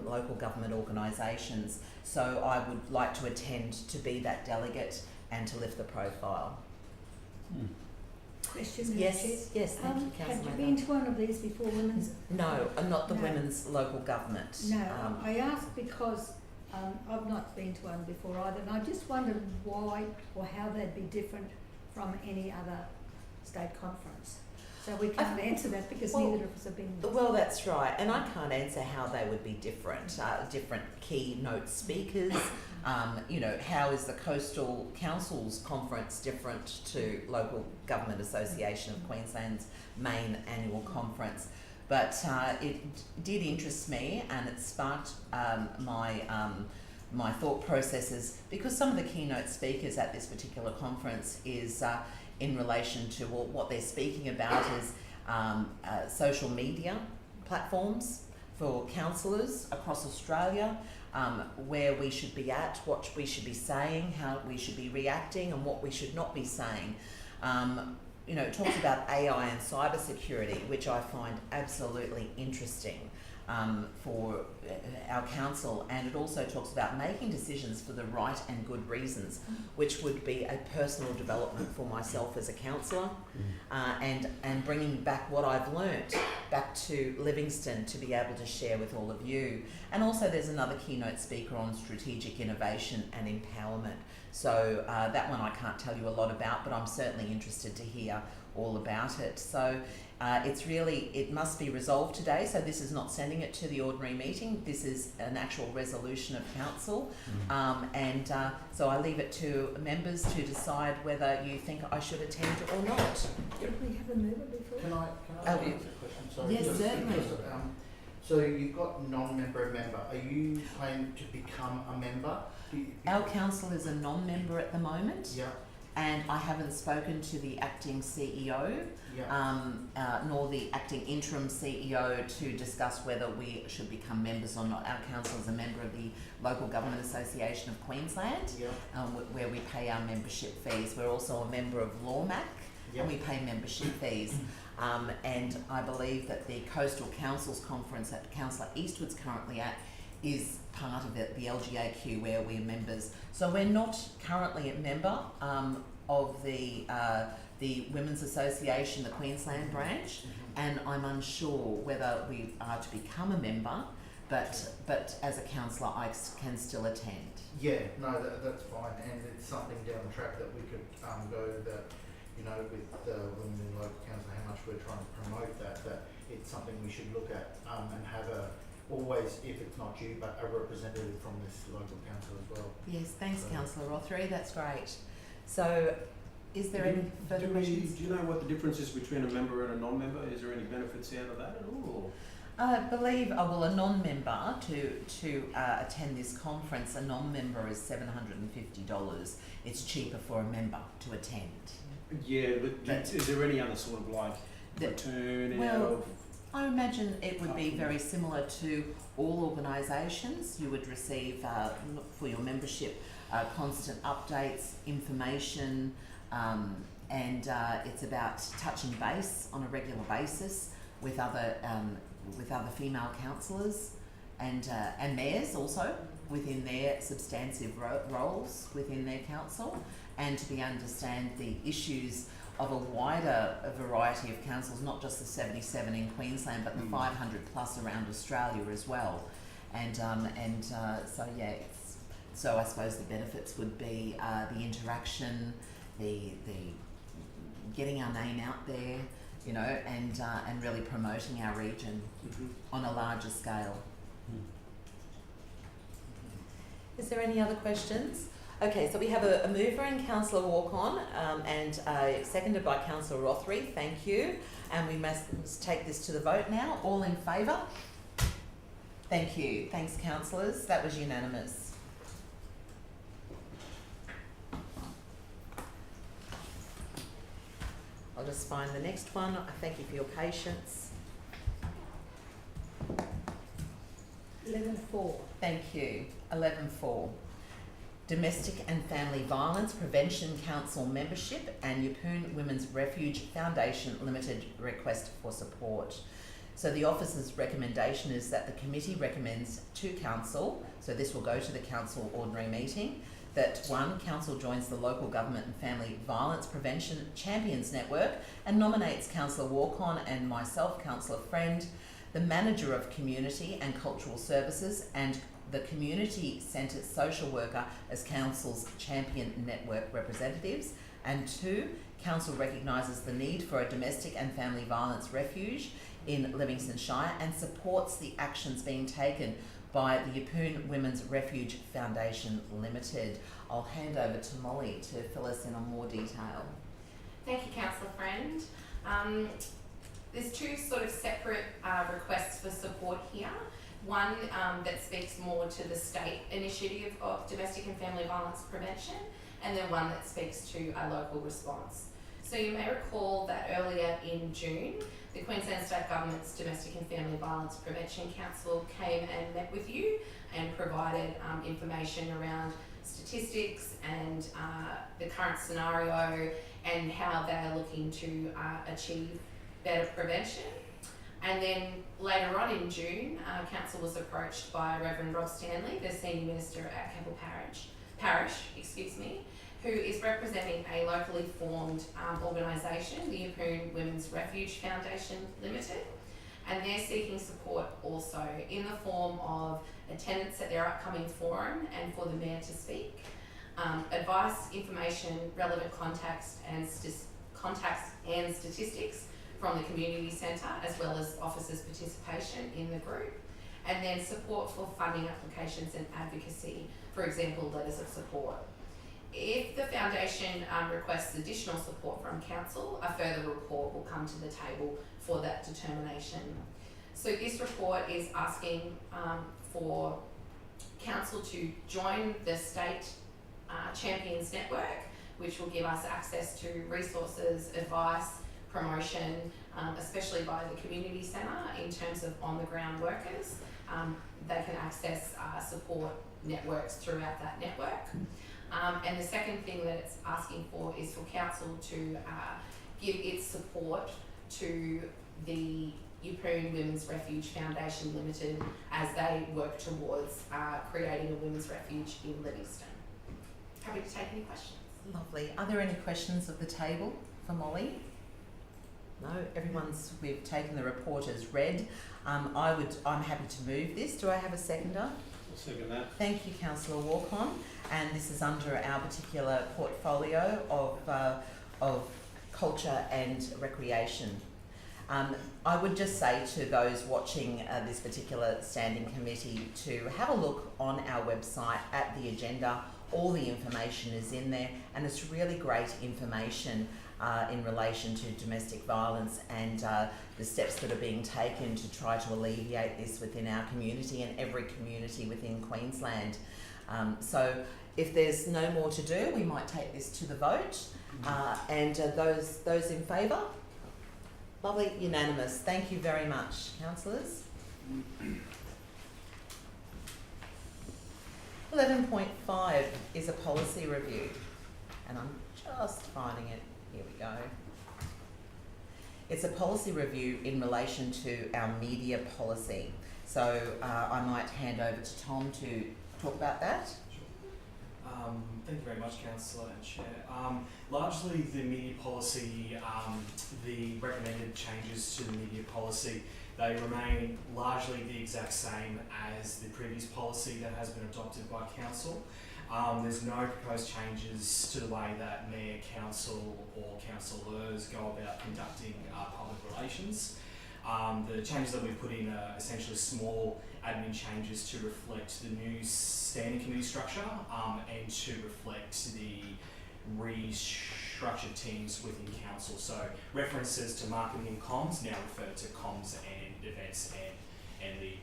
local government organisations. So I would like to attend to be that delegate and to lift the profile. Question? Yes, thank you, Councillor. Have you been to one of these before, women's? No, not the No. women's local government. No, I asked because I've not been to one before either, and I just wondered why or how they'd be different from any other state conference. So we can't answer that because neither of us have been. Well, that's right, and I can't answer how they would be different. Different keynote speakers. How is the Coastal Councils Conference different to Local Government Association of Queensland's main annual conference? But it did interest me, and it sparked my my thought processes, because some of the keynote speakers at this particular conference is in relation to what they're speaking about is social media platforms for councillors across Australia, where we should be at, what we should be saying, how we should be reacting, and what we should not be saying. You know, it talks about AI and cyber security, which I find absolutely interesting for our council, and it also talks about making decisions for the right and good reasons, which would be a personal development for myself as a councillor, and bringing back what I've learnt back to Livingstone to be able to share with all of you. And also there's another keynote speaker on strategic innovation and empowerment. So that one I can't tell you a lot about, but I'm certainly interested to hear all about it. So it must be resolved today, so this is not sending it to the ordinary meeting, this is an actual resolution of council, so I leave it to members to decide whether you think I should attend or not. Did we have a mover before? Can I Oh, ask a question? Sorry. yes, Just certainly. because, so you've got non-member and member. Are you planning to become a member? Our council is a non-member at the moment, Yeah, and I haven't spoken to the acting CEO, yeah. nor the acting interim CEO to discuss whether we should become members or not. Our council is a member of the Local Government Association of Queensland, Yeah, where we pay our membership fees. We're also a member of LawMac, yeah. and we pay membership fees. And I believe that the Coastal Councils Conference that Councillor Eastwood's currently at is part of it, the LGAQ, where we're members. So we're not currently a member of the Women's Association, the Queensland branch, and I'm unsure whether we are to become a member, but as a councillor I can still attend. Yeah, no, that's fine, and it's something down the track that we could go that, you know, with the women in local council, how much we're trying to promote that it's something we should look at and have always, if it's not you, but a representative from this local council as well. Yes, thanks, So- Councillor Rothery, that's great. So, is there any further questions? Do you know what the difference is between a member and a non-member? Is there any benefits out of that at all? I believe, a non-member to attend this conference, a non-member is $750. It's cheaper for a member to attend. Yeah, but is there any other sort of like The- return out well, of? I imagine it would be very similar to all organisations. You would receive, for your membership, constant updates, information, and it's about touching base on a regular basis with other female councillors and mayors also within their substantive roles within their council, and to be understand the issues of a wider variety of councils, not just the 77 in Queensland, but the 500 plus around Australia as well. And so yeah, so I suppose the benefits would be the interaction, the getting our name out there, you know, and really promoting our region on a larger scale. Is there any other questions? Okay, so we have a mover in Councillor Walk-on and seconded by Councillor Rothery. Thank you. And we must take this to the vote now. All in favour? Thank you. Thanks, councillors. That was unanimous. I'll just find the next one. I thank you for your patience. 11.4. Thank you. 11.4. Domestic and Family Violence Prevention Council membership and Yeppoon Women's Refuge Foundation Limited request for support. So the officer's recommendation is that the committee recommends to council, so this will go to the council ordinary meeting, that 1, council joins the Local Government and Family Violence Prevention Champions Network and nominates Councillor Walk-on and myself, Councillor Friend, the Manager of Community and Cultural Services and the Community Centre Social Worker as Council's Champion Network representatives. And 2, Council recognises the need for a domestic and family violence refuge in Livingstone Shire and supports the actions being taken by the Yeppoon Women's Refuge Foundation Limited. I'll hand over to Molly to fill us in on more detail. Thank you, Councillor Friend. There's 2 sort of separate requests for support here. One that speaks more to the state initiative of domestic and family violence prevention, and then one that speaks to a local response. So you may recall that earlier in June, the Queensland State Government's Domestic and Family Violence Prevention Council came and met with you and provided information around statistics and the current scenario and how they're looking to achieve better prevention. And then later on in June, Council was approached by Reverend Rob Stanley, the Senior Minister at Keppel Parish, who is representing a locally formed organisation, the Yeppoon Women's Refuge Foundation Limited, and they're seeking support also in the form of attendance at their upcoming forum and for the Mayor to speak, advice, information, relevant contacts and statistics from the community centre, as well as officers' participation in the group, and then support for funding applications and advocacy, for example, letters of support. If the foundation requests additional support from Council, a further report will come to the table for that determination. So this report is asking for Council to join the State Champions Network, which will give us access to resources, advice, promotion, especially by the community centre in terms of on-the-ground workers. They can access support networks throughout that network. And the second thing that it's asking for is for Council to give its support to the Yeppoon Women's Refuge Foundation Limited as they work towards creating a women's refuge in Livingstone. Happy to take any questions. Lovely. Are there any questions of the table for Molly? No, we've taken the report as read. I'm happy to move this. Do I have a seconder? I'll second that. Thank you, Councillor Walcon. And this is under our particular portfolio of culture and recreation. I would just say to those watching this particular standing committee to have a look on our website at the agenda. All the information is in there, and it's really great information in relation to domestic violence and the steps that are being taken to try to alleviate this within our community and every community within Queensland. So if there's no more to do, we might take this to the vote. And those in favour? Lovely, unanimous. Thank you very much, councillors. 11.5 is a policy review, and I'm just finding it. Here we go. It's a policy review in relation to our media policy. So I might hand over to Tom to talk about that. Thank you very much, Councillor and Chair. Largely the media policy, the recommended changes to the media policy, they remain largely the exact same as the previous policy that has been adopted by Council. There's no proposed changes to the way that Mayor, Council or councillors go about conducting public relations. The changes that we've put in are essentially small admin changes to reflect the new standing committee structure and to reflect the restructured teams within Council. So references to marketing and comms now refer to comms and events and the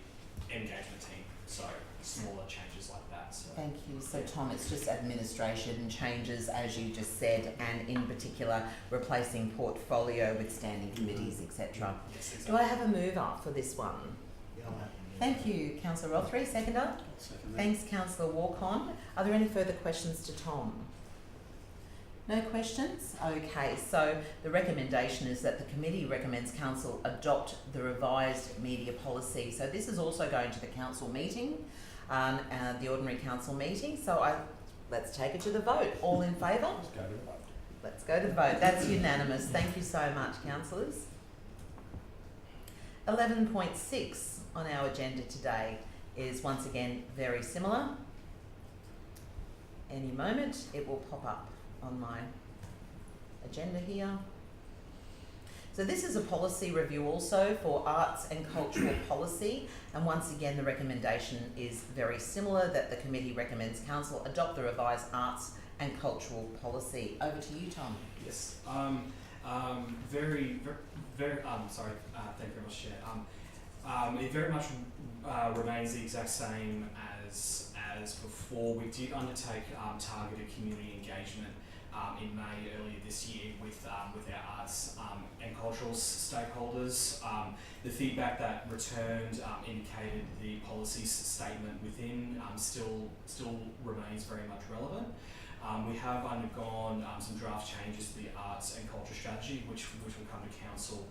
engagement team. So smaller changes like that. So. Thank you. So Tom, it's just administration changes, as you just said, and in particular replacing portfolio with standing committees, etc. Yes, exactly. Do I have a mover for this one? Yeah, I'm happy. Thank you, Councillor Rothery. Seconder? I'll second that. Thanks, Councillor Walcon. Are there any further questions to Tom? No questions? Okay, so the recommendation is that the committee recommends Council adopt the revised media policy. So this is also going to the Council meeting, the ordinary Council meeting. So let's take it to the vote. All in favour? Let's go to the vote. Let's go to the vote. That's unanimous. Thank you so much, councillors. 11.6 on our agenda today is once again very similar. Any moment it will pop up on my agenda here. So this is a policy review also for arts and cultural policy, and once again the recommendation is very similar, that the committee recommends Council adopt the revised arts and cultural policy. Over to you, Tom. Yes. Thank you very much, Chair. It very much remains the exact same as before. We did undertake targeted community engagement in May earlier this year with our arts and cultural stakeholders. The feedback that returned indicated the policy statement within still remains very much relevant. We have undergone some draft changes to the arts and culture strategy, which will come to council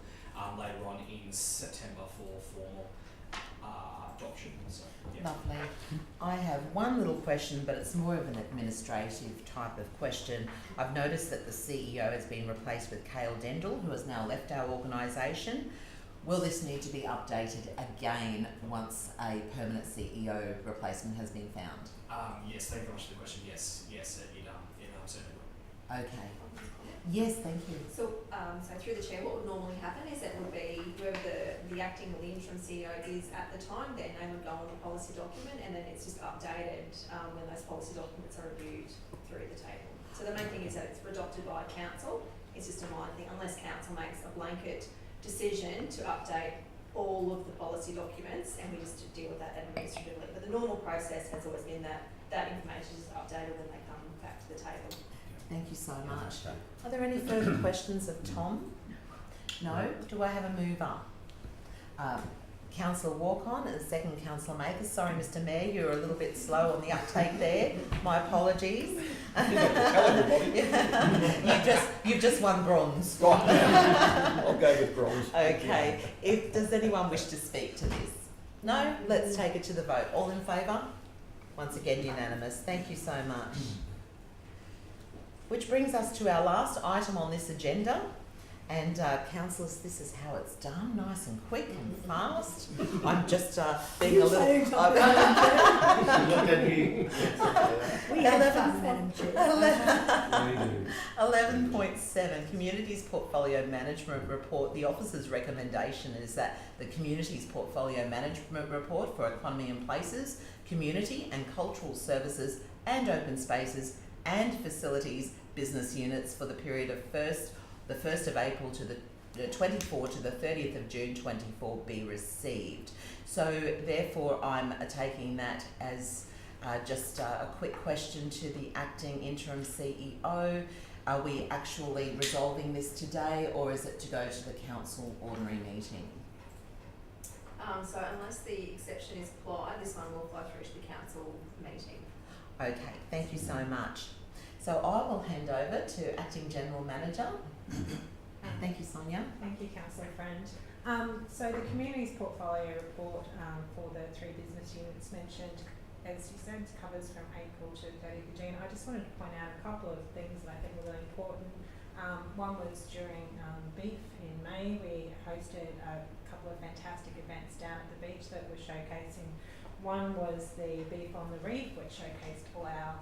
later on in September for formal adoption. So, yeah. Lovely. I have one little question, but it's more of an administrative type of question. I've noticed that the CEO has been replaced with Cale Dendel, who has now left our organisation. Will this need to be updated again once a permanent CEO replacement has been found? Yes, thank you very much for the question. Yes, it certainly will. Okay. Yes, thank you. So through the chair, what would normally happen is it would be whoever the acting or the interim CEO is at the time, their name would go on the policy document, and then it's just updated when those policy documents are reviewed through the table. So the main thing is that it's adopted by council. It's just a minor thing, unless council makes a blanket decision to update all of the policy documents, and we just deal with that administratively. But the normal process has always been that information is updated when they come back to the table. Thank you so much. Are there any further questions of Tom? No? Do I have a mover? Councillor Walk-on and second Councillor Mathers. Sorry, Mr Mayor, you're a little bit slow on the uptake there. My apologies. You've just won bronze. I'll go with bronze. Okay. Does anyone wish to speak to this? No? Let's take it to the vote. All in favour? Once again, unanimous. Thank you so much. Which brings us to our last item on this agenda. And councillors, this is how it's done, nice and quick and fast. I'm just being a little... Look at you. We have fun, Madam Chair. 11.7, Communities Portfolio Management Report. The officer's recommendation is that the Communities Portfolio Management Report for Economy and Places, Community and Cultural Services and Open Spaces and Facilities business units for the period of the 1st of April to the 24 to the 30th of June 24 be received. So therefore I'm taking that as just a quick question to the acting interim CEO. Are we actually resolving this today, or is it to go to the council ordinary meeting? So unless the exception is applied, this one will flow through to the council meeting. Okay, thank you so much. So I will hand over to Acting General Manager. Thank you, Sonia. Thank you, Councillor Friend. So the Communities Portfolio Report for the 3 business units mentioned, as you said, covers from April to 30th of June. I just wanted to point out a couple of things that I think were really important. One was during Beef in May, we hosted a couple of fantastic events down at the beach that were showcasing. One was the Beef on the Reef, which showcased all our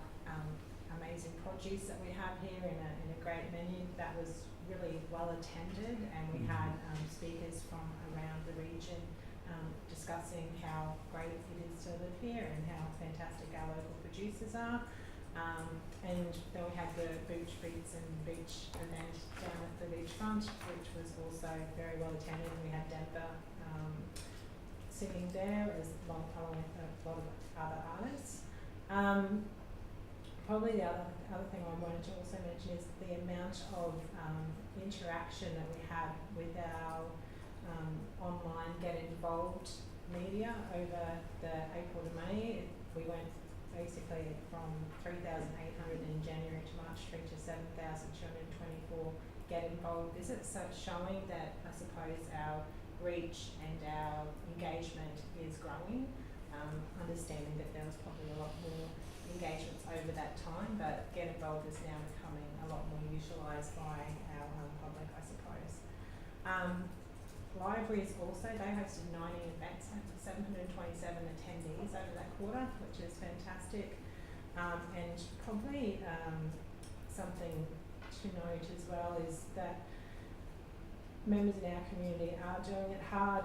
amazing produce that we have here in a great menu. That was really well attended, and we had speakers from around the region discussing how great it is to live here and how fantastic our local producers are. And then we had the Beach Beats and Beach event down at the beachfront, which was also very well attended. We had Denver singing there along with a lot of other artists. Probably the other thing I wanted to also mention is the amount of interaction that we had with our online Get Involved media over the April to May. We went basically from 3,800 in January to March through to 7,224 Get Involved visits. So it's showing that I suppose our reach and our engagement is growing. Understanding that there was probably a lot more engagements over that time, but Get Involved is now becoming a lot more utilised by our public, I suppose. Libraries also, they hosted 90 events, 727 attendees over that quarter, which is fantastic. And probably something to note as well is that members in our community are doing it hard.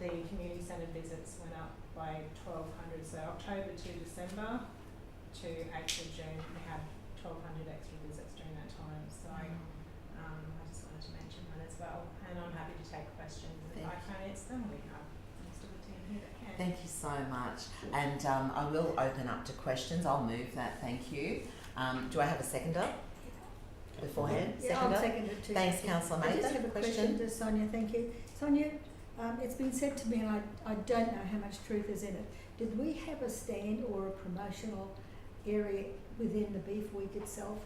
The community centre visits went up by 1,200, so October to December to April, June, we had 1,200 extra visits during that time. So I just wanted to mention that as well. And I'm happy to take questions. If I can't answer them, we have Okay. Thank you so much. And I will open up to questions. I'll move that. Thank you. Do I have a seconder beforehand? Yeah, I'll second it too. Thanks, Councillor I Mather. just have a question to Sonia, thank you. Sonia, it's been said to me, and I don't know how much truth is in it, did we have a stand or a promotional area within the Beef Week itself?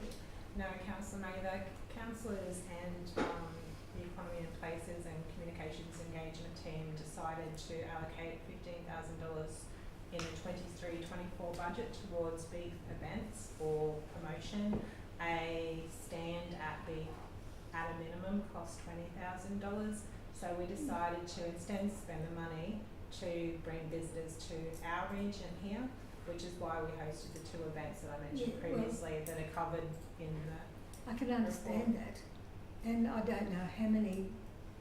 No, Councillor Mather, councillors and the Economy and Places and Communications Engagement team decided to allocate $15,000 in the 23-24 budget towards beef events or promotion. A stand at beef at a minimum cost $20,000. So we decided to instead spend the money to bring visitors to our region here, which is why we hosted the two events that I mentioned previously that are covered in the I can understand that, and I don't know how many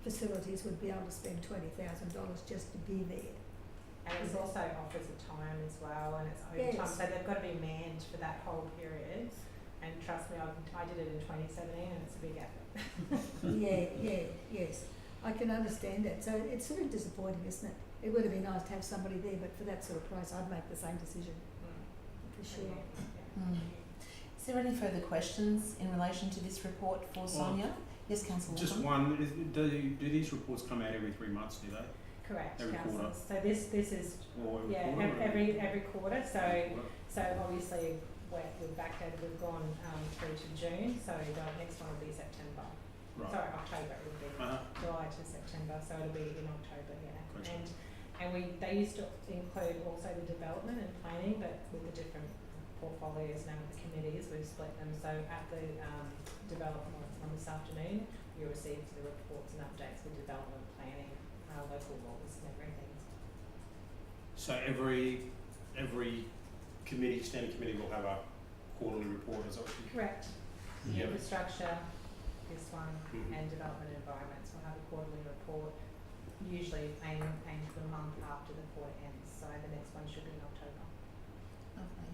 facilities would be able to spend $20,000 just to be there. And it also offers a time as well, and it's overtime, Yes. so they've got to be manned for that whole period. And trust me, I did it in 2017, and it's a big effort. Yes, I can understand that. So it's sort of disappointing, isn't it? It would have been nice to have somebody there, but for that sort of price, I'd make the same decision, for sure. Is there any further questions in relation to this report for Sonia? Yes, Councillor Just Walker. one. Do these reports come out every 3 months? Do they? Correct, Every quarter. councillors. So this is Or every quarter. So quarter? so obviously we're backdated. We've gone through to June. So the next one will be September. Right. Sorry, October. It would be July to September. So it'll be in October. Yeah. Gotcha. And they used to include also the development and planning, but with the different portfolios now with the committees, we've split them. So at the development on this afternoon, you received the reports and updates with development, planning, local laws and everything. So every committee, standing committee, will have a quarterly report. Is that what you? Correct. Yep. Infrastructure, this one, Mhm. and development and environments will have a quarterly report, usually aimed for a month after the quarter ends. So the next one should be in October. Lovely.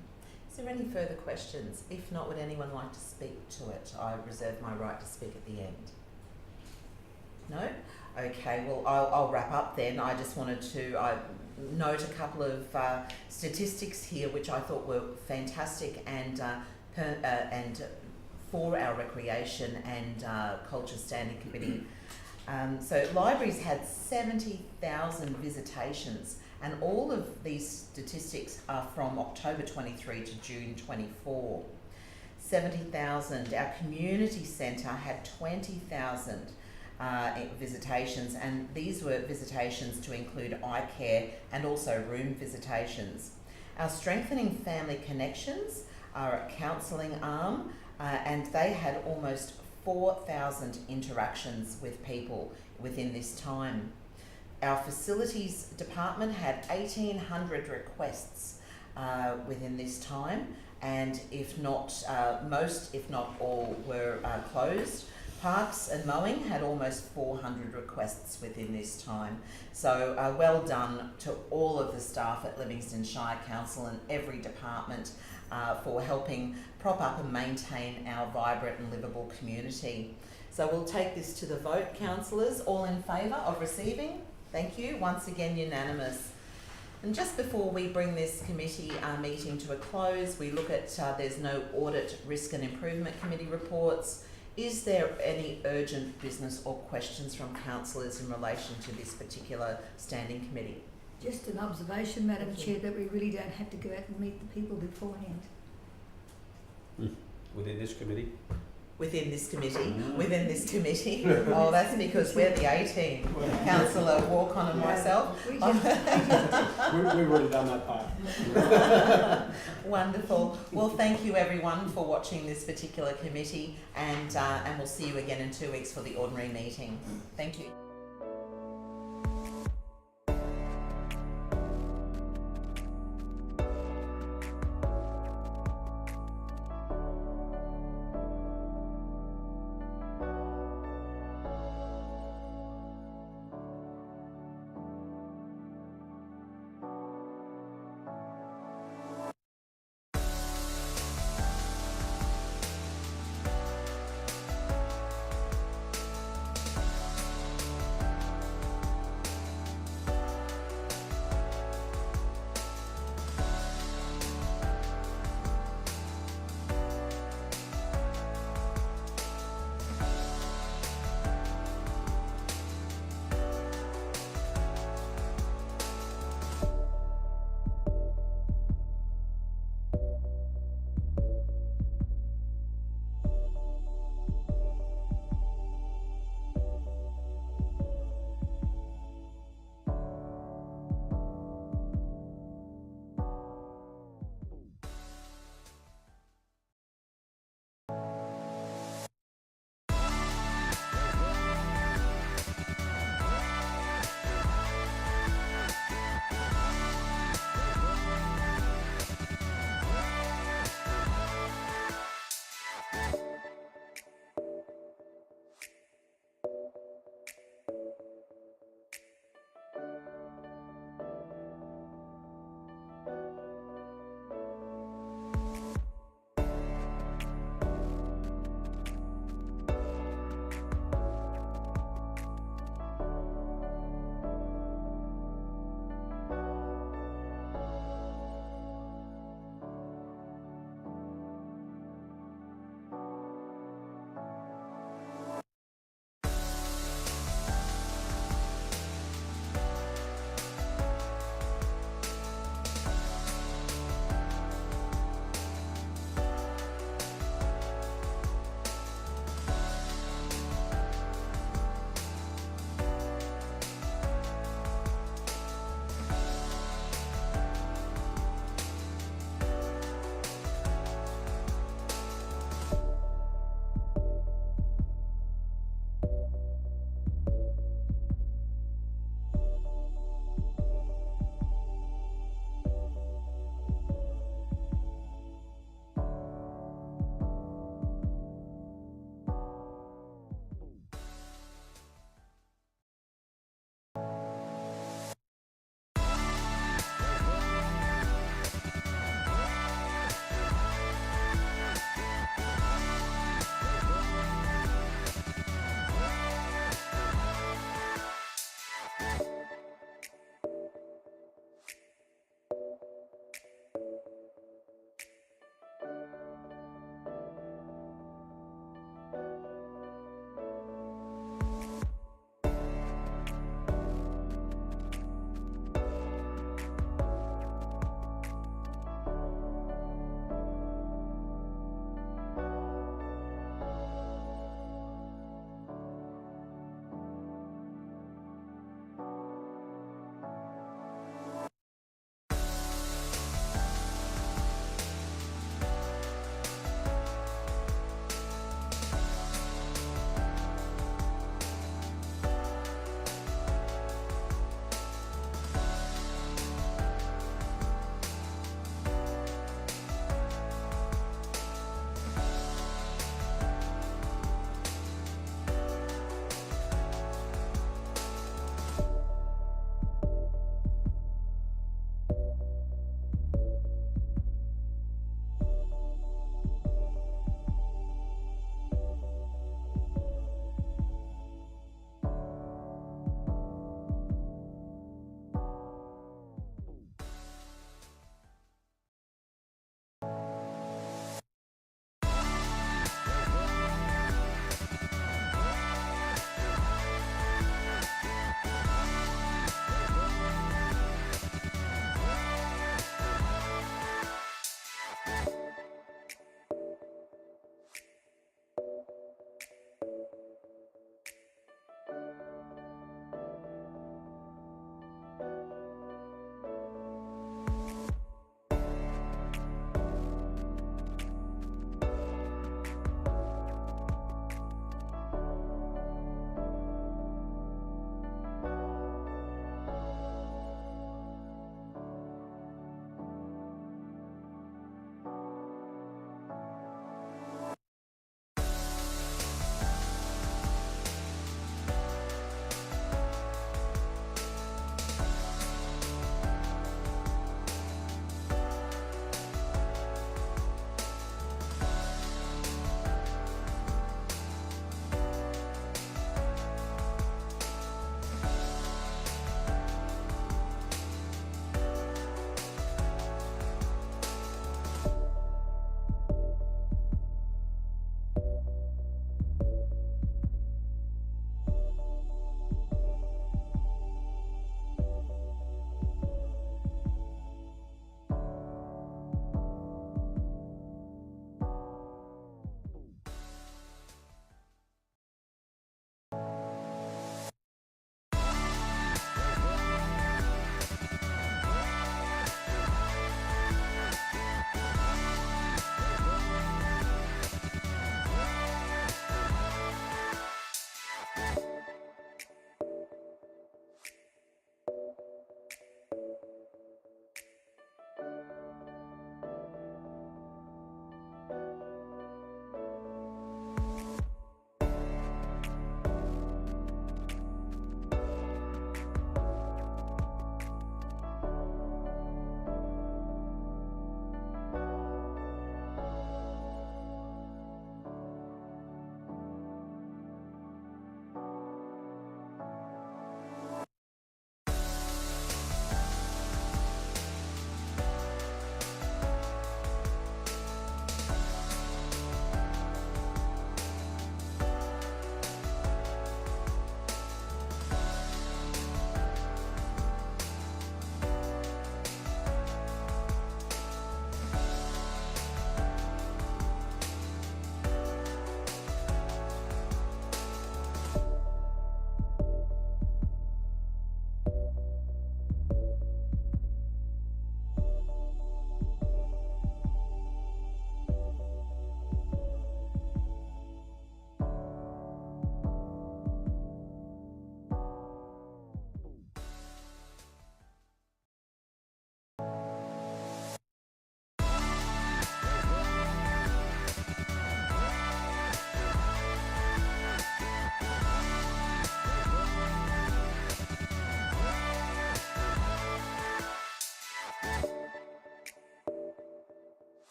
Is there any further questions? If not, would anyone like to speak to it? I reserve my right to speak at the end. No? Okay, well, I'll wrap up then. I just wanted to note a couple of statistics here which I thought were fantastic and for our Recreation and Culture Standing Committee. So libraries had 70,000 visitations, and all of these statistics are from October 23 to June 24. 70,000. Our community centre had 20,000 visitations, and these were visitations to include eye care and also room visitations. Our Strengthening Family Connections are a counselling arm, and they had almost 4,000 interactions with people within this time. Our Facilities Department had 1,800 requests within this time, and if not most, if not all, were closed. Parks and Mowing had almost 400 requests within this time. So well done to all of the staff at Livingstone Shire Council and every department for helping prop up and maintain our vibrant and livable community. So we'll take this to the vote, councillors. All in favour of receiving? Thank you. Once again, unanimous. And just before we bring this committee meeting to a close, we look at there's no Audit, Risk and Improvement Committee reports. Is there any urgent business or questions from councillors in relation to this particular standing committee? Just an observation, Madam Chair, that we really don't have to go out and meet the people beforehand. Within this committee? Within this committee. Oh, that's because we're the A-team. Councillor Walcon and myself. We've already done that part. Wonderful. Well, thank you everyone for watching this particular committee, and we'll see you again in 2 weeks for the ordinary meeting. Thank you.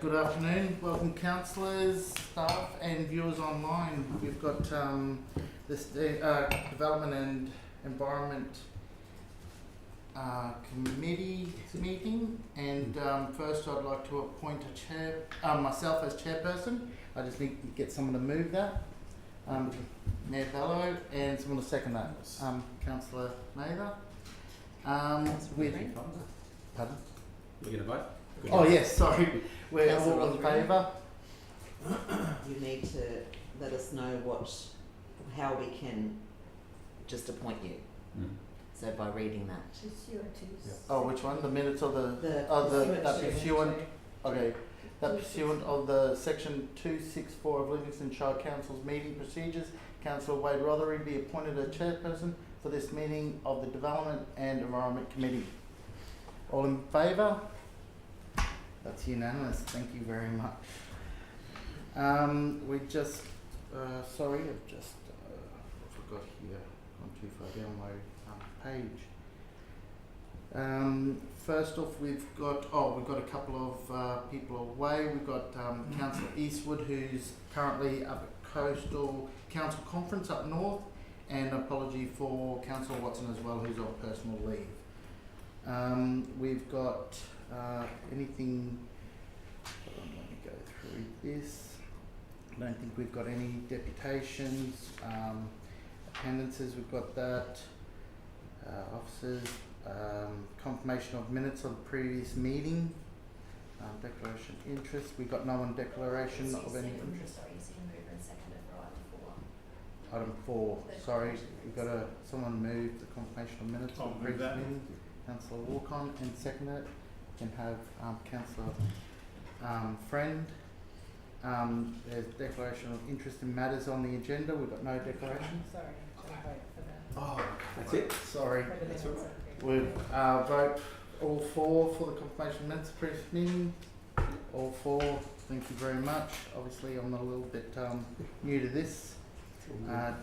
Good afternoon. Welcome councillors, staff and viewers online. We've got this Development and Environment Committee meeting, and first I'd like to appoint a chair, myself as chairperson. I just need to get someone to move that. Mayor Bello, and someone to second that. Councillor Mather. With, pardon? We're going to vote? Good. Oh yes, sorry. We're Councillor all in Rodriguez. favour. You need to let us know how we can just appoint you. Mm. So by reading that. Oh, which one? The minutes of the The pursuant. Okay, that pursuant of the section 264 of Livingstone Shire Council's meeting procedures, Councillor Wade Rothery be appointed a chairperson for this meeting of the Development and Environment Committee. All in favour? That's unanimous. Thank you very much. We just, sorry, I've just forgot here. Gone too far down my page. First off, we've got a couple of people away. We've got Councillor Eastwood, who's currently up at Coastal Council Conference up north, and apology for Councillor Watson as well, who's on personal leave. We've got anything, hold on, let me go through this. I don't think we've got any deputations, attendances, we've got that, officers, confirmation of minutes of the previous meeting, declaration of interest, we've got no one declaration of any interest. Sorry, you said mover and seconded for item 4. Item 4, sorry, we've got someone move the confirmation of minutes of the previous meeting. Councillor Walcon, and second it, can have Councillor Friend. There's declaration of interest in matters on the agenda. We've got no declaration. Sorry, should I vote for that? Oh, That's it? sorry. For the That's minutes. We vote all 4 for the confirmation minutes of previous meeting. All 4. Thank you very much. Obviously, I'm a little bit new to this.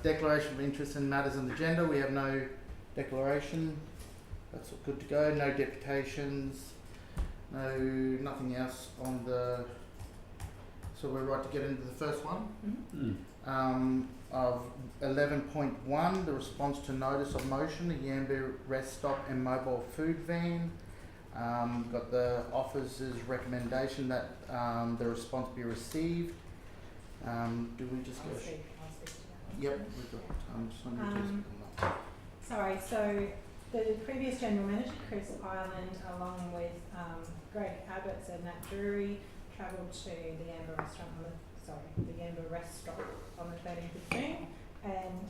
Declaration of interest in matters on the agenda. We have no declaration. That's all good to go. No deputations. Nothing else on the. So we're right to get into the first one. Mm-hmm. Of 11.1, the response to notice of motion, the Yamba rest stop and mobile food van. Got the officer's recommendation that the response be received. Do we just go? I'll speak to that one. Yep, we've got just on your desk. Sorry, so the previous General Manager, Chris Ireland, along with Greg Abbott's and Nat Drury, travelled to the Yamba restaurant the Yamba rest stop on the 13th of June and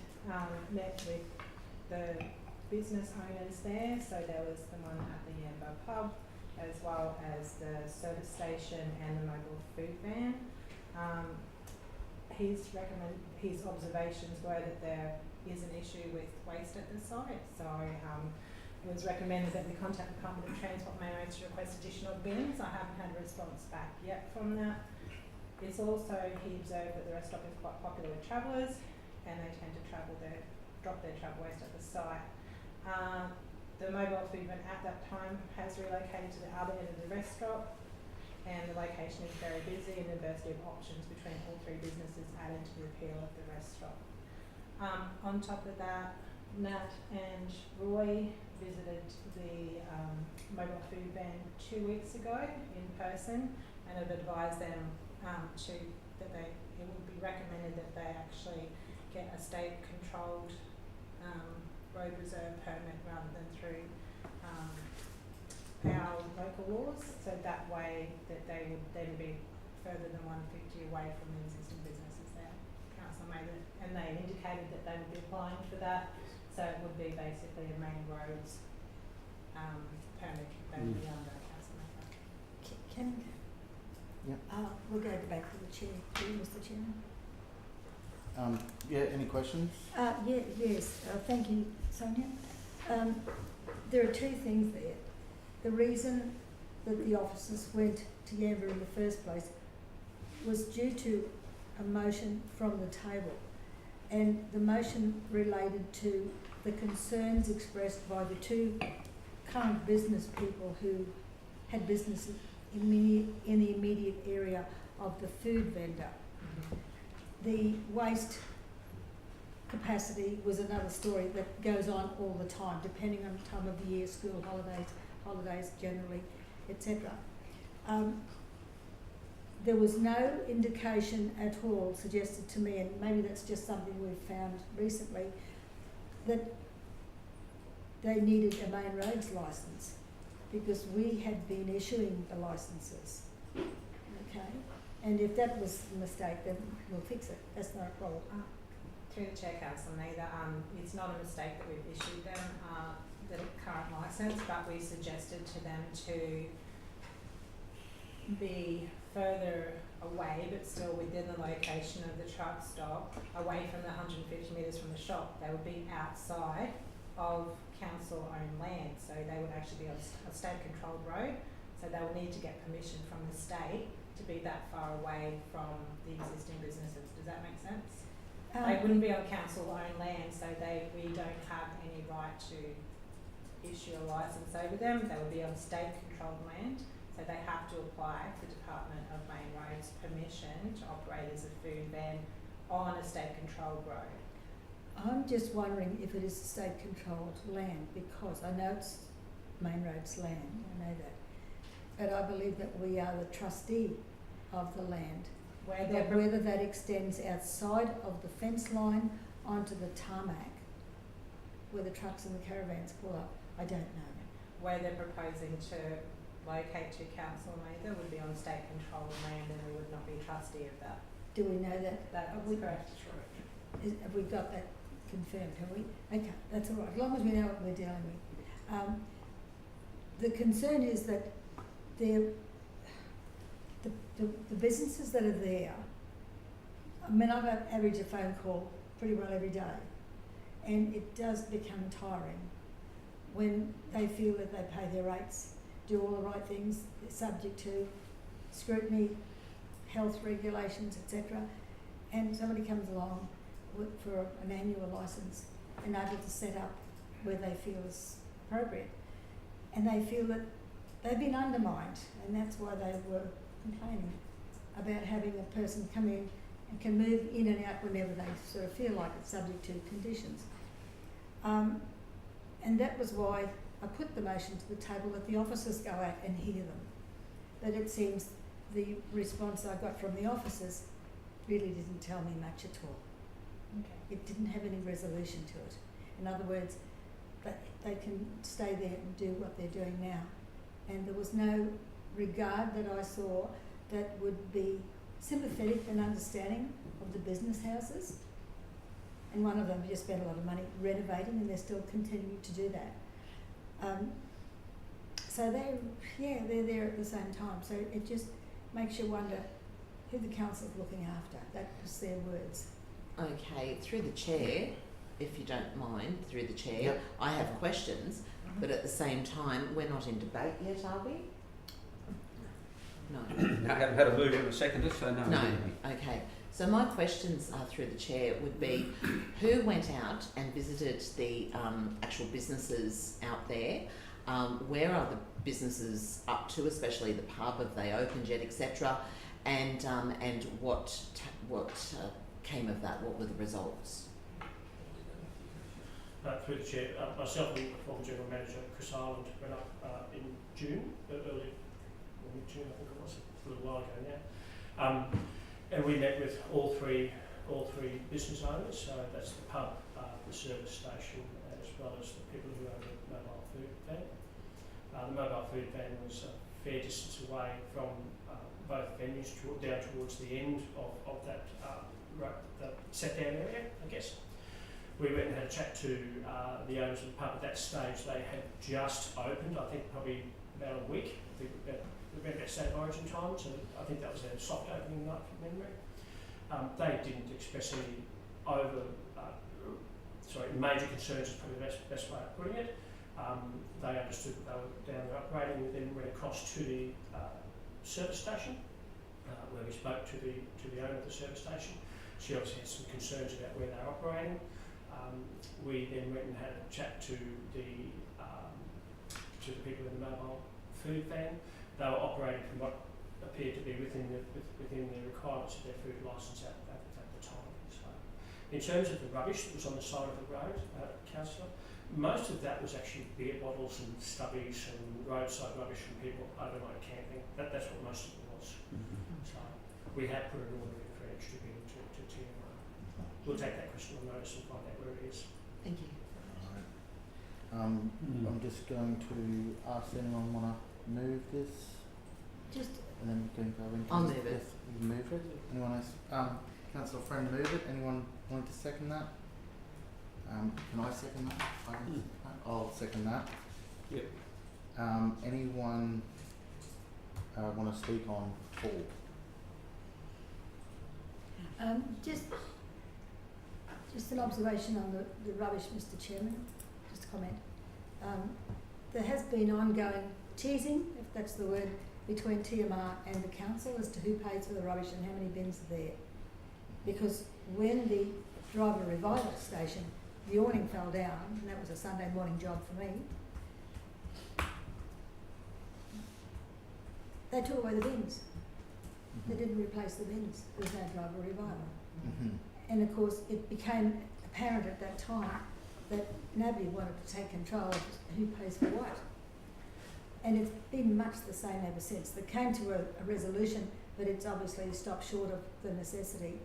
met with the business owners there. So there was the one at the Yamba pub, as well as the service station and the mobile food van. His observations were that there is an issue with waste at the site. So it was recommended that we contact the Department of Transport Mainways to request additional bins. I haven't had a response back yet from that. It's also, he observed that the rest stop is quite popular with travellers and they tend to drop their travel waste at the site. The mobile food van at that time has relocated to the other end of the rest stop, and the location is very busy and the diversity of options between all 3 businesses added to the appeal of the rest stop. On top of that, Nat and Roy visited the mobile food van 2 weeks ago in person and have advised them it would be recommended that they actually get a state controlled road reserve permit rather than through our local laws, so that way that they would then be further than 150 away from the existing businesses there. Council made it, and they indicated that they would be applying for that, so it would be basically a main roads permit that would be under Council Maker. Can Yep. we'll go back to the chair, Mr. Chairman. Yeah, any questions? Yes, thank you, Sonia. There are 2 things there. The reason that the officers went to Yamba in the first place was due to a motion from the table, and the motion related to the concerns expressed by the 2 current business people who had businesses in the immediate area of the food vendor. The waste capacity was another story that goes on all the time, depending on the time of the year, school holidays generally, etc. There was no indication at all suggested to me, and maybe that's just something we've found recently, that they needed a main roads licence, because we had been issuing the licences. Okay? And if that was a mistake, then we'll fix it. That's not a problem. Through the Chair, Councillor Mather, it's not a mistake that we've issued them the current licence, but we suggested to them to be further away, but still within the location of the truck stop, away from the 150 metres from the shop. They would be outside of council-owned land, so they would actually be on a state-controlled road, so they will need to get permission from the state to be that far away from the existing businesses. Does that make sense? They wouldn't be on council-owned land, so we don't have any right to issue a licence over them. They would be on state-controlled land, so they have to apply for Department of Main Roads permission to operate as a food van on a state-controlled road. I'm just wondering if it is state-controlled land, because I know it's Main Roads land, I know that. But I believe that we are the trustee of the land. Whether that extends outside of the fence line onto the tarmac, where the trucks and the caravans pull up, I don't know. Where they're proposing to locate to council Mather would be on state-controlled land, and we would not be trustee of that. Do we know that? That's correct. Have we got that confirmed, have we? Okay, that's all right, as long as we know what we're dealing with. The concern is that the businesses that are there, I mean, I average a phone call pretty well every day, and it does become tiring when they feel that they pay their rates, do all the right things, they're subject to scrutiny, health regulations, etc. And somebody comes along for an annual licence and able to set up where they feel is appropriate, and they feel that they've been undermined, and that's why they were complaining about having a person come in and can move in and out whenever they sort of feel like it's, subject to conditions. And that was why I put the motion to the table that the officers go out and hear them. But it seems the response I got from the officers really didn't tell me much at all. Okay. It didn't have any resolution to it. In other words, that they can stay there and do what they're doing now. And there was no regard that I saw that would be sympathetic and understanding of the business houses. And one of them just spent a lot of money renovating, and they're still continuing to do that. So they're there at the same time. So it just makes you wonder who the council's looking after. That was their words. Okay, through the chair, if you don't mind, through the chair, Yep. I have questions, but at the same time, we're not in debate yet, are we? No. I haven't had a move in a second, so no. No. Okay. So my questions through the chair would be, who went out and visited the actual businesses out there? Where are the businesses up to, especially the pub? Have they opened yet, etc.? And what came of that? What were the results? Through the chair, myself and former General Manager Chris Ireland went up in June, early mid-June, I think it was, a little while ago now. And we met with all three business owners. So that's the pub, the service station, as well as the people who own the mobile food van. The mobile food van was a fair distance away from both venues, down towards the end of that the set-down area, I guess. We went and had a chat to the owners of the pub. At that stage, they had just opened, I think probably about a week. I think about State of Origin time, so I think that was their soft opening night from memory. They didn't express any major concerns is probably the best way of putting it. They understood that they were down there upgrading. We then went across to the service station, where we spoke to the owner of the service station. She obviously had some concerns about where they were operating. We then went and had a chat to the people in the mobile food van, they were operating from what appeared to be within the requirements of their food licence at the time. So, in terms of the rubbish that was on the side of the road, Councillor, most of that was actually beer bottles and stubbies and roadside rubbish from people overnight camping. That's what most of it was. So we have put an order in for an extra bin to TMR. We'll take that question on notice and find out where it is. Thank you. Alright. I'm just going to ask anyone want to move this, Just and then we can go into. I'll move it. Yes, you move it. Anyone else? Councillor Friend, move it. Anyone want to second that? Can I second that? I'll second that. Yep. Anyone want to speak on 4? Just an observation on the rubbish, Mr. Chairman, just a comment. There has been ongoing teasing, if that's the word, between TMR and the council as to who pays for the rubbish and how many bins are there. Because when the driver revival station, the awning fell down, and that was a Sunday morning job for me, they took away the bins. They didn't replace the bins. There was no driver revival. And of course, it became apparent at that time that nobody wanted to take control of who pays for what. And it's been much the same ever since. They came to a resolution, but it's obviously stopped short of the necessity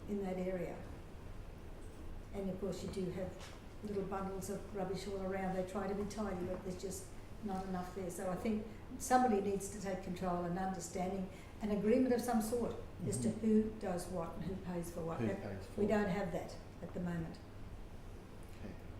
in that area. And of course, you do have little bundles of rubbish all around. They try to be tidy, but there's just not enough there. So I think somebody needs to take control and understanding an agreement of some sort as to who does what and who pays for what. Who That- pays for we what? don't have that at the moment.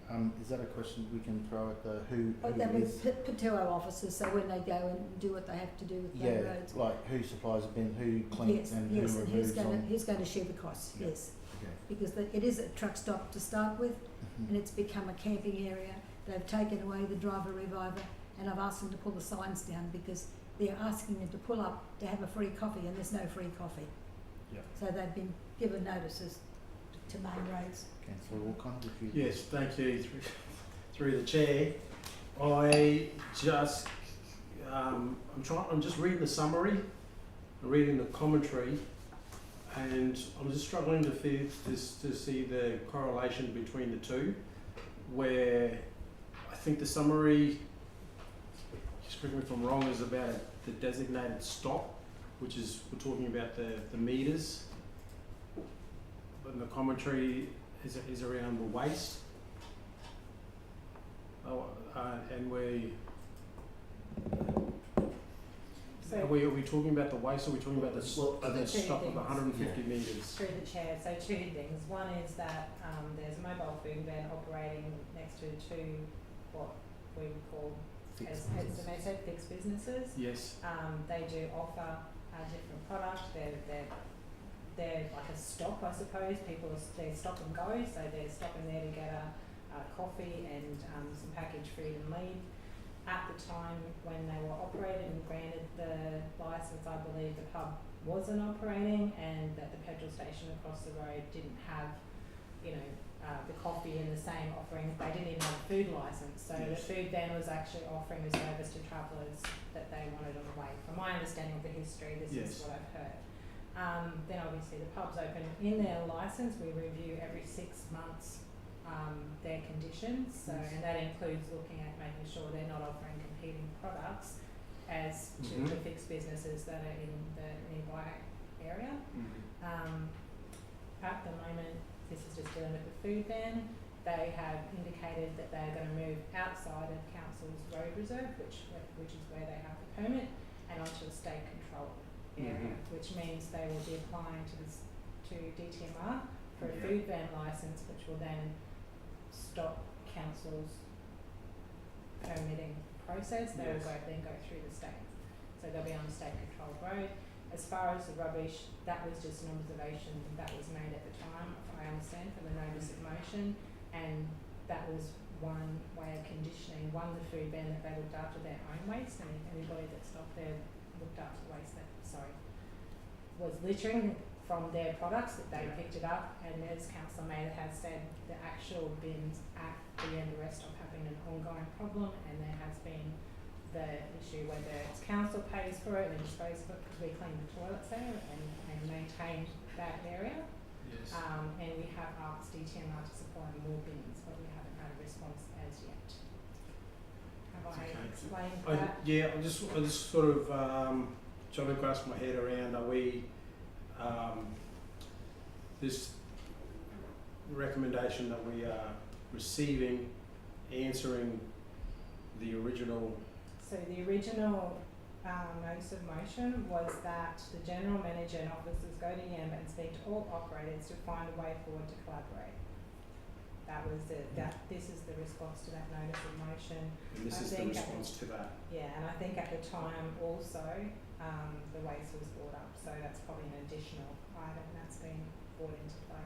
Okay. Is that a question we can throw at the who That is? with Patillo officers, so when they go and do what they have to do with Yeah, their roads. like who supplies a bin, who cleans, Yes, and yes, who and removes on. who's going to share the costs, Yeah. yes. Okay. Because it is a truck stop to start with, and it's become a camping area. They've taken away the driver reviver, and I've asked them to pull the signs down because they're asking them to pull up to have a free coffee, and there's no free coffee. Yeah. So they've been given notices to main roads. Councillor Walcott, if you. Yes, thank you. Through the chair, I just I'm just reading the summary, reading the commentary, and I'm just struggling to see the correlation between the two. Where I think the summary, correct me if I'm wrong, is about the designated stop, which is we're talking about the meters, but the commentary is around the waste. And are we talking about the waste, or are we talking about the stop of things. 150 metres? Through the chair, so 2 things. One is that there's a mobile food van operating next to 2 what we would call as said, fixed businesses. Yes. They do offer a different product. They're like a stop, I suppose. People they stop and go, so they're stopping there to get a coffee and some packaged food and leave. At the time when they were operating and granted the licence, I believe the pub wasn't operating, and that the petrol station across the road didn't have, the coffee and the same offerings. They didn't even have a food licence, so the food van was actually offering a service to travellers that they wanted on the way. From my understanding of the history, this is what I've heard. Then obviously the pub's open in their licence. We review every 6 months their conditions, so and that includes looking at making sure they're not offering competing products as to the fixed businesses that are in the nearby area. At the moment, this is just dealing with the food van. They have indicated that they're going to move outside of council's road reserve, which is where they have the permit, and onto a state control area, which means they will be applying to DTMR for a food van licence, which will then stop council's permitting process. They will then go through the state, so they'll be on a state controlled road. As far as the rubbish, that was just an observation that was made at the time, if I understand, for the notice of motion, and that was one way of conditioning, the food van, that they looked after their own waste, and anybody that stopped there looked after the waste that, was littering from their products, that they picked it up, and as Councillor Mather has said, the actual bins at the end of the rest stop having an ongoing problem, and there has been the issue whether it's council pays for it and disposes of it because we clean the toilets there and maintain that area. Yes. And we have asked DTMR to supply more bins, but we haven't had a response as yet. Have I Okay. explained I that? just sort of trying to grasp my head around, are we, this recommendation that we are receiving, answering the original, So the original notice of motion was that the general manager and officers go to Yamba and speak to all operators to find a way forward to collaborate. That was this is the response to that notice of motion. and this I is the think response to that. Yeah, and I think at the time also, the waste was brought up, so that's probably an additional item that's been brought into play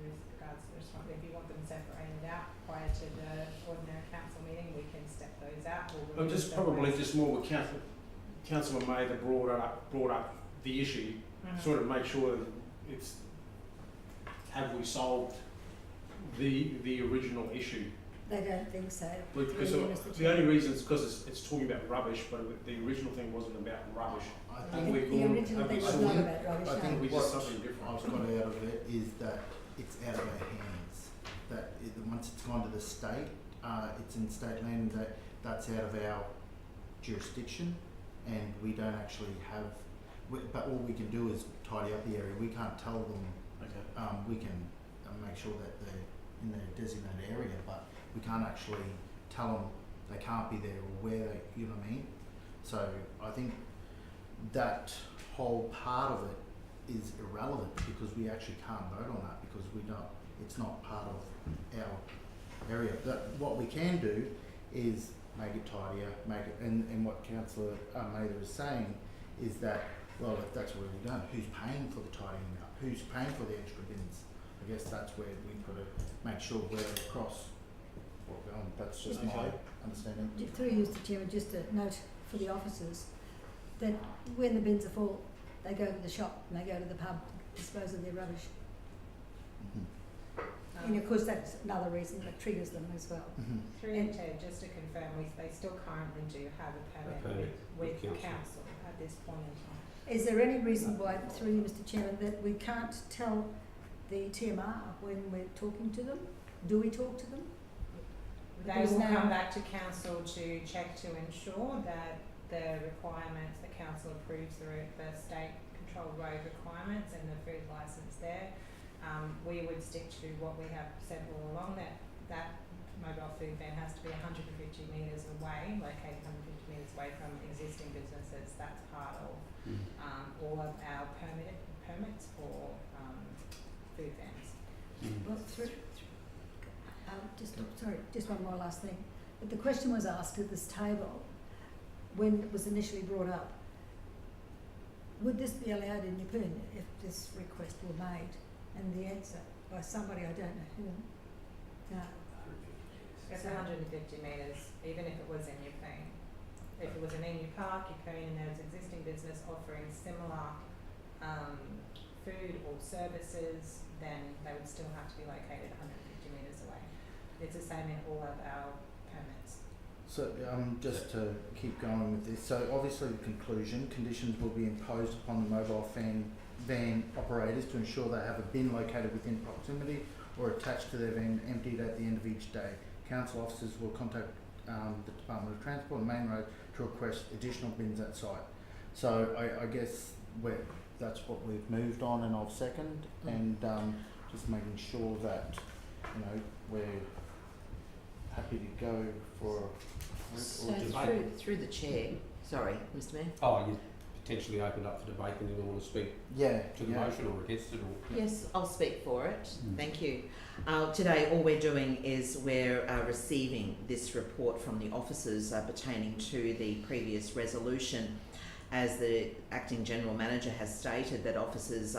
with regards to the response. If you want them separated out prior to the ordinary council meeting, we can step those out. Or I'm just probably just more with Councillor Mather brought up the issue, sort of make sure that it's, have we solved the original issue? They don't think so. Because Through you, Mr. the only reason is because it's talking about rubbish, but the original thing wasn't about rubbish. I The think original thing was not about rubbish, I no. think We what just something different. I've got out of it is that it's out of our hands. That once it's gone to the state, it's in state land, that's out of our jurisdiction, and we don't actually have. But all we can do is tidy up the area. We can't tell them. Okay. We can make sure that they're in their designated area, but we can't actually tell them they can't be there or where they. You know what I mean? So I think that whole part of it is irrelevant because we actually can't vote on that because we don't. It's not part of our area. What we can do is make it tidier, and what Councillor Mather is saying is that, well, if that's where we're going, who's paying for the tidying up? Who's paying for the extra bins? I guess that's where we've got to make sure we're across what we're on. That's just my Okay. understanding. Through you, Mr. Chairman, just a note for the officers that when the bins are full, they go to the shop and they go to the pub to dispose of their rubbish. Mhm. And of course, that's another reason that triggers them as well. Mhm. Through you, Ted, just to confirm, they still currently do have a permit permit with with council at this point in time. Is there any reason why, through you, Mr. Chairman, that we can't tell the TMR when we're talking to them? Do we talk to them? They Because will now- come back to council to check to ensure that the requirements, the council approves the state controlled road requirements and the food licence there. We would stick to what we have said all along, that mobile food van has to be 150 metres away, located 150 metres away from existing businesses. That's part of all of our permits for food vans. Well, just one more last thing. But the question was asked at this table when it was initially brought up. Would this be allowed in Yeppoon if this request were made? And the answer by somebody, I don't know who, no. It's 150 metres, even if it was in Yeppoon. If it was in Emu Park, Yeppoon, and there was existing business offering similar food or services, then they would still have to be located 150 metres away. It's the same in all of our permits. So just to keep going with this, so obviously the conclusion, conditions will be imposed upon the mobile van operators to ensure they have a bin located within proximity or attached to their van emptied at the end of each day. Council officers will contact the Department of Transport and Main Road to request additional bins at site. So I guess that's what we've moved on, and I'll second, and just making sure that, you know, we're happy to go for So debate. through the chair, sorry, Mr Mayor. Oh, you potentially opened up for debate, and you want to speak yeah to the motion or against it, or Yes, I'll speak for it. Thank you. Today, all we're doing is we're receiving this report from the officers pertaining to the previous resolution. As the Acting General Manager has stated, that officers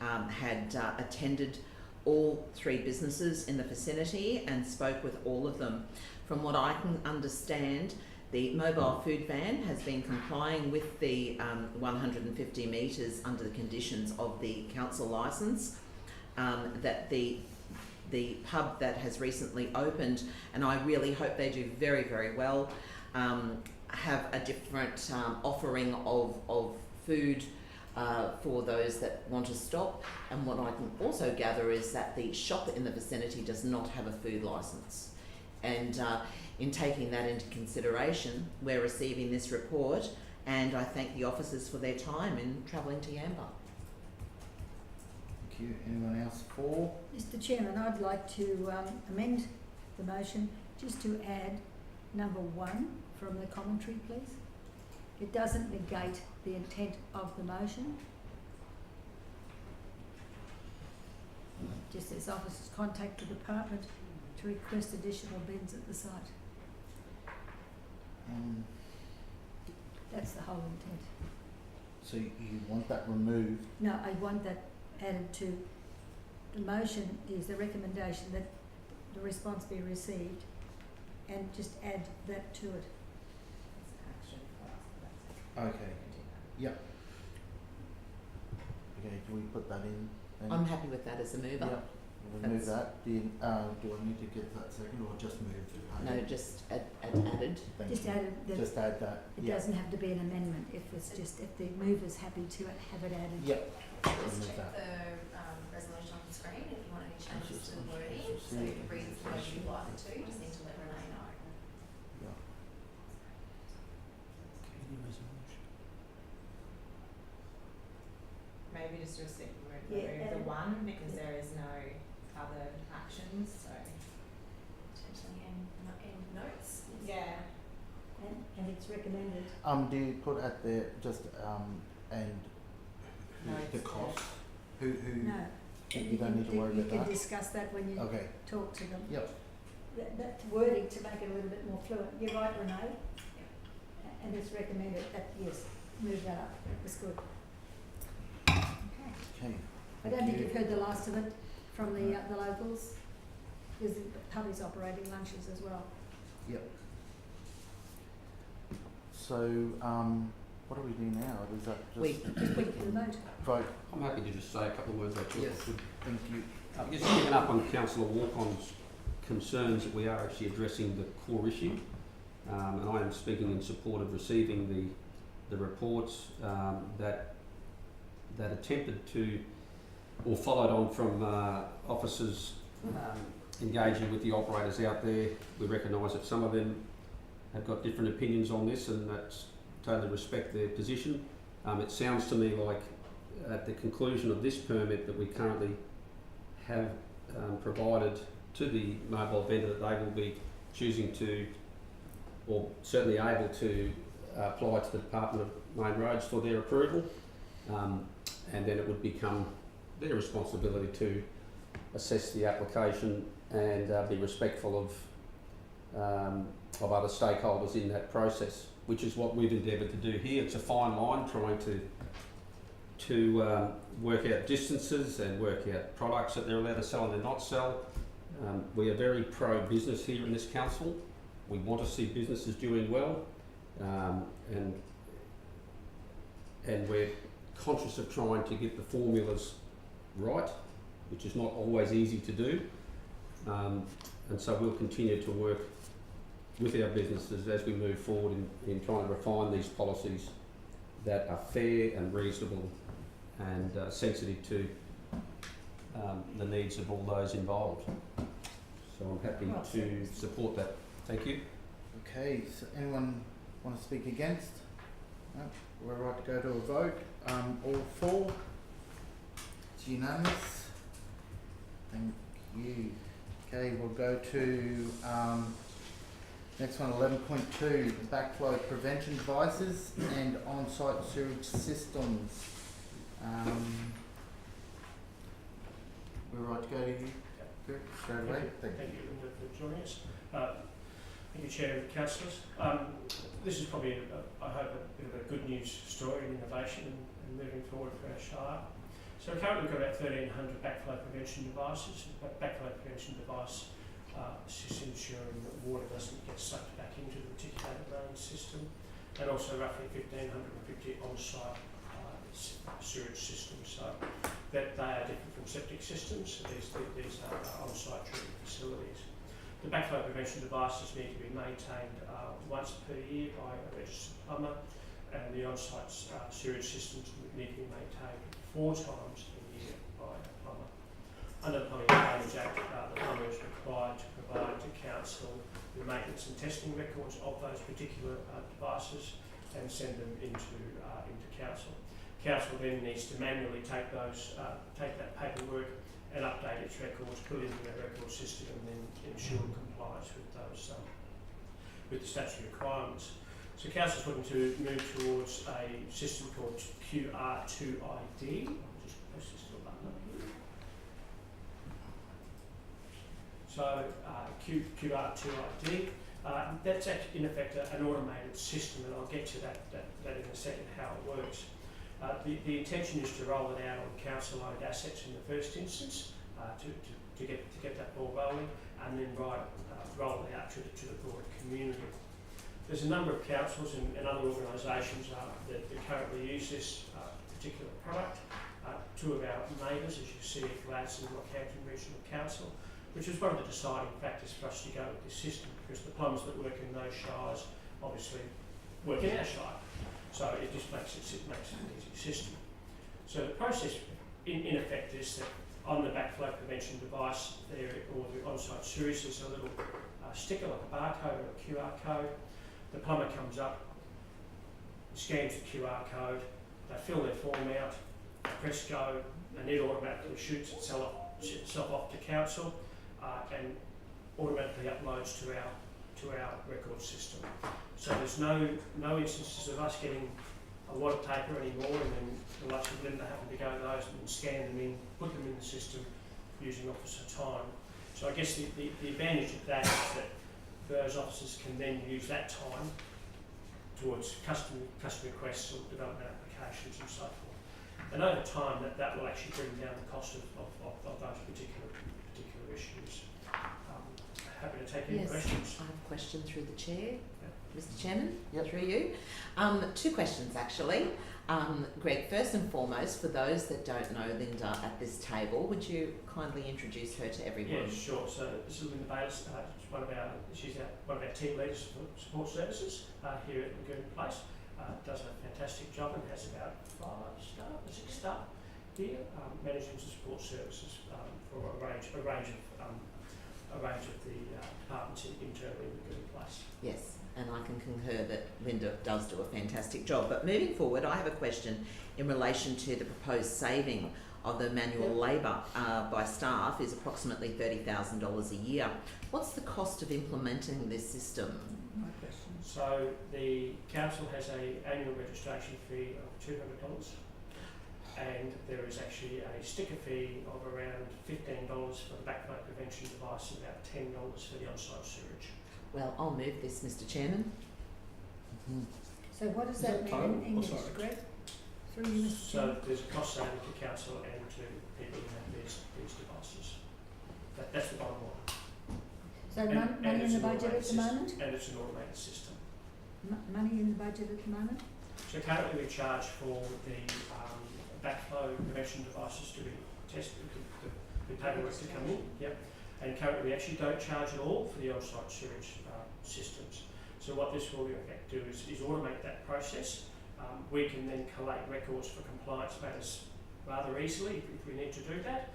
had attended all three businesses in the vicinity and spoke with all of them. From what I can understand, the mobile food van has been complying with the 150 metres under the conditions of the council licence. That the pub that has recently opened, and I really hope they do very, very well. have a different offering of food for those that want to stop. And what I can also gather is that the shop in the vicinity does not have a food licence. And in taking that into consideration, we're receiving this report, and I thank the officers for their time in travelling to Yamba. Thank you. Anyone else for? Mr Chairman, I'd like to amend the motion just to add number 1 from the commentary, please. It doesn't negate the intent of the motion. Just says officers contact the department to request additional bins at the site. That's the whole intent. So you want that removed? No, I want that added to, the motion is the recommendation that the response be received, and just add that to it. Okay. Yep. Okay, do we put that in then? I'm happy with that as a mover. Yep. We'll move That's- that. Do I need to get that second or just move it? No, just added. Thank Just you. added that Just add that. it Yep. doesn't have to be an amendment if it's just, if the mover's happy to have it added. Yep. Just Remove check that. the resolution on the screen if you want any changes to the wording, so you can read the way you'd like it to, just need to let Renee know. Yep. Maybe just remove Yeah, the one, because there is no other actions, so. Potentially end notes. Yeah. And it's recommended. Do you put at the just and No, the it's cost? Who? No. You don't need to worry You about can that. discuss that when you Okay. talk to them. Yep. That wording to make it a little bit more fluent. You're right, Renee. And it's recommended that, yes, move that up. That was good. Okay. Okay. I don't think you've heard the last of it from the locals, because the pub is operating lunches as well. Yep. So, what do we do now? Is that just We The vote. vote? I'm happy to just say a couple of words about Yes. it. Thank you. Just picking up on Councillor Walkon's concerns that we are actually addressing the core issue, and I am speaking in support of receiving the reports that attempted to, or followed on from officers engaging with the operators out there. We recognise that some of them have got different opinions on this, and that's totally respect their position. It sounds to me like at the conclusion of this permit that we currently have provided to the mobile vendor that they will be choosing to, or certainly able to, apply to the Department of Main Roads for their approval, and then it would become their responsibility to assess the application and be respectful of other stakeholders in that process, which is what we've endeavoured to do here. It's a fine line trying to work out distances and work out products that they're allowed to sell and they're not sell. We are very pro-business here in this council. We want to see businesses doing well, and we're conscious of trying to get the formulas right, which is not always easy to do. And so we'll continue to work with our businesses as we move forward in trying to refine these policies that are fair and reasonable and sensitive to the needs of all those involved. So I'm happy to support that. Thank you. Okay, so anyone want to speak against? No? We're right to go to a vote. All for? It's unanimous. Thank you. Okay, we'll go to next one, 11.2, backflow prevention devices and on-site sewage systems. We're right to go to you, Greg, straight away. Thank you, Linda, for joining us. Thank you, Chair and Councillors. This is probably, I hope, a bit of a good news story in innovation and moving forward for our Shire. So currently we've got about 1,300 backflow prevention devices. Backflow prevention device assists ensuring that water doesn't get sucked back into the reticulated drainage system, and also roughly 1,550 on-site sewage systems. So that they are different from septic systems. So these are on-site treatment facilities. The backflow prevention devices need to be maintained once per year by a registered plumber, and the on-site sewage systems need to be maintained 4 times a year by a plumber. Under the Plumbing and Drainage Act, the plumber is required to provide to council the maintenance and testing records of those particular devices and send them into council. Council then needs to manually take that paperwork and update its records, put it into their record system, and then ensure compliance with those with the statutory requirements. So council's looking to move towards a system called QR2ID. I'll just press this little button up here. So QR2ID. That's actually in effect an automated system, and I'll get to that in a second, how it works. The intention is to roll it out on council-owned assets in the first instance to get that ball rolling, and then roll it out to the broader community. There's a number of councils and other organisations that currently use this particular product. 2 of our neighbours, as you see, at Gladstone and Rockhampton Regional Council, which is one of the deciding factors for us to go with this system, because the plumbers that work in those shires obviously work in our shire. So it just makes it an easy system. So the process in effect is that on the backflow prevention device there, or the on-site sewage, there's a little sticker like a barcode or a QR code. The plumber comes up, scans the QR code, they fill their form out, they press go, and it automatically shoots itself off to council and automatically uploads to our record system. So there's no instances of us getting a lot of paper anymore, and then the likes of Linda having to go to those and scan them in, put them in the system using officer time. So I guess the advantage of that is that those officers can then use that time towards customer requests or development applications and so forth. And over time that will actually bring down the cost of those particular issues. Happy to take any questions. I have a question through the chair. Mr. Chairman, through you. 2 questions actually. Greg, first and foremost, for those that don't know Linda at this table, would you kindly introduce her to everyone? Yeah, sure. So this is Linda Bayliss. She's one of our team leaders for support services here at Lagoon Place. Does a fantastic job and has about 6 staff here managing the support services for a range of the departments internally in Lagoon Place. Yes. And I can concur that Linda does do a fantastic job. But moving forward, I have a question in relation to the proposed saving of the manual labour by staff is approximately $30,000 a year. What's the cost of implementing this system? My question. So the council has an annual registration fee of $200, and there is actually a sticker fee of around $15 for the backflow prevention device and about $10 for the on-site sewage. Well, I'll move this, Mr. Chairman. So what does that mean in English, Greg? Through you, Mr. So there's a cost saving to council and to people who have these devices. That's the bottom line. So money in the budget at the moment? And it's an automated system. Money in the budget at the moment? So currently we charge for the backflow prevention devices to be tested, the paperwork to come in. Yep. And currently we actually don't charge at all for the on-site sewage systems. So what this will in effect do is automate that process. We can then collate records for compliance matters rather easily if we need to do that.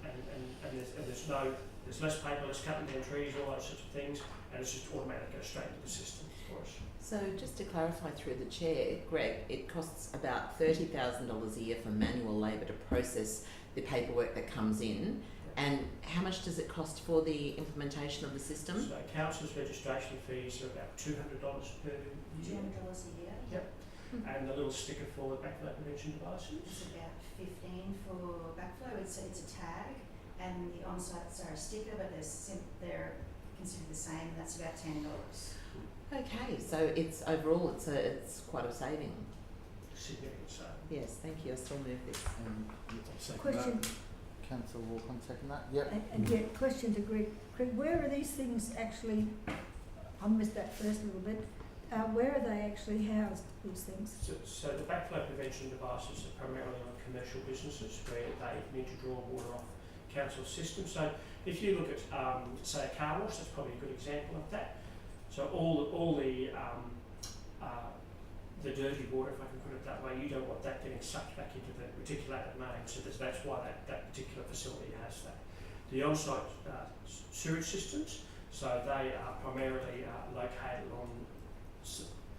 And there's less paper, less cutting down trees, all those sorts of things, and it's just automatic, goes straight into the system for us. So just to clarify through the chair, Greg, it costs about $30,000 a year for manual labour to process the paperwork that comes in. And how much does it cost for the implementation of the system? So council's registration fees are about $200 per year. $200 a year. Yep. And the little sticker for the backflow prevention devices? It's about $15 for backflow. It's a tag, and the on-sites are a sticker, but they're considered the same. That's about $10. Okay, so it's overall it's quite a saving. Significant saving. Yes, thank you. I still move this. Question. Councillor Walker, second that. Yep. And yet, question to Greg. Greg, where are these things actually? I missed that first little bit. Where are they actually housed? These things. So the backflow prevention devices are primarily on commercial businesses where they need to draw water off council system. So if you look at, say, a car wash, that's probably a good example of that. So all the dirty water, if I can put it that way, you don't want that getting sucked back into the reticulated main, so that's why that particular facility has that. The on-site sewage systems, so they are primarily located on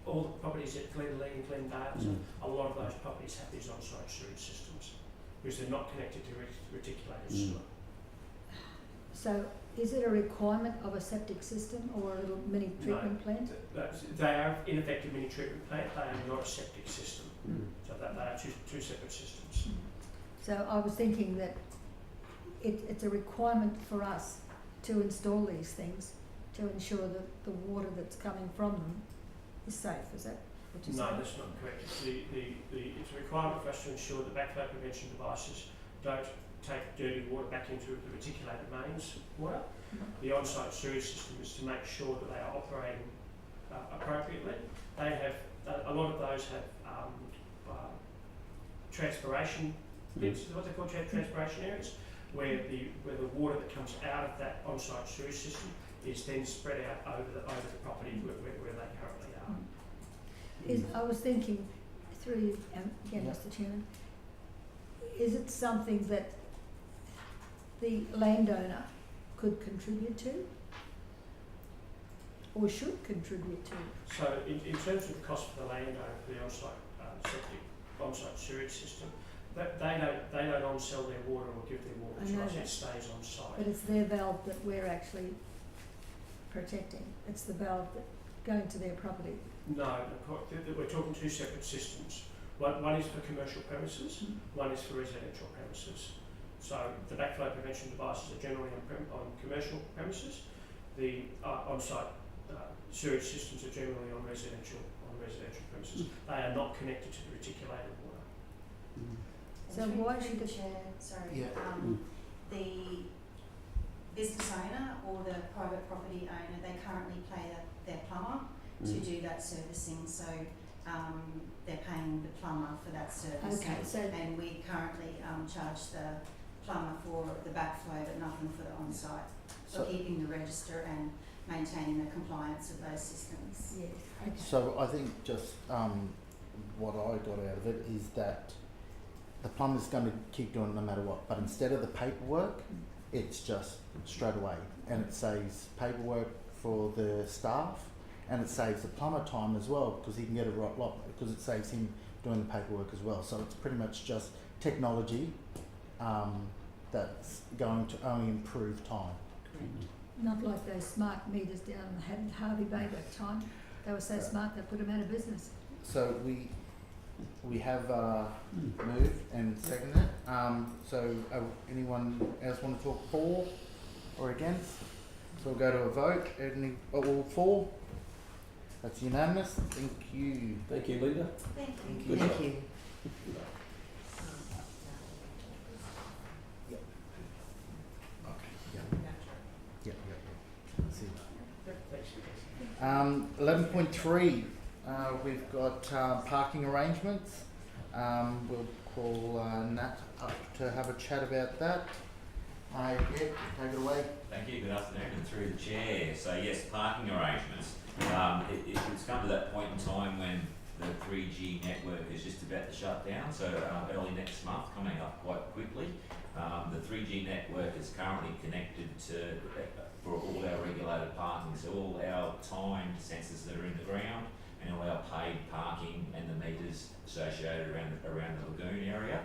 all the properties at Glenlee and Glendale. So a lot of those properties have these on-site sewage systems because they're not connected to reticulated sewer. So is it a requirement of a septic system or a little mini treatment plant? They are in effect a mini treatment plant. They are not a septic system. So that they are two separate systems. So I was thinking that it's a requirement for us to install these things to ensure that the water that's coming from them is safe. Is that what you're saying? No, that's not correct. It's a requirement for us to ensure that backflow prevention devices don't take dirty water back into the reticulated mains water. The on-site sewage system is to make sure that they are operating appropriately. They have a lot of those have transpiration bits, what they call transpiration areas, where the water that comes out of that on-site sewage system is then spread out over the property where they currently are. I was thinking through you, again, Mr. Chairman, is it something that the landowner could contribute to or should contribute to? So in terms of the cost for the landowner for the on-site sewage system, they don't on-sell their water or give their water to us, it stays on site. But it's their valve that we're actually protecting. It's the valve that going to their property. No, we're talking two separate systems. One is for commercial premises, one is for residential premises. So the backflow prevention devices are generally on commercial premises. The on-site sewage systems are generally on residential premises. They are not connected to the reticulated water. So why should the the business owner or the private property owner, they currently pay their plumber to do that servicing, so they're paying the plumber for that service. Okay, so and we currently charge the plumber for the backflow but nothing for the on-site, for keeping the register and maintaining the compliance of those systems. yes. Okay. So I think just what I got out of it is that the plumber's going to keep doing it no matter what, but instead of the paperwork, it's just straight away, and it saves paperwork for the staff, and it saves the plumber time as well, because he can get a lot, because it saves him doing the paperwork as well. So it's pretty much just technology that's going to only improve time. Not like those smart meters down in Harvey Bay that time. They were so smart they put them out of business. So we have moved and seconded it. So anyone else want to talk for or against? So we'll go to a vote. All for? That's unanimous. Thank you. Thank you, Linda. Thank you. Thank you. See. 11.3, we've got parking arrangements. We'll call Nat up to have a chat about that. Take it away. Thank you. Good afternoon, and through the chair. So yes, parking arrangements. It's come to that point in time when the 3G network is just about to shut down. So early next month, coming up quite quickly. The 3G network is currently connected to for all our regulated parking, so all our timed sensors that are in the ground, and all our paid parking and the meters associated around the lagoon area.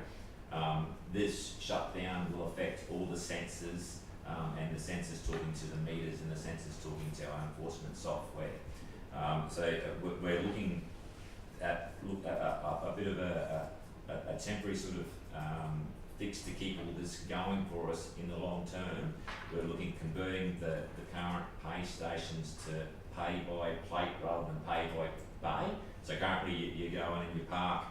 This shutdown will affect all the sensors and the sensors talking to the meters and the sensors talking to our enforcement software. So we're looking at a bit of a temporary sort of fix to keep all this going for us in the long term. We're looking at converting the current pay stations to pay by plate rather than pay by bay. So currently you go in and you park,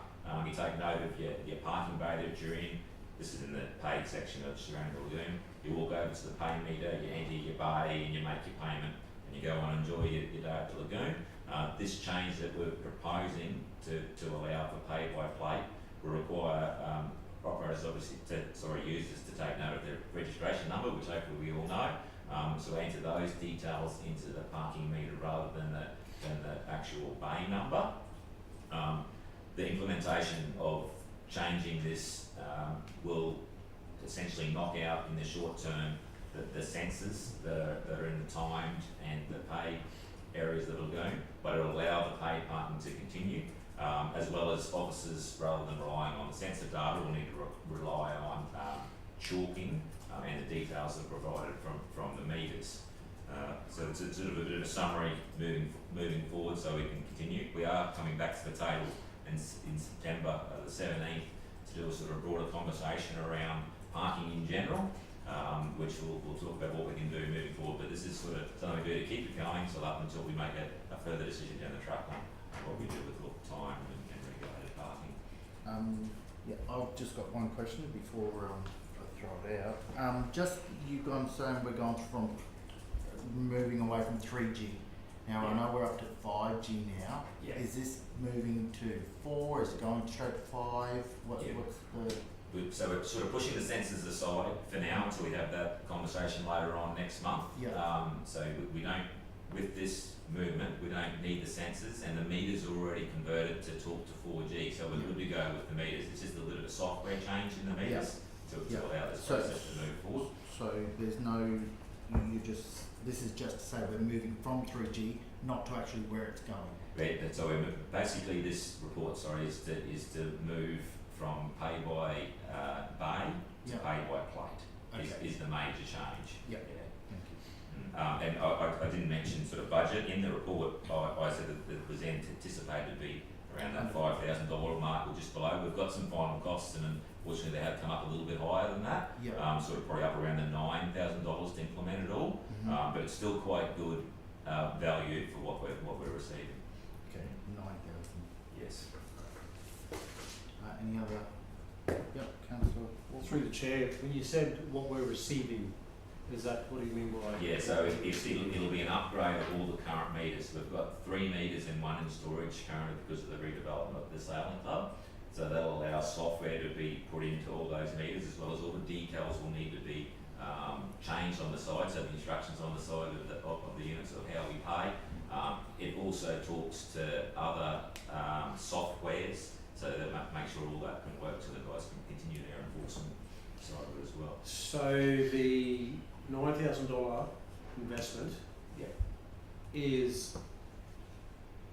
you take note of your parking bay that you're in. This is in the paid section of surrounding the lagoon. You walk over to the pay meter, you enter your bay and you make your payment, and you go on and enjoy your day at the lagoon. This change that we're proposing to allow for pay by plate will require operators obviously users to take note of their registration number, which hopefully we all know. So enter those details into the parking meter rather than the actual bay number. The implementation of changing this will essentially knock out in the short term the sensors that are in the timed and the paid areas that will go, but it will allow the paid parking to continue, as well as officers, rather than relying on the sensor data, will need to rely on chalking and the details that are provided from the meters. So it's sort of a bit of a summary moving forward, so we can continue. We are coming back to the table in September the 17th to do a sort of broader conversation around parking in general, which we'll talk about what we can do moving forward. But this is sort of something we do to keep it going, so up until we make a further decision down the track on what we do with look time and regulated parking. Yeah, I've just got one question before I throw it out. Just you guys saying we're going from moving away from 3G. Now I know we're up to 5G now. Yeah. Is this moving to 4? Is it going straight to 5? What's the... So we're sort of pushing the sensors aside for now until we have that conversation later on next month. Yeah. So we don't, with this movement, we don't need the sensors, and the meters are already converted to talk to 4G. So we're good to go with the meters. It's just a little bit of software change in the meters to allow this process to move forward. So there's no, this is just to say we're moving from 3G, not to actually where it's going. Right, so basically this report, is to move from pay by bay to pay by plate is the major change. Yeah. And I didn't mention sort of budget in the report. I said that it was anticipated to be around that $5,000 mark or just below. We've got some final costs, and unfortunately they have come up a little bit higher than that. Yeah. Sort of probably up around the $9,000 to implement it all. But it's still quite good value for what we're receiving. Okay, 9,000. Yes. Any other? Yep, Councillor. Through the chair, when you said what we're receiving, is that, what do you mean by? Yeah, so it'll be an upgrade of all the current meters. We've got 3 meters and 1 in storage currently because of the redevelopment of the sailing club. So that'll allow software to be put into all those meters, as well as all the details will need to be changed on the side. So the instructions on the side of the units of how we pay. It also talks to other softwares, so that make sure all that can work, so the guys can continue their enforcement side of it as well. So the $9,000 investment is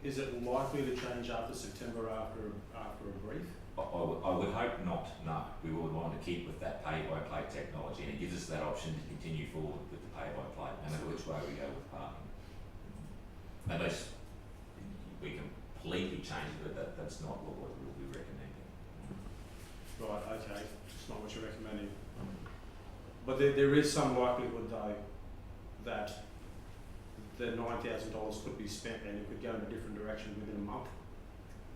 it likely to change after September after a brief? I would hope not, no. We would want to keep with that pay-by-plate technology, and it gives us that option to continue forward with the pay-by-plate, no matter which way we go with parking. Unless we completely change it, but that's not what we'll be recommending. Right, okay. It's not what you're recommending. But there is some likelihood, though, that the $9,000 could be spent and it could go in a different direction within a month.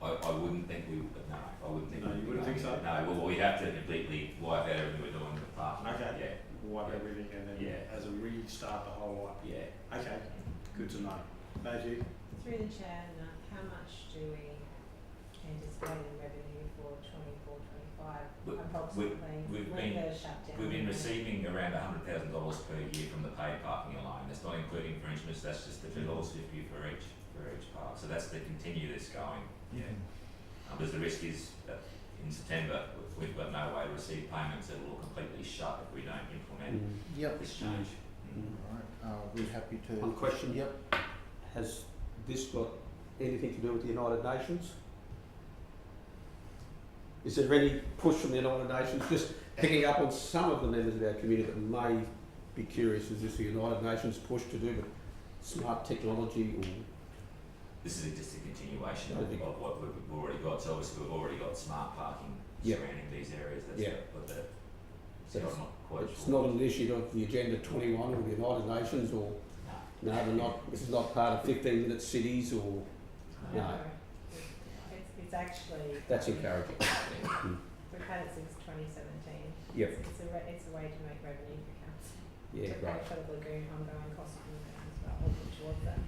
I wouldn't think we would, no. I wouldn't think No, you wouldn't think so? No, well, we have to completely wipe out everything we're doing with the parking. Okay. Yeah. Wipe everything and then as a restart the whole lot. Yeah. Okay, good to know. Thank you. Through the chair, how much do we anticipate in revenue for 24-25 approximately we've when been- they're shut down? We've been receiving around $100,000 per year from the paid parking alone. That's not including infringements, that's just the $2.50 for each park. So that's to continue this going. Yeah. Because the risk is that in September we've got no way to receive payments, it will completely shut if we don't implement this change. Alright, we're happy to... One question. Yep. Has this got anything to do with the United Nations? Is there any push from the United Nations? Just picking up on some of the members of our community that may be curious, is this the United Nations push to do with smart technology or? This is just a continuation of what we've already got. So obviously we've already got smart parking surrounding these areas. That's what the... So I'm not quite it's sure. not an issue of the Agenda 21 or the United Nations or... No, they're not. This is not part of 15-minute cities or... No. It's actually... That's encouraging. We've had it since 2017. Yep. It's a way to make revenue for council. Yeah, to great. pay for the lagoon ongoing costs of the lagoon as well, working towards that.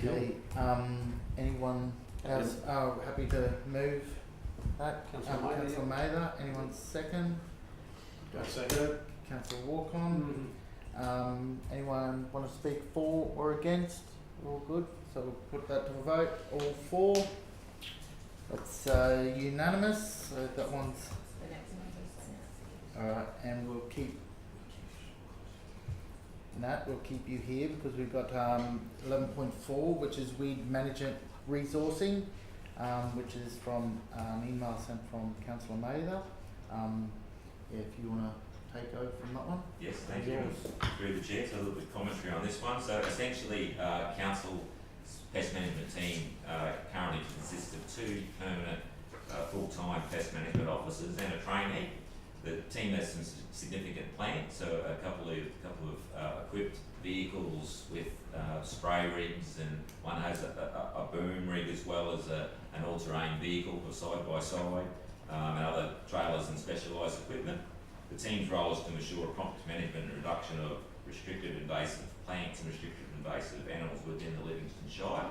Okay, anyone else happy to move? Councillor Mather, Councillor Mather, anyone second? I'll second it. Councillor Walcon. Anyone want to speak for or against? All good. So we'll put that to a vote. All for. That's unanimous. So that one's. Alright, and we'll keep Nat, we'll keep you here because we've got 11.4, which is weed management resourcing, which is from email sent from Councillor Mather. If you want to take over from that one. Yes, thank you. Through the chair, so a little bit of commentary on this one. So essentially, council's pest management team currently consists of 2 permanent full-time pest management officers and a trainee. The team has some significant plants, so a couple of equipped vehicles with spray rigs, and one has a boom rig as well as an all-terrain vehicle for side-by-side, and other trailers and specialised equipment. The team's role is to ensure prompt management and reduction of restricted invasive plants and restricted invasive animals within the Livingstone Shire.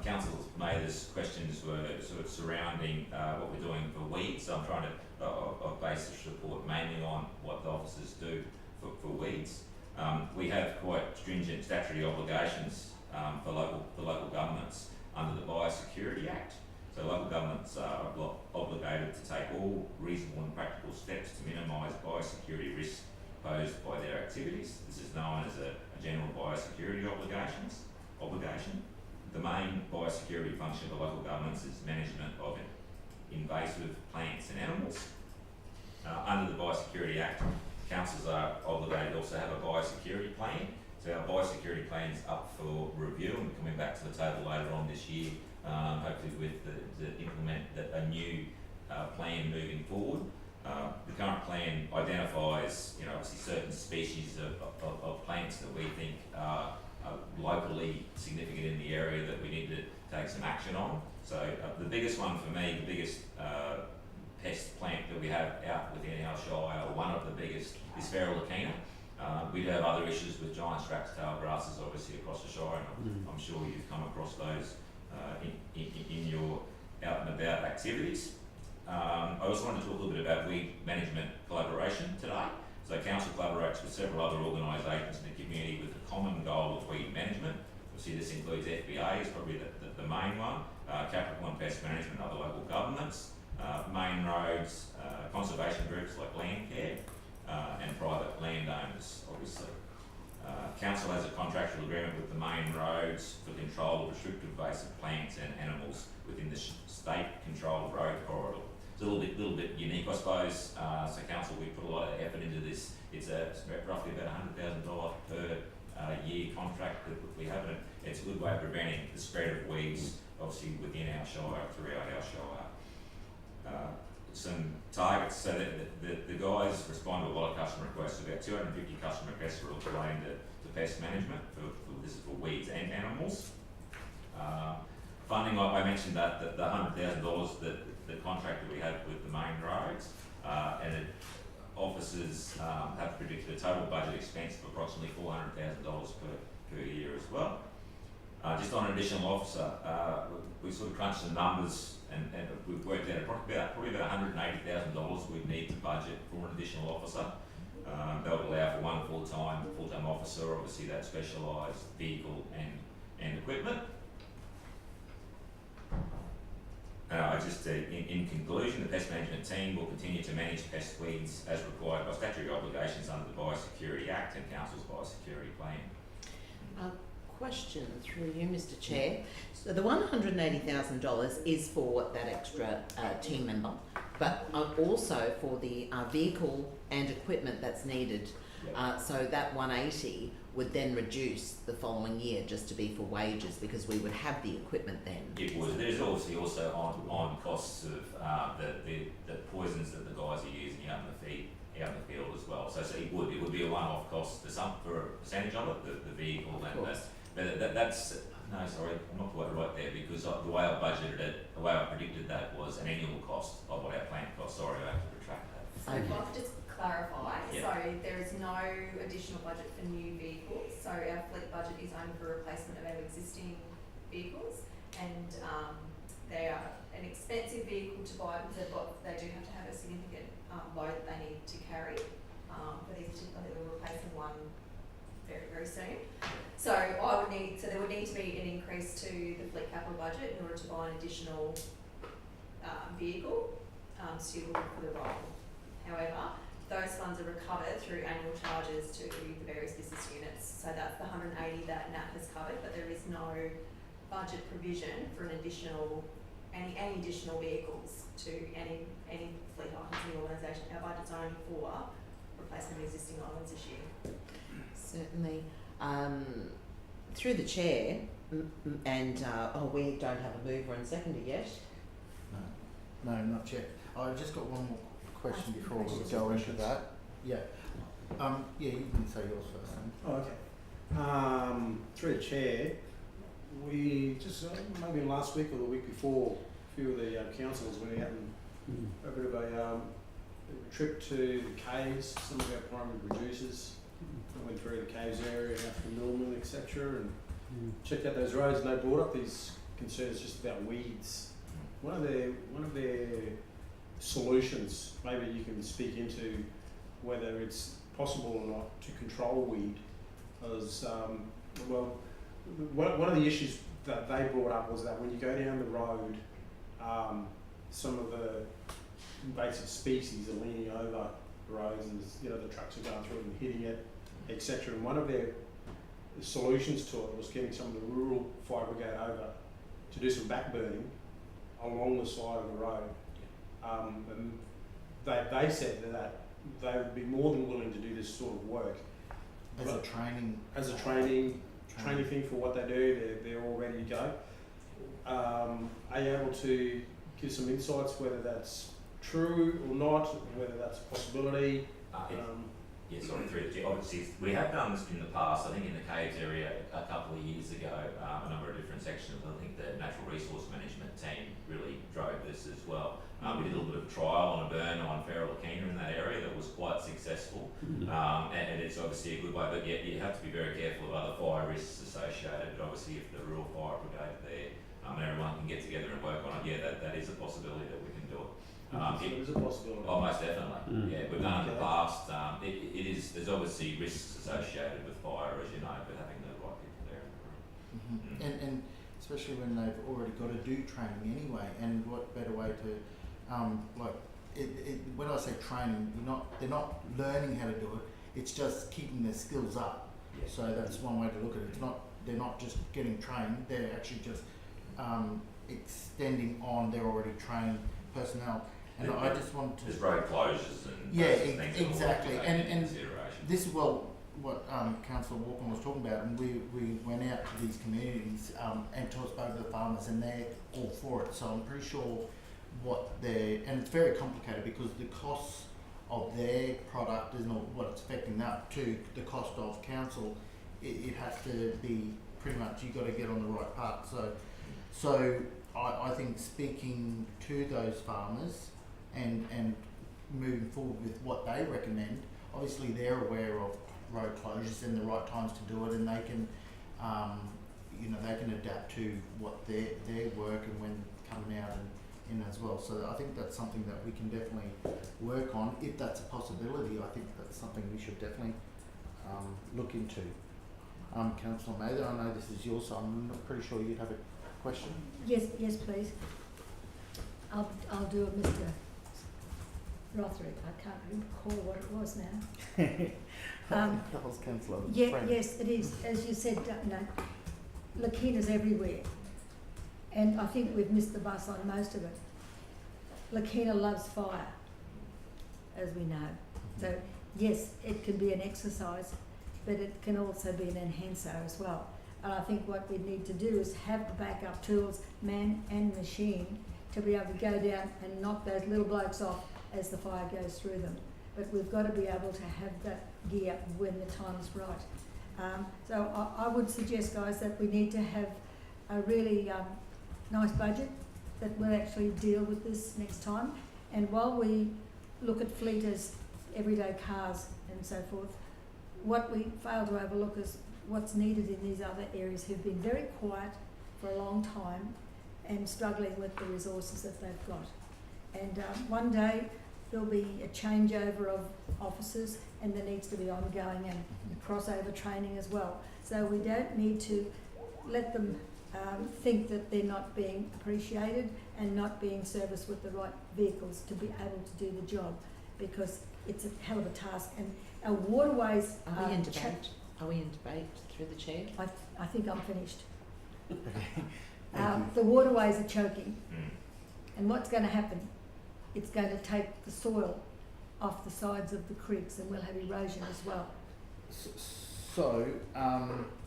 Councillor Mather's questions were sort of surrounding what we're doing for weeds, so I'm trying to base this report mainly on what the officers do for weeds. We have quite stringent statutory obligations for local governments under the Biosecurity Act. So local governments are obligated to take all reasonable and practical steps to minimise biosecurity risks posed by their activities. This is known as a general biosecurity obligation. The main biosecurity function of local governments is management of invasive plants and animals. Under the Biosecurity Act, councils are obligated to also have a biosecurity plan. So our biosecurity plan is up for review, and coming back to the table later on this year, hopefully with to implement a new plan moving forward. The current plan identifies, obviously certain species of plants that we think are locally significant in the area that we need to take some action on. So the biggest one for me, the biggest pest plant that we have out within our shire, or one of the biggest, is Ferulacina. We do have other issues with giant straps tail grasses obviously across the shire, and I'm sure you've come across those in your out and about activities. I also want to talk a little bit about weed management collaboration today. So council collaborates with several other organisations in the community with a common goal of weed management. Obviously this includes FBA, is probably the main one, Capricorn Pest Management, other local governments, main roads, conservation groups like Landcare, and private landowners, obviously. Council has a contractual agreement with the main roads for control of restricted invasive plants and animals within the state-controlled road corridor. It's a little bit unique, I suppose. So council, we put a lot of effort into this. It's roughly about $100,000 per year contract that we have, and it's a good way of preventing the spread of weeds, obviously within our shire, throughout our shire. Some targets, so that the guys respond to a lot of customer requests. About 250 customer requests are relating to pest management. This is for weeds and animals. Funding, I mentioned that the $100,000 that the contract that we have with the main roads, and officers have predicted a total budget expense of approximately $400,000 per year as well. Just on an additional officer, we sort of crunched the numbers, and we've worked out probably about $180,000 we'd need to budget for an additional officer. That would allow for one full-time officer, obviously that specialised vehicle and equipment. In conclusion, the pest management team will continue to manage pest weeds as required by statutory obligations under the Biosecurity Act and Council's Biosecurity Plan. Question through you, Mr. Chair. So the $180,000 is for that extra team member, but also for the vehicle and equipment that's needed. So that 180 would then reduce the following year just to be for wages, because we would have the equipment then. It would. There's obviously also on costs of the poisons that the guys are using out in the field as well. So it would be a one-off cost for a percentage of it, the vehicle and that's no, sorry, I'm not quite right there, because the way I budgeted it, the way I predicted that was an annual cost of what our plant cost. Sorry, I have to retract that. So if I could just clarify, Yeah. so there is no additional budget for new vehicles, so our fleet budget is only for replacement of our existing vehicles, and they are an expensive vehicle looking to buy because they do have to have a significant load that they need to carry. For these particular, we're replacing one very, very soon. So there would need to be an increase to the fleet capital budget in order to buy an additional vehicle suitable for the role. However, those funds are recovered through annual charges to the various business units. So that's the 180 that Nat has covered, but there is no budget provision for any additional vehicles to any fleet items in the organisation. Our budget's only for replacement of existing items this year. Certainly. Through the chair, and we don't have a mover and seconder yet. No, not yet. I've just got one more question before we go into that. Yeah. Yeah, you can say yours first. Oh, okay. Through the chair, we just maybe last week or the week before, a few of the councillors went out and a bit of a trip to the caves. Some of our primary producers went through the caves area after Millman, etc., and checked out those roads. And they brought up these concerns just about weeds. One of their solutions, maybe you can speak into whether it's possible or not to control weed, because one of the issues that they brought up was that when you go down the road, some of the invasive species are leaning over the roads, and the trucks are going through it and hitting it, etc. And one of their solutions to it was getting some of the rural fire brigade over to do some backburning along the side of the road. And they said that they would be more than willing to do this sort of work. As a training thing for what they do, they're all ready to go. Are you able to give some insights whether that's true or not, whether that's a possibility? Yeah, sorry, obviously we have done this in the past. I think in the caves area a couple of years ago, a number of different sections. I think the natural resource management team really drove this as well. We did a little bit of trial on a burn on Ferrell-Lakina in that area that was quite successful, and it's obviously a good way. But yeah, you have to be very careful of other fire risks associated. But obviously, if the rural fire brigade are there, and everyone can get together and work on it, yeah, that is a possibility that we can do it. It is a possibility. Oh, most definitely. Yeah, we've done it in the past. There's obviously risks associated with fire, as you know, but having the right people there. And especially when they've already got to do training anyway, and what better way to, when I say training, they're not learning how to do it, it's just keeping their skills up. Yeah. So that's one way to look at it. They're not just getting trained, they're actually just extending on their already trained personnel. And I just want to... There's road closures and things exactly. And this is what Councillor Walken was talking about, and we went out to these communities and spoke to the farmers, and they're all for it. So I'm pretty sure and it's very complicated because the costs of their product is not what it's affecting that to the cost of council. It has to be pretty much, you've got to get on the right path. So I think speaking to those farmers and moving forward with what they recommend, obviously they're aware of road closures and the right times to do it, and they can they can adapt to what their work and when coming out and in as well. So I think that's something that we can definitely work on. If that's a possibility, I think that's something we should definitely look into. Councillor Mather, I know this is yours, so I'm pretty sure you'd have a question. Yes, please. I'll do it, Mr. Rothery. I can't recall what it was now. That was Councillor. Yes, it is. As you said, Lakina's everywhere. And I think we've missed the bus on most of it. Lakina loves fire, as we know. So, yes, it can be an exercise, but it can also be an enhancer as well. And I think what we need to do is have the backup tools, man and machine, to be able to go down and knock those little blokes off as the fire goes through them. But we've got to be able to have that gear when the time's right. So I would suggest, guys, that we need to have a really nice budget that will actually deal with this next time. And while we look at fleet as everyday cars and so forth, what we fail to overlook is what's needed in these other areas who've been very quiet for a long time and struggling with the resources that they've got. And one day there'll be a changeover of officers, and there needs to be ongoing and crossover training as well. So we don't need to let them think that they're not being appreciated and not being serviced with the right vehicles to be able to do the job, because it's a hell of a task. And our waterways Are we in debate? Are we in debate through the chair? I think I'm finished. The waterways are choking. And what's going to happen? It's going to take the soil off the sides of the creeks, and we'll have erosion as well. So,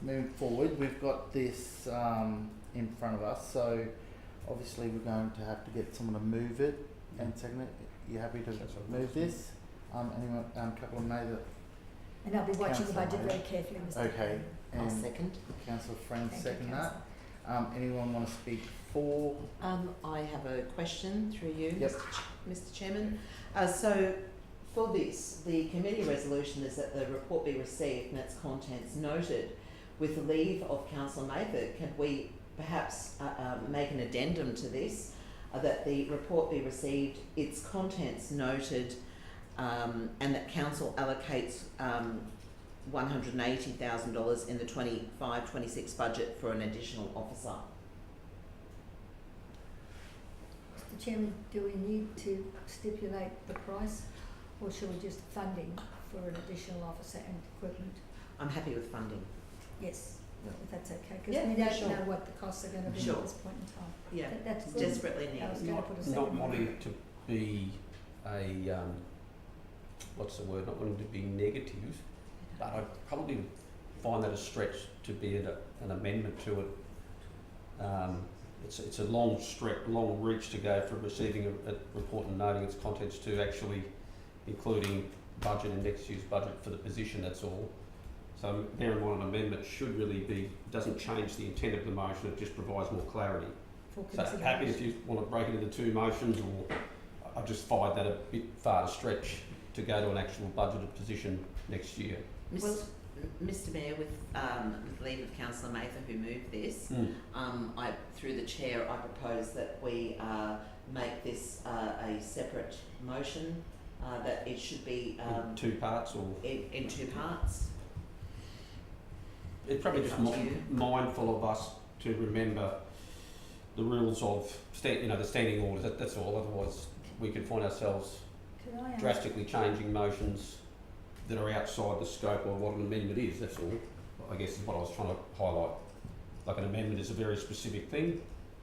moving forward, we've got this in front of us, so obviously we're going to have to get someone to move it and second it. You happy to move this? Anyone, Councillor Mather? And I'll be watching the Councillor budget Mather. very carefully, Mr. Okay, I'll and second. Councillor Friend Thank you, second that. Anyone want to speak for? I have a question through you, Yep. Mr. Chairman. So, for this, the committee resolution is that the report be received and its contents noted. With the leave of Councillor Mather, can we perhaps make an addendum to this, that the report be received, its contents noted, and that council allocates $180,000 in the 25-26 budget for an additional officer? Mr. Chairman, do we need to stipulate the price, or should we just funding for an additional officer and equipment? I'm happy with funding. Yes, Yeah. if that's okay, because Yeah, we don't sure. know what the costs are going to be Sure. at this point in time. Yeah, That's it's good. desperately I was needed. going to put a Not second on wanting that. to be a, what's the word, not wanting to be negative, but I probably would find that a stretch to be an amendment to it. It's a long reach to go from receiving a report and noting its contents to actually including budget and next year's budget for the position, that's all. So bear in mind, an amendment should really be, doesn't change the intent of the motion, it just provides more clarity. For So happy if you want to break it into two motions, or I just find that a bit far to stretch to go to an actual budgeted position next year. Mr. Mayor, with leave of Councillor Mather, who moved this, through the chair, I propose that we make this a separate motion, that it should be In two parts, or in two parts. it's probably It's just up to you. mindful of us to remember the rules of the standing orders. That's all. Otherwise, we could find ourselves Could I ask, drastically changing motions that are outside the scope of what an amendment is. That's all. I guess is what I was trying to highlight. Like, an amendment is a very specific thing,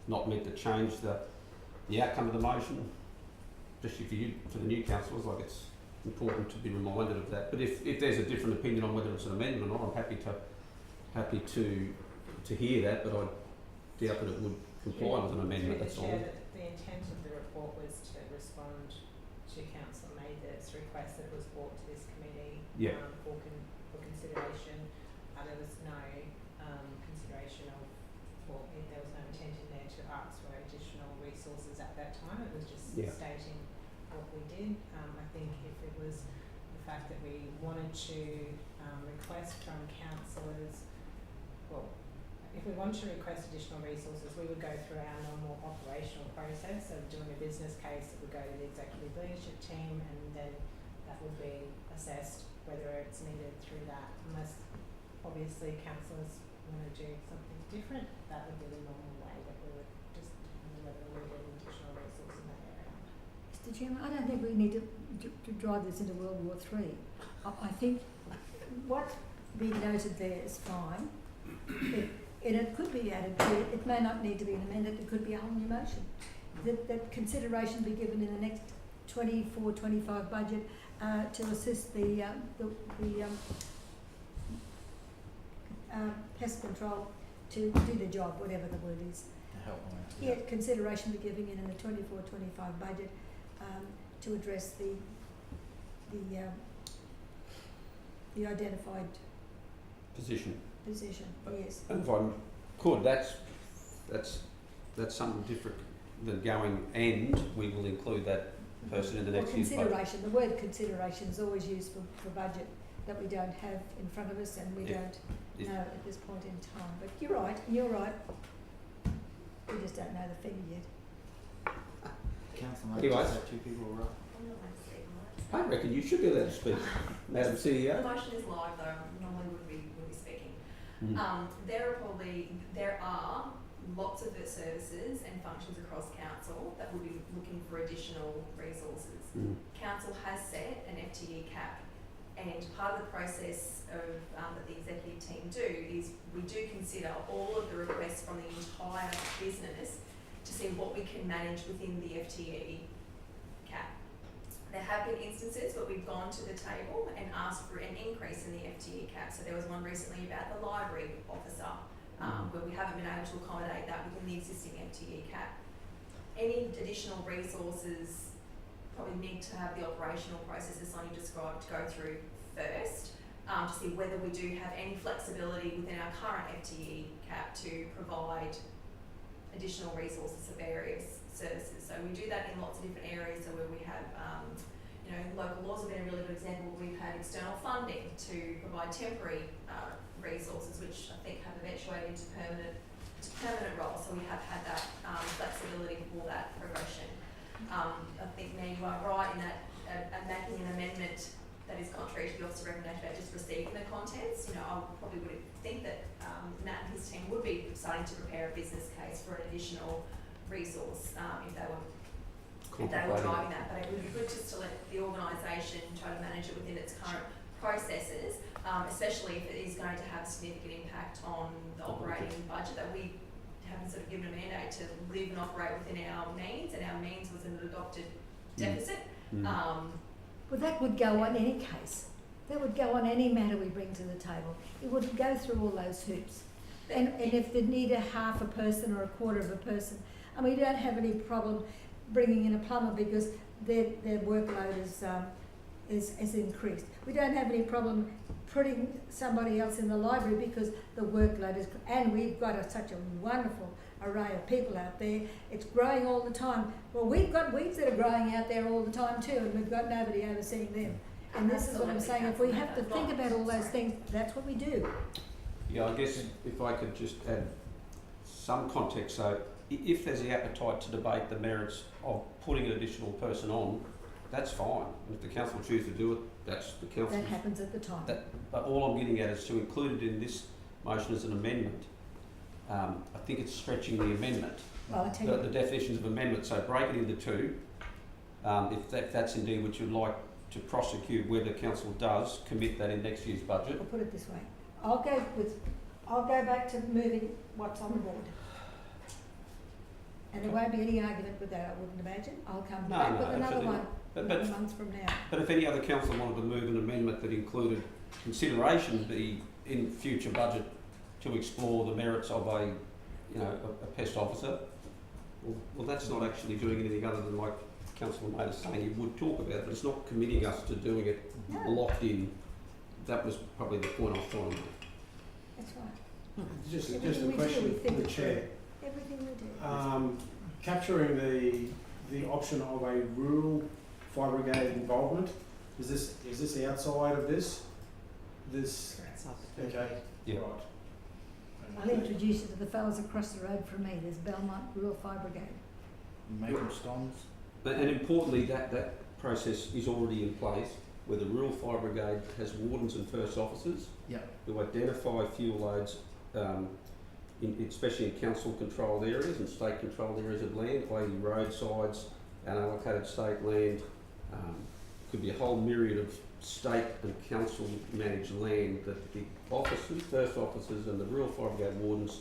not meant to change the outcome of the motion. Especially for the new councillors, like, it's important to be reminded of that. But if there's a different opinion on whether it's an amendment or not, I'm happy to hear that. But I doubt that it would comply with an amendment. That's all. The intent of the report was to respond to Councillor Mather's request that it was brought to this committee for consideration. There was no consideration of, there was no intent in there to ask for additional resources at that time. It was just stating what we did. I think if it was the fact that we wanted to request from councillors, if we want to request additional resources, we would go through our normal operational process of doing a business case. It would go to the executive leadership team, and then that would be assessed whether it's needed through that. Unless, obviously, councillors want to do something different, that would be the normal way that we would just determine whether we get additional resource in that area. Mr. Chairman, I don't think we need to drive this into World War III. I think what being noted there is fine. It could be added to it. It may not need to be an amendment. It could be a whole new motion. That consideration be given in the next 24-25 budget to assist the pest control to do the job, whatever the word is. Yeah, consideration be given in the 24-25 budget to address the identified Position. Yes. And if I could, that's something different than going, and we will include that person in the next year's budget. Consideration. The word consideration is always used for budget that we don't have in front of us, and we don't know at this point in time. But you're right. We just don't know the figure yet. Councillor May Anyways. just had 2 people are up. I'm not allowed to speak on that. I reckon you should be allowed to speak, Madam The CEO. motion is live though, normally would be speaking. Mm. There are lots of services and functions across council that will be looking for additional resources. Mm. Council has set an FTE cap, and part of the process of that the executive team do is we do consider all of the requests from the entire business to see what we can manage within the FTE cap. There have been instances where we've gone to the table and asked for an increase in the FTE cap. So there was one recently about the library officer, where we haven't been able to accommodate that within the existing FTE cap. Any additional resources probably need to have the operational processes Sonia described to go through first, to see whether we do have any flexibility within our current FTE cap to provide additional resources for various services. So we do that in lots of different areas. So where we have, local laws have been a really good example. We've had external funding to provide temporary resources, which I think have eventuated into permanent roles. So we have had that flexibility for that progression. I think now you are right in that making an amendment that is contrary to the officer recommendation about just receiving the contents. I probably would think that Nat and his team would be starting to prepare a business case for an additional resource if they were driving that. But it would be good just to let the organisation try to manage it within its current processes, especially if it is going to have a significant impact on the operating budget that we haven't sort of given a mandate to live and operate within our means, and our means was an adopted deficit. Well, that would go on any case. That would go on any matter we bring to the table. It would go through all those hoops. And if they need a half a person or a quarter of a person, we don't have any problem bringing in a plumber because their workload is increased. We don't have any problem putting somebody else in the library because the workload is, and we've got such a wonderful array of people out there. It's growing all the time. Well, we've got weeds that are growing out there all the time too, and we've got nobody overseeing them. And this is what I'm saying, if we have to think about all those things, that's what we do. Yeah, I guess if I could just add some context. So if there's the appetite to debate the merits of putting an additional person on, that's fine. And if the council choose to do it, that's the council. That happens at the time. But all I'm getting at is to include it in this motion as an amendment. I think it's stretching the amendment, Well, I tell you, the definitions of amendment. So break it into two. If that's indeed what you'd like to prosecute, whether council does commit that in next year's budget. I'll put it this way. I'll go back to moving what's on the board. And there won't be any argument with that, I wouldn't imagine. I'll come back with another one months from now. But if any other council wanted to move an amendment that included consideration in future budget to explore the merits of a pest officer, well that's not actually doing anything other than, like Councillor May is saying, you would talk about it, but it's not committing us to doing it locked in. That was probably the point I was trying to make. That's right. Just a Everything we do, question we for think the it chair. through. Everything we do. Capturing the option of a rural fire brigade involvement, is this outside of this? Okay. Yeah. Right. I'll introduce you to the fellows across the road from me. There's Belmont Rural Fire Brigade. Make them stones. And importantly, that process is already in place, where the Rural Fire Brigade has wardens and first officers who identify fuel loads, especially in council-controlled areas and state-controlled areas of land, i.e. roadsides, unallocated state land. Could be a whole myriad of state and council-managed land that the officers, first officers and the Rural Fire Brigade wardens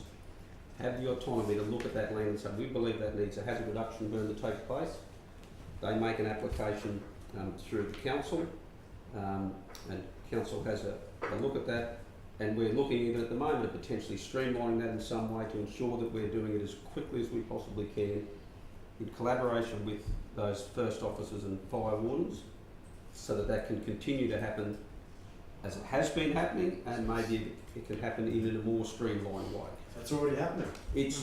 have the autonomy to look at that land and say, we believe that needs a hazard reduction burn to take place. They make an application through the council, and council has a look at that, and we're looking at it at the moment at potentially streamlining that in some way to ensure that we're doing it as quickly as we possibly can in collaboration with those first officers and fire wardens, so that can continue to happen as it has been happening, and maybe it can happen even in a more streamlined way. That's already happening. It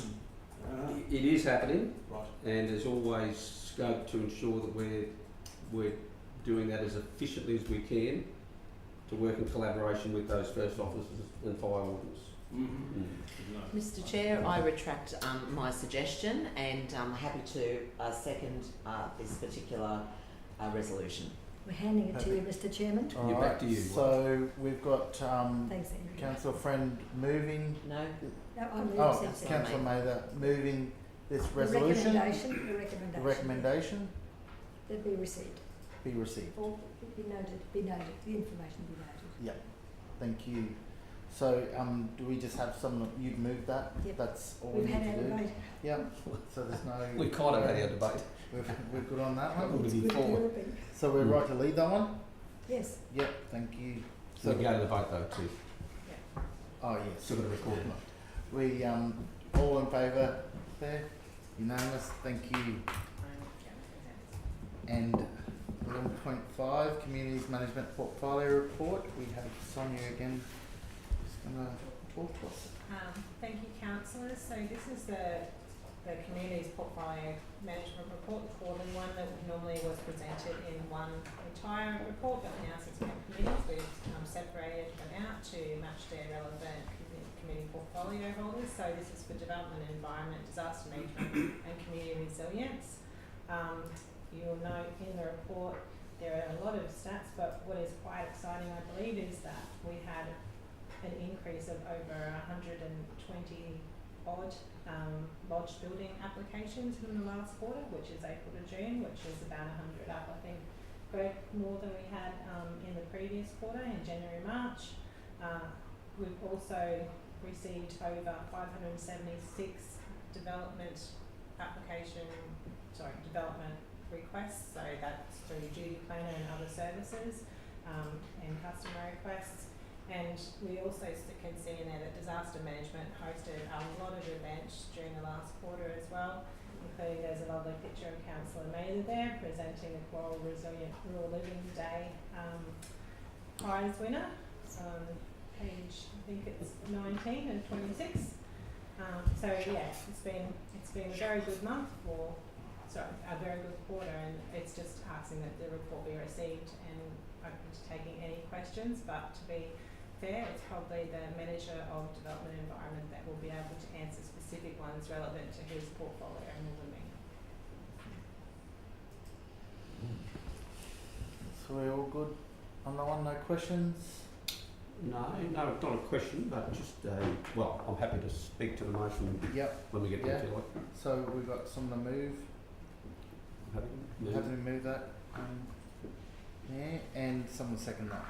is happening, right, and there's always scope to ensure that we're doing that as efficiently as we can, to work in collaboration with those first officers and fire wardens. Mr Chair, I retract my suggestion and I'm happy to second this particular resolution. We're handing it to you, Mr Chairman. Back Alright, to you. so we've got Thanks, Andrew. Councillor Friend moving. No? No, I move Oh, this. Councillor Mather moving this The resolution. recommendation. The recommendation That be received. be received. Or be noted, the information be noted. Yep. Thank you. So, do we just have some? You've moved that. Yep. That's all We've we had need our to do. debate. Yep. So there's no. We kind of had our debate. We're good on that one. Moving Good forward. developing. So we're right to lead that one. Yes. Yep. Thank you. So we go to the vote though too. Oh yes. Still got to record it. We all in favour there? Unanimous. Thank you. And 11.5 Communities Management Portfolio Report. We have Sonia again. Just gonna talk to us. Thank you, councillors. So this is the Communities Portfolio Management Report, the quarterly one that normally was presented in one entire report, but now since we have committees, we've separated them out to match their relevant committee portfolio holders. So this is for development, environment, disaster management and community resilience. You will note in the report there are a lot of stats, but what is quite exciting, I believe, is that we had an increase of over 120 odd lodge building applications in the last quarter, which is April to June, which is about 100 up, I think, Greg, more than we had in the previous quarter in January, March. We've also received over 576 development requests, so that's through duty planner and other services, and customer requests. And we also can see in there that disaster management hosted a lot of events during the last quarter as well, including there's a lovely picture of Councillor Mather there presenting the Coral Resilient Rural Living Day prize winner, page, I think it's 19 and 26. So yeah, it's been a very good month a very good quarter, and it's just asking that the report be received and open to taking any questions, but to be fair, it's probably the manager of development and environment that will be able to answer specific ones relevant to his portfolio more than me. So we're all good on that one. No questions. No, not a question, but just well, I'm happy to speak to the motion. Yep. When we get Yeah. into it. So we've got someone to move. Happy to move that. Yeah, and someone second that.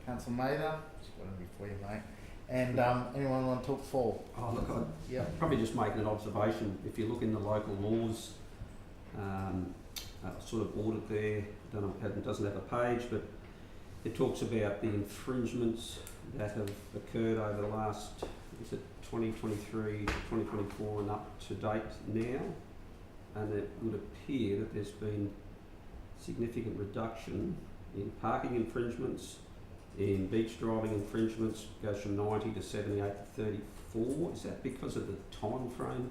Councillor Mather, just got it before you, mate. And anyone want to talk for? Oh look, Yeah. probably just making an observation. If you look in the local laws, sort of audit there, doesn't have a page, but it talks about the infringements that have occurred over the last, is it 2023 to 2024 and up to date now, and it would appear that there's been significant reduction in parking infringements, in beach driving infringements, goes from 90 to 78 to 34. Is that because of the time frame?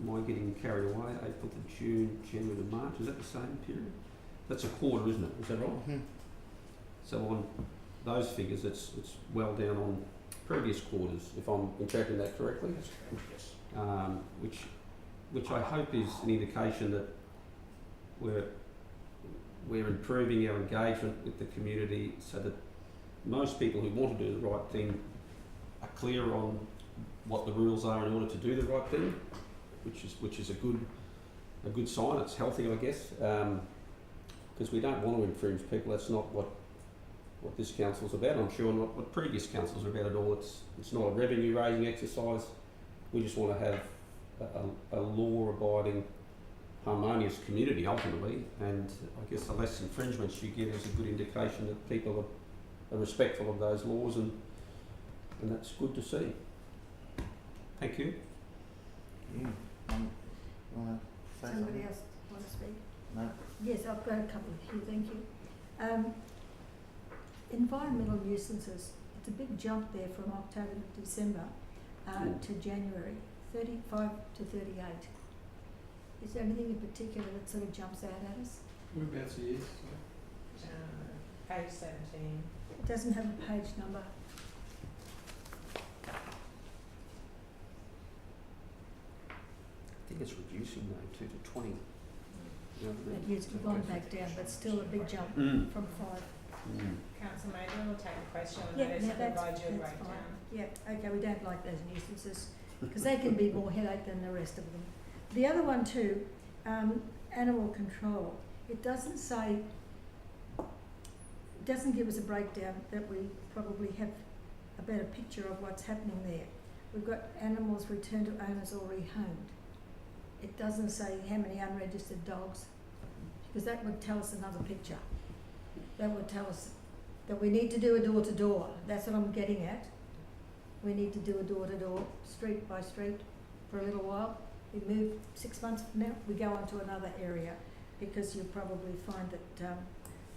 Am I getting carried away? April to June, January to March, is that the same period? That's a quarter, isn't it? Is that right? Mm-hmm. So on those figures, it's well down on previous quarters, if I'm interpreting that correctly. That's correct, yes. Which I hope is an indication that we're improving our engagement with the community, so that most people who want to do the right thing are clear on what the rules are in order to do the right thing, which is a good sign. It's healthy, I guess, because we don't want to infringe people. That's not what this council's about. I'm sure not what previous councils are about at all. It's not a revenue raising exercise. We just want to have a law-abiding, harmonious community ultimately, and I guess the less infringements you get is a good indication that people are respectful of those laws, and that's good to see. Thank you. You want to say Somebody something? else want to speak? No. Yes, I've got a couple here, thank you. Environmental nuisances, it's a big jump there from October to December to January, 35 to 38. Is there anything in particular that sort of jumps out at us? Whereabouts it is? Page 17. It doesn't have a page number. think it's reducing though, 2 to 20. You know what I mean? Yes, we've gone back down, but still a big jump Mm. from 5. Councillor Mather will take a question on Yeah, notice no, and that's provide you a fine. breakdown. Yeah, okay, we don't like those nuisances, because they can be more headache than the rest of them. The other one too, animal control, it doesn't say, it doesn't give us a breakdown that we probably have a better picture of what's happening there. We've got animals returned to owners or rehomed. It doesn't say how many unregistered dogs, because that would tell us another picture. That would tell us that we need to do a door-to-door. That's what I'm getting at. We need to do a door-to-door, street by street, for a little while. We move 6 months from now, we go on to another area, because you'll probably find that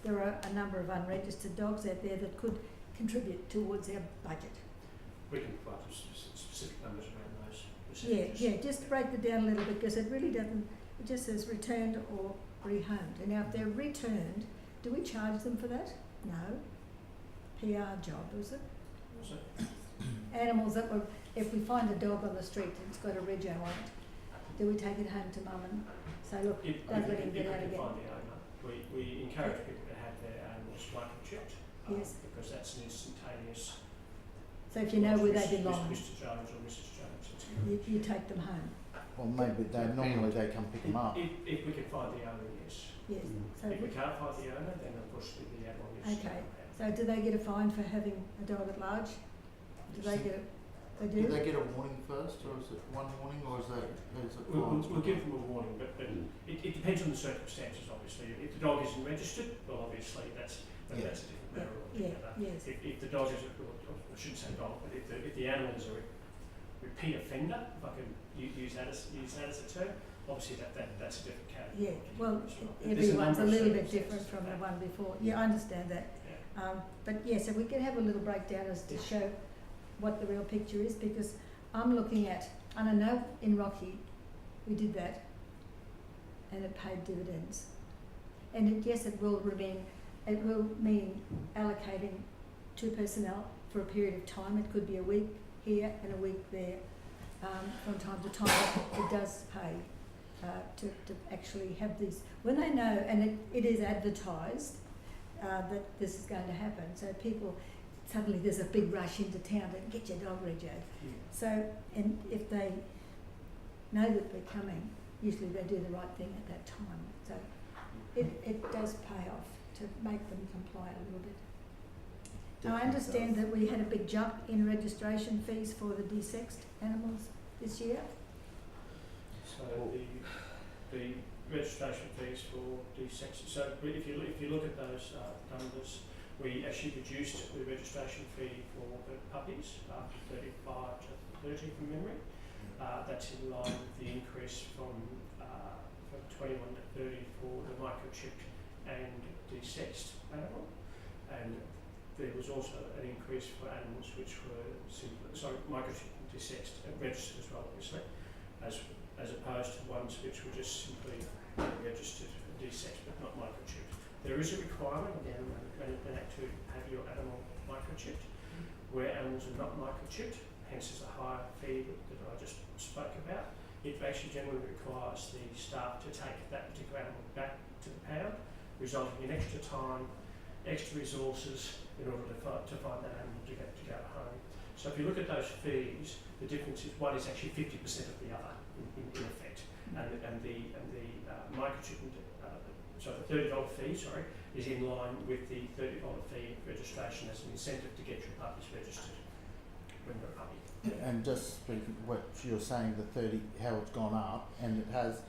there are a number of unregistered dogs out there that could contribute towards our budget. We can provide specific numbers around those Yeah, percentages. just break it down a little bit, because it really doesn't, it just says returned or rehomed. And now if they're returned, do we charge them for that? No. PR job, is it? Was it? Animals that were, if we find a dog on the street and it's got a rego on it, do we take it home to mum and say, look, If don't let him get out we can again? find the owner, we encourage people to have their animals microchipped. Yes. Because that's an instantaneous. So if you know where they belong, Mr. Jones or Mrs. Jones. you take them home. Or maybe normally they come pick them up. If we can find the owner, yes. Yes. So If we can't find the owner, then of course the animal is. Okay. So do they get a fine for having a dog at large? Do they get it? They Do do? they get a warning first, or is it one warning, or is it We'll give them a warning, but it depends on the circumstances, obviously. If the dog isn't registered, well, obviously that's a different matter altogether. Yes. If the dog is, I shouldn't say dog, but if the animal is a repeat offender, if I can use that as a term, obviously that's a different category. Yeah, well, There's everyone's a number of little bit circumstances different from for the that. one before. Yeah, I understand that. Yeah. But yeah, so we can have a little breakdown as to show what the real picture is, because I'm looking at, and I know in Rocky we did that and it paid dividends. And yes, it will mean allocating 2 personnel for a period of time. It could be a week here and a week there. From time to time, it does pay to actually have these, when they know, and it is advertised that this is going to happen, so people, suddenly there's a big rush into town to get your dog registered. So, and if they know that we're coming, usually they do the right thing at that time. So it does pay off to make them comply a little bit. Now, I understand that we had a big jump in registration fees for the desexed animals this year. So the registration fees for desexed. So if you look at those numbers, we actually reduced the registration fee for the puppies from 35 to 30 from memory. That's in line with the increase from 21 to 30 for the microchipped and desexed animal, and there was also an increase for animals which were microchipped and desexed and registered as well, obviously, as opposed to ones which were just simply registered and desexed but not microchipped. There is a requirement in the Animal Management Act to have your animal microchipped. Where animals are not microchipped, hence there's a higher fee that I just spoke about. It actually generally requires the staff to take that particular animal back to the pound, resulting in extra time, extra resources in order to find that animal to go home. So if you look at those fees, the difference is one is actually 50% of the other in effect, and the microchip, the $30 fee, is in line with the $30 fee registration as an incentive to get your puppies registered when they're a puppy. And just speaking what you're saying, the 30, how it's gone up, and it has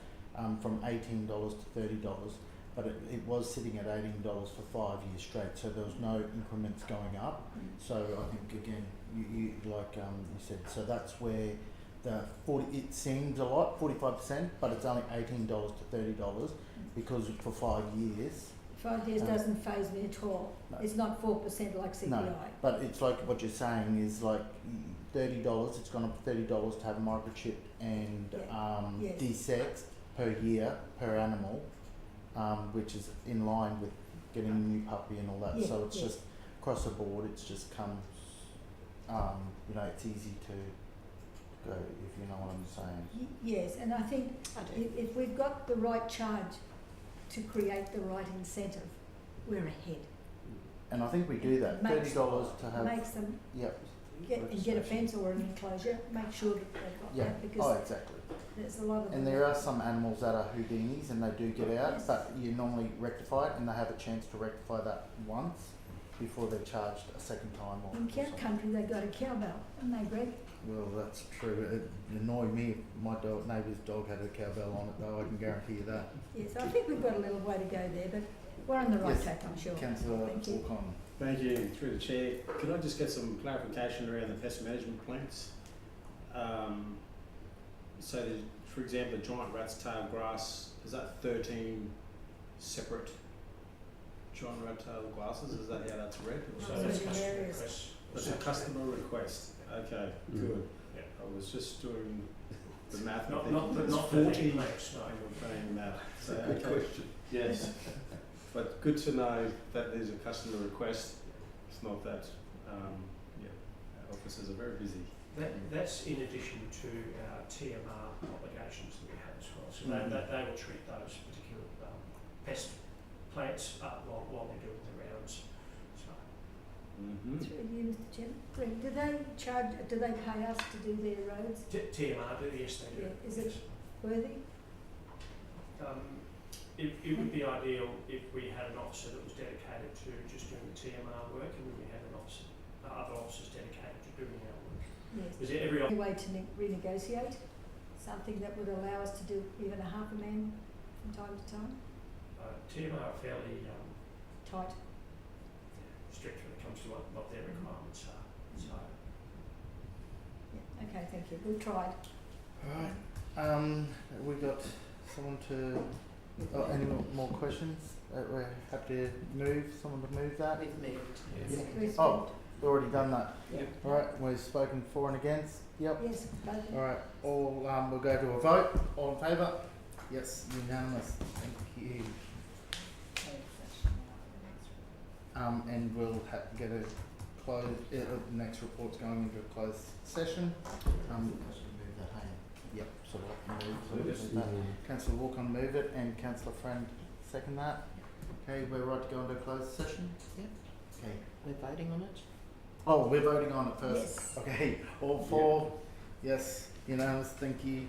from $18 to $30, but it was sitting at $18 for 5 years straight, so there was no increments going up. So I think again, you like you said, so that's where the 40, it seems a lot, 45%, but it's only $18 to $30 because for 5 years. 5 years doesn't faze me at all. No. It's not 4% like CPI. No, but it's like what you're saying is like $30. It's gone up to $30 to have a microchip and Yes. desexed per year per animal, which is in line with getting a new puppy and all that. Yeah, So it's yeah. just across the board. It's just comes, it's easy to go, if you know what I'm saying. Yes, and I think if we've got the right charge to create the right incentive, we're ahead. And I think we do that. Makes- $30 to have. Makes them Yep. get a fence or an enclosure, make sure that they've got Yeah. that, Oh, because exactly. there's a lot of And them. there are some animals that are Houdinis and they do get out, Yes. but you normally rectify it and they have a chance to rectify that once before they're charged a second time or In cow something. country, they've got a cowbell, and they Greg. Well, that's true. It annoyed me if my neighbour's dog had a cowbell on it, though. I can guarantee you that. Yes, I think we've got a little way to go there, but we're on the right Yes. track, I'm sure. Councillor Thank you. O'Connor. Thank you. Through the chair, could I just get some clarification around the pest management plants? So, for example, the giant rat's tail grass, is that 13 separate giant rat tail grasses? Is that how that's read? So Those that's are the customer areas. request. That's a customer request. Okay, good. Yeah. I was just doing the math. Not, and not, thinking not it's for 40 plants, no. saying that. So, Good okay. question. Yes, but good to know that there's a customer request. It's not that, our officers are very busy. That's in addition to our TMR obligations that we have as well. So they will treat those particular pest plants while they're doing the rounds. So Mm-hmm. Through you, Mr Chairman. Greg, do they pay us to do their roads? TMR, yes, they do. Yeah. Is it worthy? It would be ideal if we had an officer that was dedicated to just doing the TMR work, and then we had an officer, other officers dedicated to doing our work. Yes. Is it every Any way to renegotiate something that would allow us to do even a half a man from time to time? TMR are fairly Tight. strict when it comes to what their requirements are. So Yeah. Okay, thank you. We've tried. Alright, we got someone to, any more questions? We're happy to move, someone to move that? We've moved. Yeah. We've Oh, we've already done that. Yep. Alright, we've spoken for and against, yep. Yes, both. Alright, we'll go to a vote, all in favour? Yes, unanimous, thank you. And we'll get a close, the next report's going into a closed session. Move that home. Yep, so we'll move that. Councillor Walker move it and Councillor Friend second that. Okay, we're right to go into a closed session? Yep. Okay. We're voting on it. Oh, we're voting on it first. Yes. Okay, all four, yes, unanimous, thank you.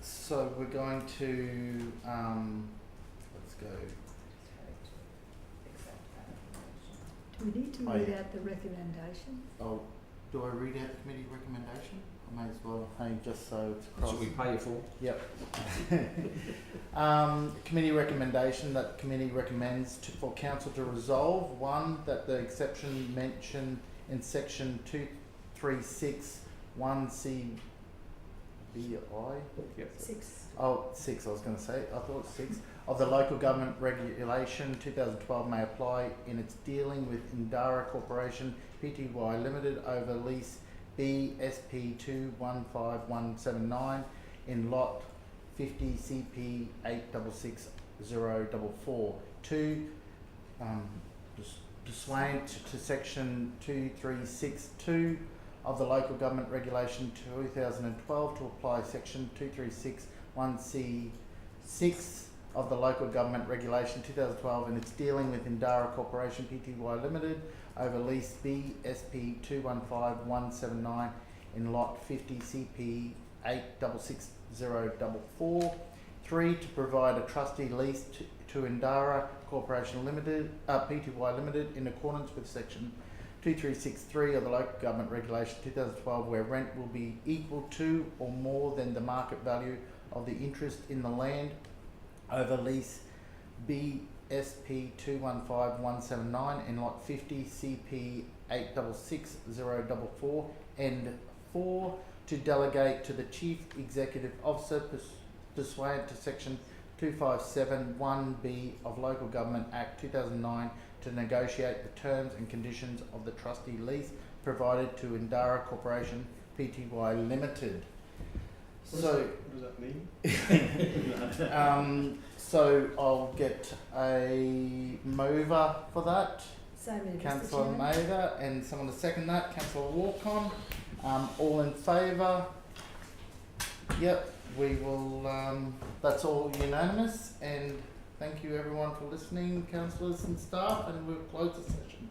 So we're going to, let's go. Do we need to Oh, read yeah. out the recommendation? Oh, do I read out the committee recommendation? I may as well, hey, just so it's across. Should we pay you for? Yep. Committee recommendation that the committee recommends for council to resolve, one, that the exception mentioned in section 2361 CBI. Yep. 6. Oh, 6, I was going to say, I thought 6, of the local government regulation 2012 may apply in its dealing with Indara Corporation Pty Limited over lease BSP 215179 in lot 50 CP 866044. 2. Pursuant to section 2362 of the local government regulation 2012 to apply section 2361C6 of the local government regulation 2012 in its dealing with Indara Corporation Pty Limited over lease BSP 215179 in lot 50 CP 866044. 3. To provide a trustee lease to Indara Corporation Limited, Pty Limited in accordance with section 2363 of the local government regulation 2012 where rent will be equal to or more than the market value of the interest in the land over lease BSP 215179 in lot 50 CP 866044. And 4. To delegate to the Chief Executive Officer pursuant to section 2571B of Local Government Act 2009 to negotiate the terms and conditions of the trustee lease provided to Indara Corporation Pty Limited. What does that mean? So I'll get a mover for that. So moved, Mr. Councillor Chairman. Mather, and someone to second that. Councillor Walcon. All in favour? Yep, we will, that's all unanimous, and thank you everyone for listening, councillors and staff, and we'll close the session.